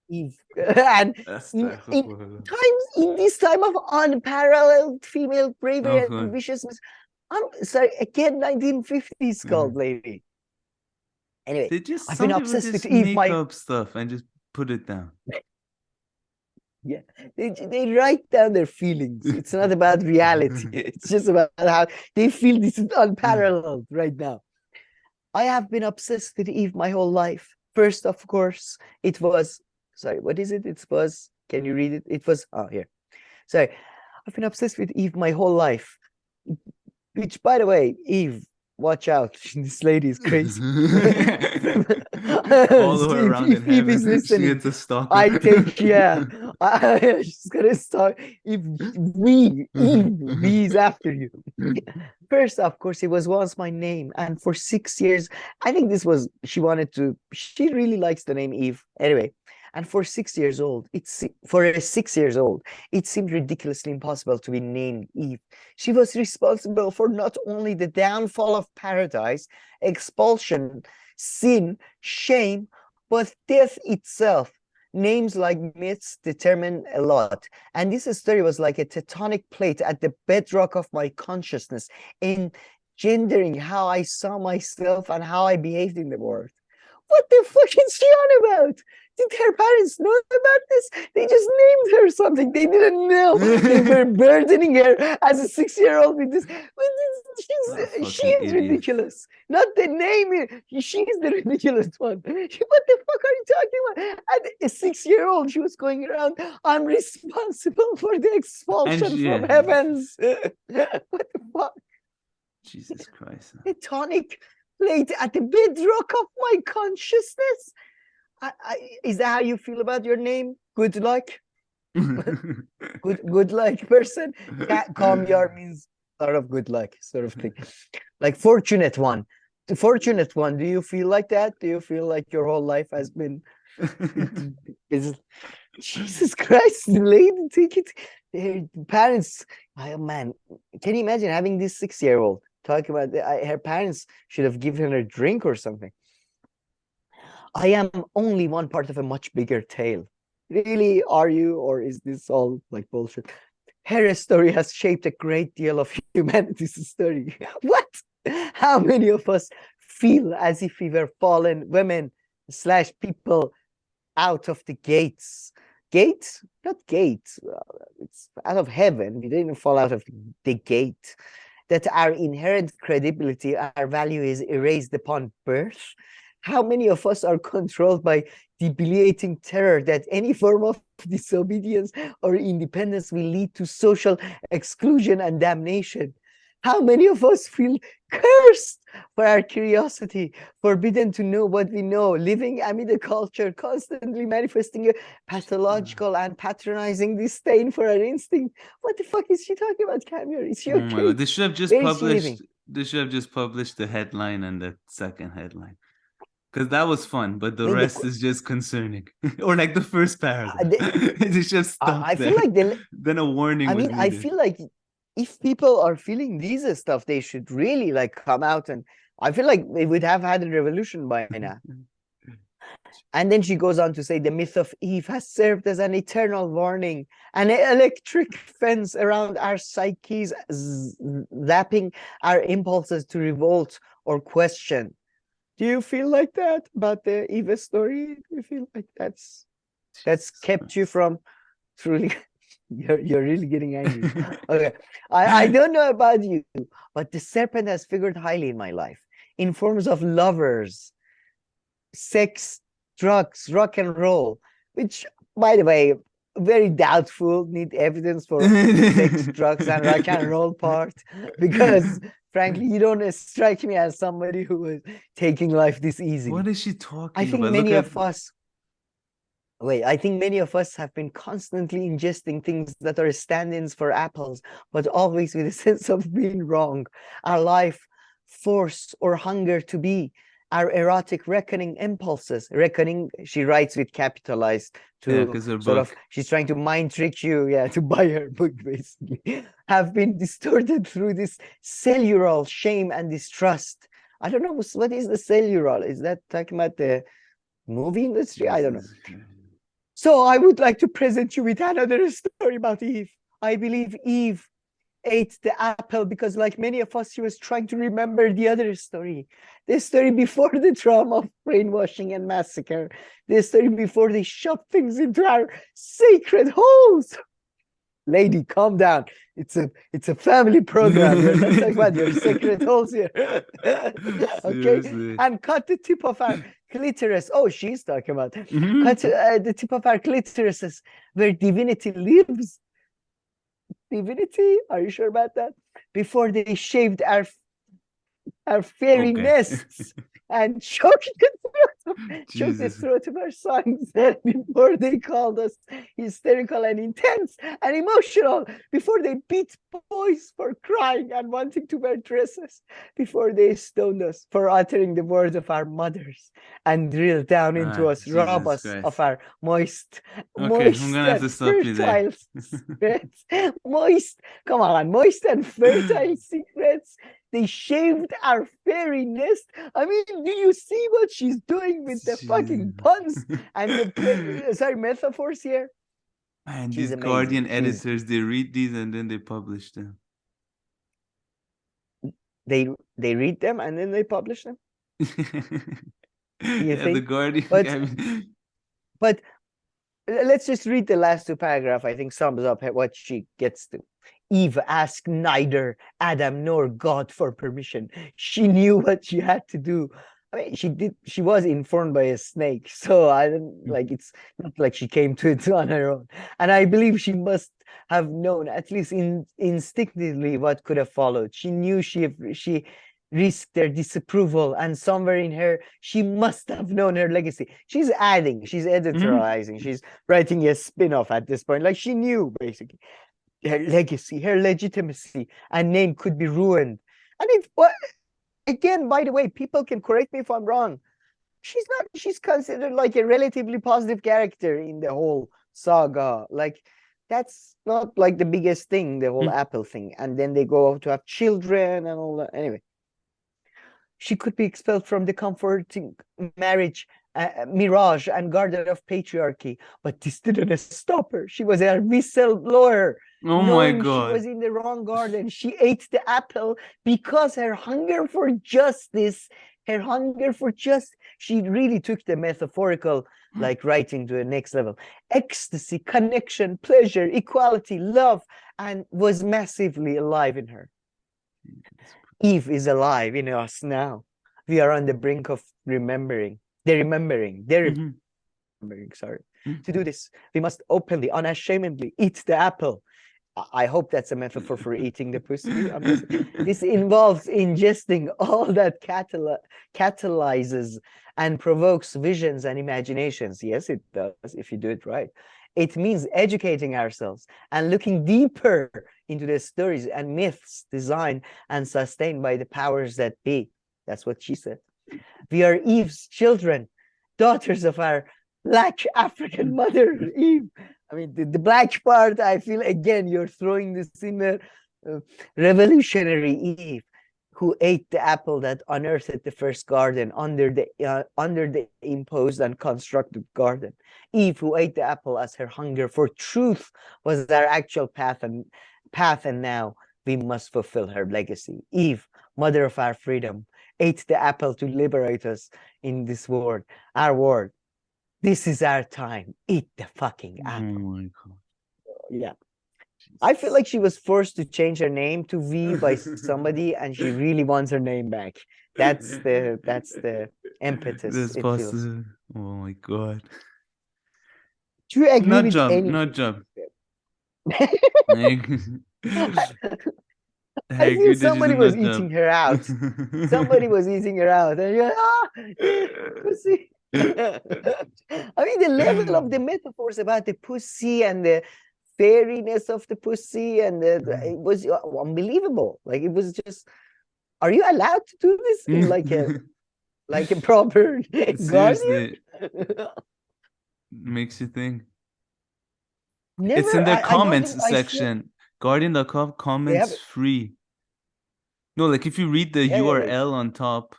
Eve, and in this time of unparalleled female bravery and viciousness. I'm sorry, again, 1950s called lady. Anyway, I've been obsessed with Eve. Make up stuff and just put it down. Yeah, they write down their feelings. It's not about reality. It's just about how they feel. This is unparalleled right now. I have been obsessed with Eve my whole life. First, of course, it was, sorry, what is it? It was, can you read it? It was, here. Sorry, I've been obsessed with Eve my whole life. Which, by the way, Eve, watch out. This lady is crazy. All around in heaven. She gets a stalker. I think, yeah. She's gonna stalk. If Eve is after you. First, of course, it was once my name. And for 6 years, I think she really likes the name Eve. Anyway. And for 6 years old, it seemed ridiculously impossible to be named Eve. She was responsible for not only the downfall of paradise, expulsion, sin, shame, but death itself. Names like myths determine a lot. And this story was like a tectonic plate at the bedrock of my consciousness, engendering how I saw myself and how I behaved in the world. What the fuck is she on about? Did her parents know about this? They just named her something. They didn't know. They were burdening her as a 6-year-old with this. She is ridiculous. Not the name. She is the ridiculous one. What the fuck are you talking about? At a 6-year-old, she was going around, I'm responsible for the expulsion from heavens. What the fuck? Jesus Christ. A tonic plate at the bedrock of my consciousness. Is that how you feel about your name? Good luck. good luck person. Kamyar means sort of good luck, sort of thing. Like fortunate one. The fortunate one. Do you feel like that? Do you feel like your whole life has been? Jesus Christ, the lady take it. Her parents. Oh man, can you imagine having this 6-year-old talking about her parents should have given her a drink or something? I am only one part of a much bigger tale. Really, are you? Or is this all like bullshit? Her story has shaped a great deal of humanity's story. What? How many of us feel as if we were fallen women / people out of the gates? Gates? Not gates. It's out of heaven. We didn't fall out of the gate. That our inherent credibility, our value is erased upon birth. How many of us are controlled by debilitating terror that any form of disobedience or independence will lead to social exclusion and damnation? How many of us feel cursed for our curiosity, forbidden to know what we know, living amid a culture constantly manifesting a pathological and patronizing disdain for our instinct? What the fuck is she talking about, Kamyar? Is she okay? Oh my God. They should have just published the headline and the second headline. Because that was fun, but the rest is just concerning. Or like the first paragraph. They should have stopped I feel like then a warning. I feel like if people are feeling these stuff, they should really like come out, and I feel like we would have had a revolution by now. And then she goes on to say the myth of Eve has served as an eternal warning, an electric fence around our psyches, zapping our impulses to revolt or question. Do you feel like that about the Eve story? Do you feel like that's kept you from truly? You're really getting angry. Okay, I don't know about you, but the serpent has figured highly in my life in forms of lovers, sex, drugs, rock and roll, which, by the way, very doubtful, need evidence for sex, drugs, and rock and roll part, because frankly, you don't strike me as somebody who is taking life this easy. What is she talking I think about? many of us, I think many of us have been constantly ingesting things that are stand-ins for apples, but always with a sense of being wrong. Our life force or hunger to be, our erotic reckoning impulses. Reckoning, she writes with capitalized to sort of, she's trying to mind trick you, to buy her book, basically, have been distorted through this cellular shame and distrust. I don't know, what is the cellular? Is that talking about the movie industry? I don't know. So I would like to present you with another story about Eve. I believe Eve ate the apple because, like many of us, she was trying to remember the other story. The story before the trauma of brainwashing and massacre. The story before they shoved things into our sacred holes. Lady, calm down. It's a family program. You're not talking about your sacred holes here. Okay? And cut the tip of our clitoris. Oh, she's talking about. Cut the tip of our clitorises where divinity lives. Divinity? Are you sure about that? Before they shaved our fairy nests and choked the throat of our sons before they called us hysterical and intense and emotional, before they beat boys for crying and wanting to wear dresses, before they stoned us for uttering the words of our mothers and drilled down into us, rob us of our moist I'm gonna have to stop you there. secrets. Moist and fertile secrets. They shaved our fairy nest. I mean, do you see what she's doing with the fucking puns and the metaphors here? And these Guardian editors, they read these and then they publish them. They read them and then they publish them? The Guardian. But let's just read the last two paragraphs. I think sums up what she gets to. Eve asked neither Adam nor God for permission. She knew what she had to do. I mean, she was informed by a snake, so I don't like, it's not like she came to it on her own. And I believe she must have known, at least instinctively, what could have followed. She knew she risked their disapproval, and somewhere in her, she must have known her legacy. She's adding, she's editorializing, she's writing a spin-off at this point. Like, she knew, basically, her legacy, her legitimacy, and name could be ruined. And again, by the way, people can correct me if I'm wrong. She's considered like a relatively positive character in the whole saga. Like, that's not like the biggest thing, the whole Apple thing. And then they go to have children and all that. Anyway, she could be expelled from the comforting marriage mirage and guardian of patriarchy, but this didn't stop her. She was a whistleblower. Oh my God. She was in the wrong garden. She ate the apple because her hunger for justice, she really took the metaphorical, like, writing to the next level. Ecstasy, connection, pleasure, equality, love, and was massively alive in her. Eve is alive in us now. We are on the brink of remembering. They're remembering. Sorry. To do this, we must openly, unashamedly eat the apple. I hope that's a metaphor for eating the pussy. This involves ingesting all that catalyzes and provokes visions and imaginations. Yes, it does, if you do it right. It means educating ourselves and looking deeper into the stories and myths designed and sustained by the powers that be. That's what she said. We are Eve's children, daughters of our Black African mother, Eve. I mean, the black part, I feel, again, you're throwing this in there. revolutionary Eve, who ate the apple that unearthed the first garden under the imposed and constructed garden. Eve, who ate the apple as her hunger for truth was our actual path, and now we must fulfill her legacy. Eve, mother of our freedom, ate the apple to liberate us in this world, our world. This is our time. Eat the fucking apple. Oh my God. Yeah. I feel like she was forced to change her name to V by somebody, and she really wants her name back. That's the impetus. That's it feels. possible. Oh my God. Do you agree Not with job, anything? not job. I feel somebody was eating her out. Somebody was eating her out, and you're like, pussy. I mean, the level of the metaphors about the pussy and the fairiness of the pussy, and it was unbelievable. Like, it was just, are you allowed to do this in like a proper Guardian? Makes you think. Never, it's in the I don't comments think I section. Guardian.com comments free. No, like if you read the URL on top.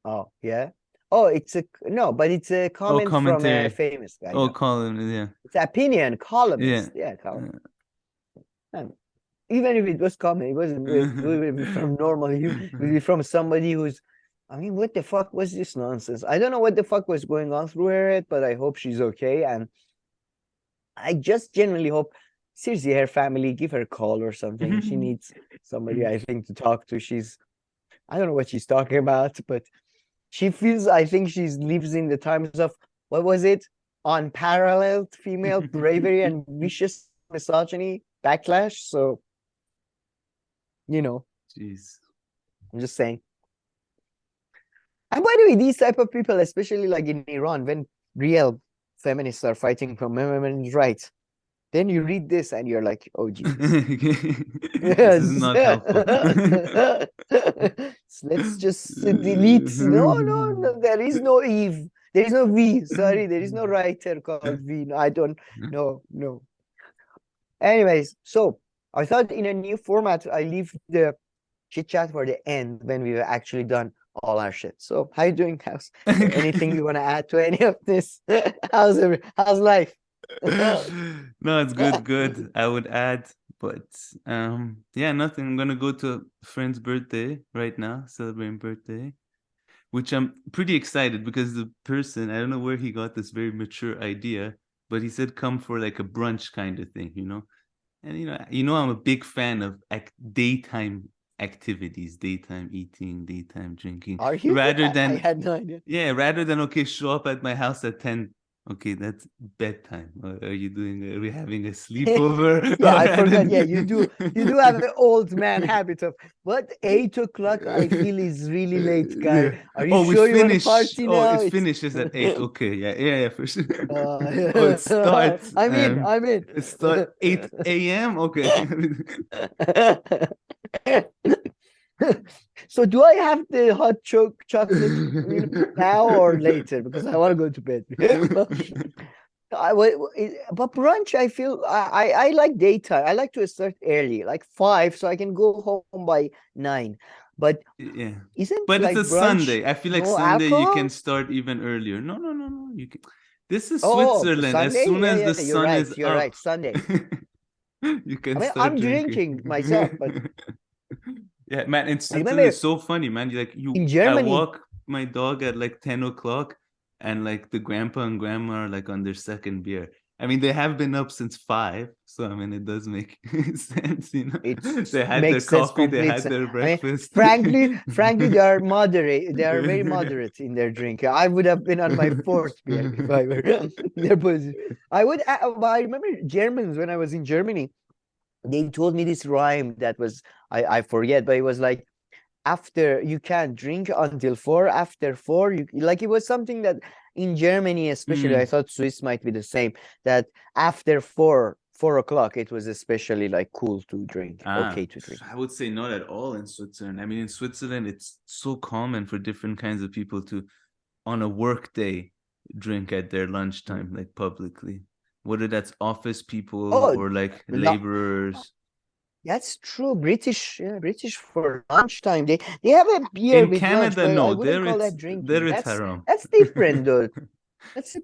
Oh, yeah. Oh, it's a but it's a comment from a famous guy. Oh, column, yeah. It's opinion, columnist. Yeah, column. Even if it was comment, it wasn't from normal. It would be from somebody who's, I mean, what the fuck was this nonsense? I don't know what the fuck was going on through her head, but I hope she's okay. And I just genuinely hope, seriously, her family, give her a call or something. She needs somebody, I think, to talk to. I don't know what she's talking about, but she feels, I think she lives in the times of, what was it? Unparalleled female bravery and vicious misogyny backlash. So, Jeez. I'm just saying. And by the way, these type of people, especially like in Iran, when real feminists are fighting for women's rights, then you read this and you're like, oh, Jesus. This is not helpful. Let's just delete. No, there is no Eve. There is no V. Sorry, there is no writer called V. No, I don't. No. Anyways, so I thought in a new format, I leave the chit chat for the end when we've actually done all our shit. So how you doing, House? Anything you want to add to any of this? How's life? No, it's good. I would add, but yeah, nothing. I'm gonna go to a friend's birthday right now, celebrating birthday, which I'm pretty excited because the person, I don't know where he got this very mature idea, but he said come for like a brunch kind of thing, and I'm a big fan of daytime activities, daytime eating, daytime drinking. Are you? Rather than I had no idea. Yeah, rather than show up at my house at 10. Okay, that's bedtime. Are we having a sleepover? Yeah, I forgot. Yeah, you do have an old man habit of, what, 8 o'clock I feel is really late, guy. Yeah. Are you sure you want to party now? It finishes at 8. Okay, yeah, for sure. Yeah. It starts. I'm in. It starts 8 a.m. Okay. So do I have the hot chocolate now or later? Because I want to go to bed. But brunch, I feel I like daytime. I like to start early, like 5, so I can go home by 9. But yeah, isn't but like it's a brunch Sunday. I feel like no Sunday alcohol? you can start even earlier. No. You can. This is Oh, Switzerland. As Sunday? soon as Yeah, the you're sun right. is You're up, right. Sunday. you can I mean, start I'm drinking myself, but yeah, man, it's so funny, man. In Germany, I walk my dog at like 10 o'clock, and like the grandpa and grandma are like on their second beer. I mean, they have been up since 5, so I mean, it does make sense, They had their coffee, they had their breakfast. I mean, frankly, they are moderate. They are very moderate in their drink. I would have been on my 4th beer if I were their position. I remember Germans when I was in Germany. They told me this rhyme that was, I forget, but it was like, after you can't drink until 4, after 4 it was something that in Germany especially, I thought Swiss might be the same, that after 4 o'clock it was especially like cool to drink, okay to drink. I would say not at all in Switzerland. I mean, in Switzerland it's so common for different kinds of people to, on a work day, drink at their lunchtime, like publicly, whether that's office people or like laborers. That's true. British for lunchtime. They have a beer In with lunch, Canada, but I no, wouldn't call that there drinking. it's haram. That's different, though. That's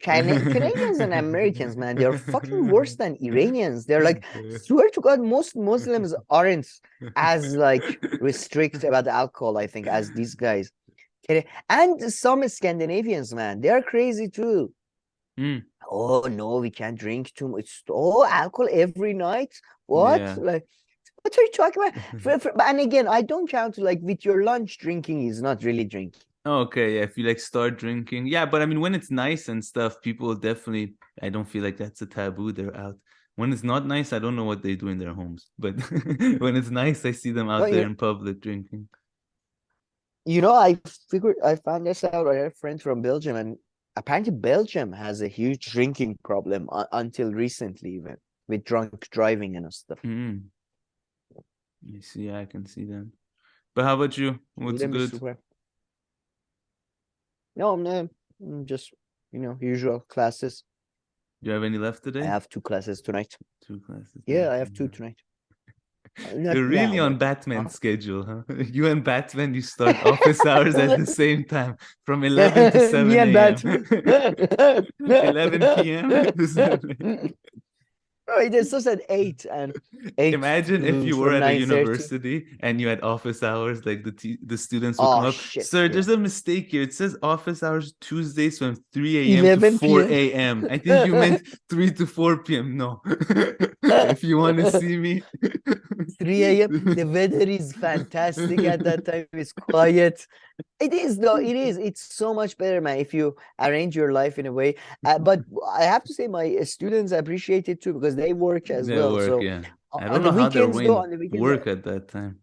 Canadians and Americans, man, they're fucking worse than Iranians. They're like, swear to God, most Muslims aren't as like restrict about alcohol, I think, as these guys. And some Scandinavians, man, they're crazy too. Oh no, we can't drink too much. Oh, alcohol every night. What? Yeah. Like, what are you talking about? And again, I don't count like with your lunch drinking is not really drinking. Okay, yeah, if you like start drinking. Yeah, but I mean when it's nice and stuff, people definitely, I don't feel like that's a taboo. They're out. When it's not nice, I don't know what they do in their homes. But when it's nice, I see them out there in public drinking. You know, I found this out. I had a friend from Belgium, and apparently Belgium has a huge drinking problem until recently, even with drunk driving and stuff. You see, I can see that. But how about you? What's good? No, just, usual classes. Do you have any left today? I have 2 classes tonight. 2 classes. Yeah, I have 2 tonight. You're really on Batman's schedule, huh? You and Batman, you start office hours at the same time, from 11 to 7 a.m. 11 p.m. Oh, it is just at 8 and 8. Imagine if you were at a university and you had office hours, like the students would come up. Shit, Sir, there's a mistake here. It says office hours Tuesdays from 3 a.m. to 4 a.m. I think you meant 3 to 4 p.m. No. If you want to see me. 3 a.m. The weather is fantastic at that time. It's quiet. It is, though. It is. It's so much better, man, if you arrange your life in a way. But I have to say, my students appreciate it too, because they work as well. So yeah. I don't know how they're work at that time.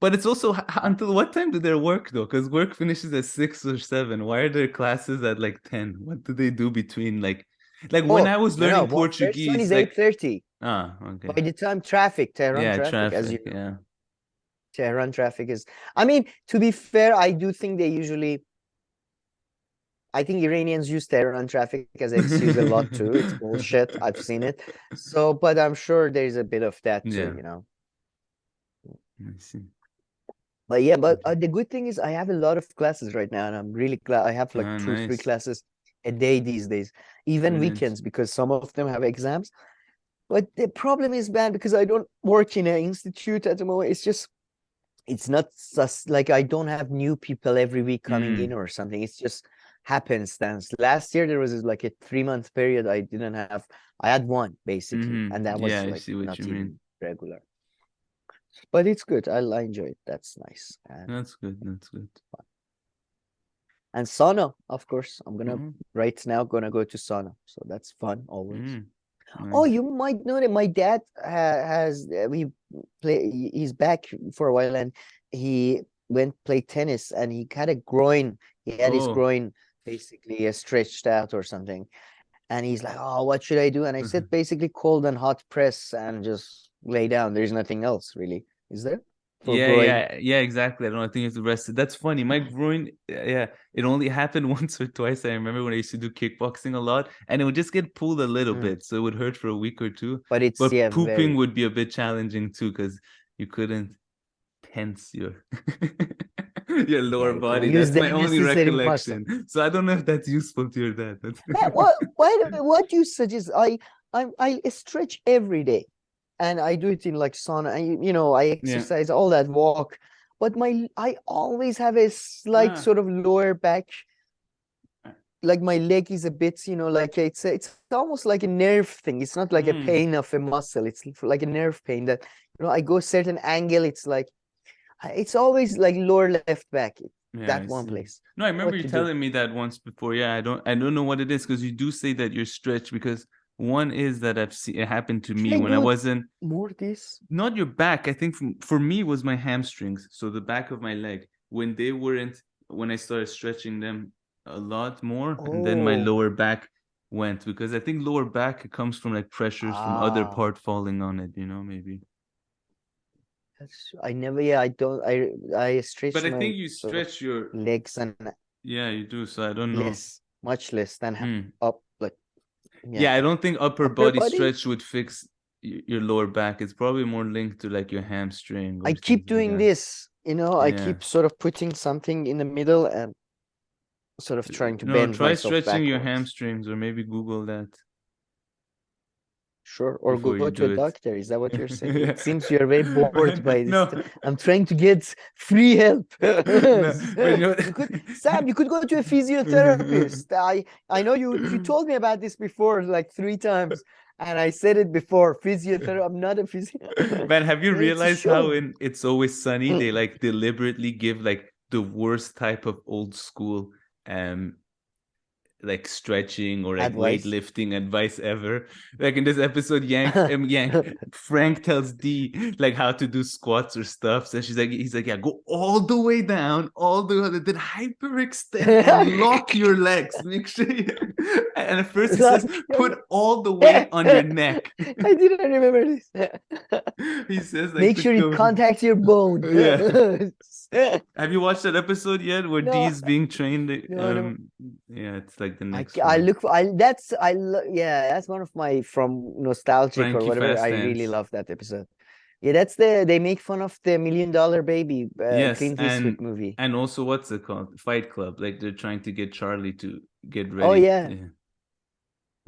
But it's also until what time do they work though? Because work finishes at 6 or 7. Why are there classes at like 10? What do they do between like when I was learning Portuguese? First one is 8:30. Ah, okay. By the time Tehran traffic, as you know. Tehran traffic is. I mean, to be fair, I do think they usually. I think Iranians use Tehran traffic as an excuse a lot too. It's bullshit. I've seen it. So, but I'm sure there's a bit of that too, I see. But yeah, but the good thing is I have a lot of classes right now, and I'm really glad I have like 2 or 3 classes a day these days, even weekends, because some of them have exams. But the problem is, man, because I don't work in an institute at the moment, it's not just like I don't have new people every week coming in or something. It's just happenstance. Last year there was like a 3-month period I had 1 basically, and that was like not even regular. But it's good. I enjoy it. That's nice. And that's good. And sauna, of course. I'm gonna right now gonna go to sauna, so that's fun always. Nice. Oh, you might know that my dad he's back for a while, and he went play tennis, and he had a groin. He had his groin basically stretched out or something, and he's like, "Oh, what should I do?" And I said, basically cold and hot press and just lay down. There's nothing else really, is there? Yeah, exactly. I think you have to rest it. That's funny. My groin, it only happened once or twice. I remember when I used to do kickboxing a lot, and it would just get pulled a little bit, so it would hurt for a week or 2. But pooping would be a bit challenging too, because you couldn't tense your your lower body. That's my only recollection. Muscle. So I don't know if that's useful to your dad. What do you suggest? I stretch every day. And I do it in like sauna, and I exercise, all that, walk. But I always have a slight sort of lower back, like my leg is a bit, like it's almost like a nerve thing. It's not like a pain of a muscle. It's like a nerve pain that I go a certain angle. It's like it's always like lower left back. That one place. No, I remember you telling me that once before. Yeah, I don't know what it is, because you do say that you're stretched, because. One is that I've seen it happened to me when I wasn't more this. Not your back. I think for me was my hamstrings. So the back of my leg, when I started stretching them a lot more, and then my lower back went, because I think lower back comes from like pressures from other part falling on it. Maybe. I stretch. But I think you stretch your legs and. Yeah, you do. So I don't know. Much less than up. Yeah, I don't think upper body stretch would fix your lower back. It's probably more linked to like your hamstring. I keep doing this, I Yeah. keep sort of putting something in the middle and sort of trying to No, bend try myself stretching your backwards. hamstrings, or maybe Google that. Sure, or before you go to do a it. doctor. Is that what you're saying? Yeah. It seems you're very bored Man, by this. no. I'm trying to get free help. No, but you know Sam, you could go to a physiotherapist. I know you told me about this before, like 3 times, and I said it before. Physiotherapy. I'm not a physio. Man, have you It's a realized how show. in It's Always Sunny they like deliberately give like the worst type of old school like stretching or like Advice? weightlifting advice ever? Like in this episode, Frank tells Dee like how to do squats or stuff, and he's like, yeah, go all the way down, all the way, then hyperextend and lock your legs. Make sure and at first he says, put all the weight on your neck. I didn't remember this. He says like Make sure it contacts your bone. Yeah. Have you watched that episode yet where No, Dee's being trained? no. Yeah, it's like the next I one. look for that's one of my, from nostalgic or Frankie whatever. I Fast really Hands. love that episode. Yeah, that's they make fun of the $1 Million Baby Yes, Clint Eastwood movie. and also what's it called? Fight Club. Like they're trying to get Charlie to get ready. Oh yeah.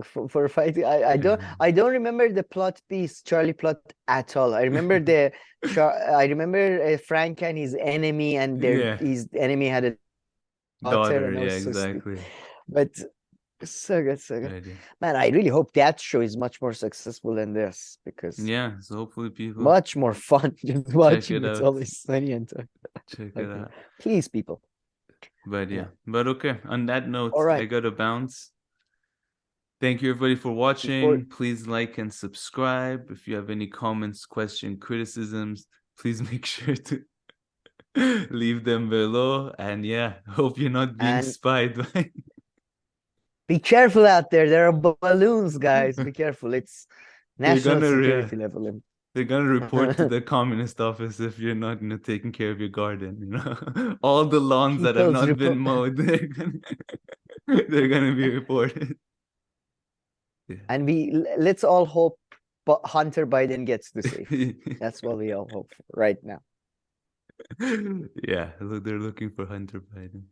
For a fight. I don't remember the plot piece, Charlie plot at all. I remember I remember Frank and his enemy, and his enemy had a daughter, and I was so stupid. Exactly. But so good. Man, I really hope that show is much more successful than this, because So hopefully people much more fun just watching it It's out. Always Sunny and check it out. Please, people. But but okay. On that note, All right. I gotta bounce. Thank you everybody for watching. Please like and subscribe. If you have any comments, questions, criticisms, please make sure to leave them below. And hope you're not being spied by. Be careful out there. There are balloons, guys. Be careful. It's national security level. They're gonna report to the communist office if you're not taking care of your garden. All the lawns that have not been mowed, they're gonna be reported. And let's all hope Hunter Biden gets to safety. That's what we all hope for right now. Yeah, look, they're looking for Hunter Biden.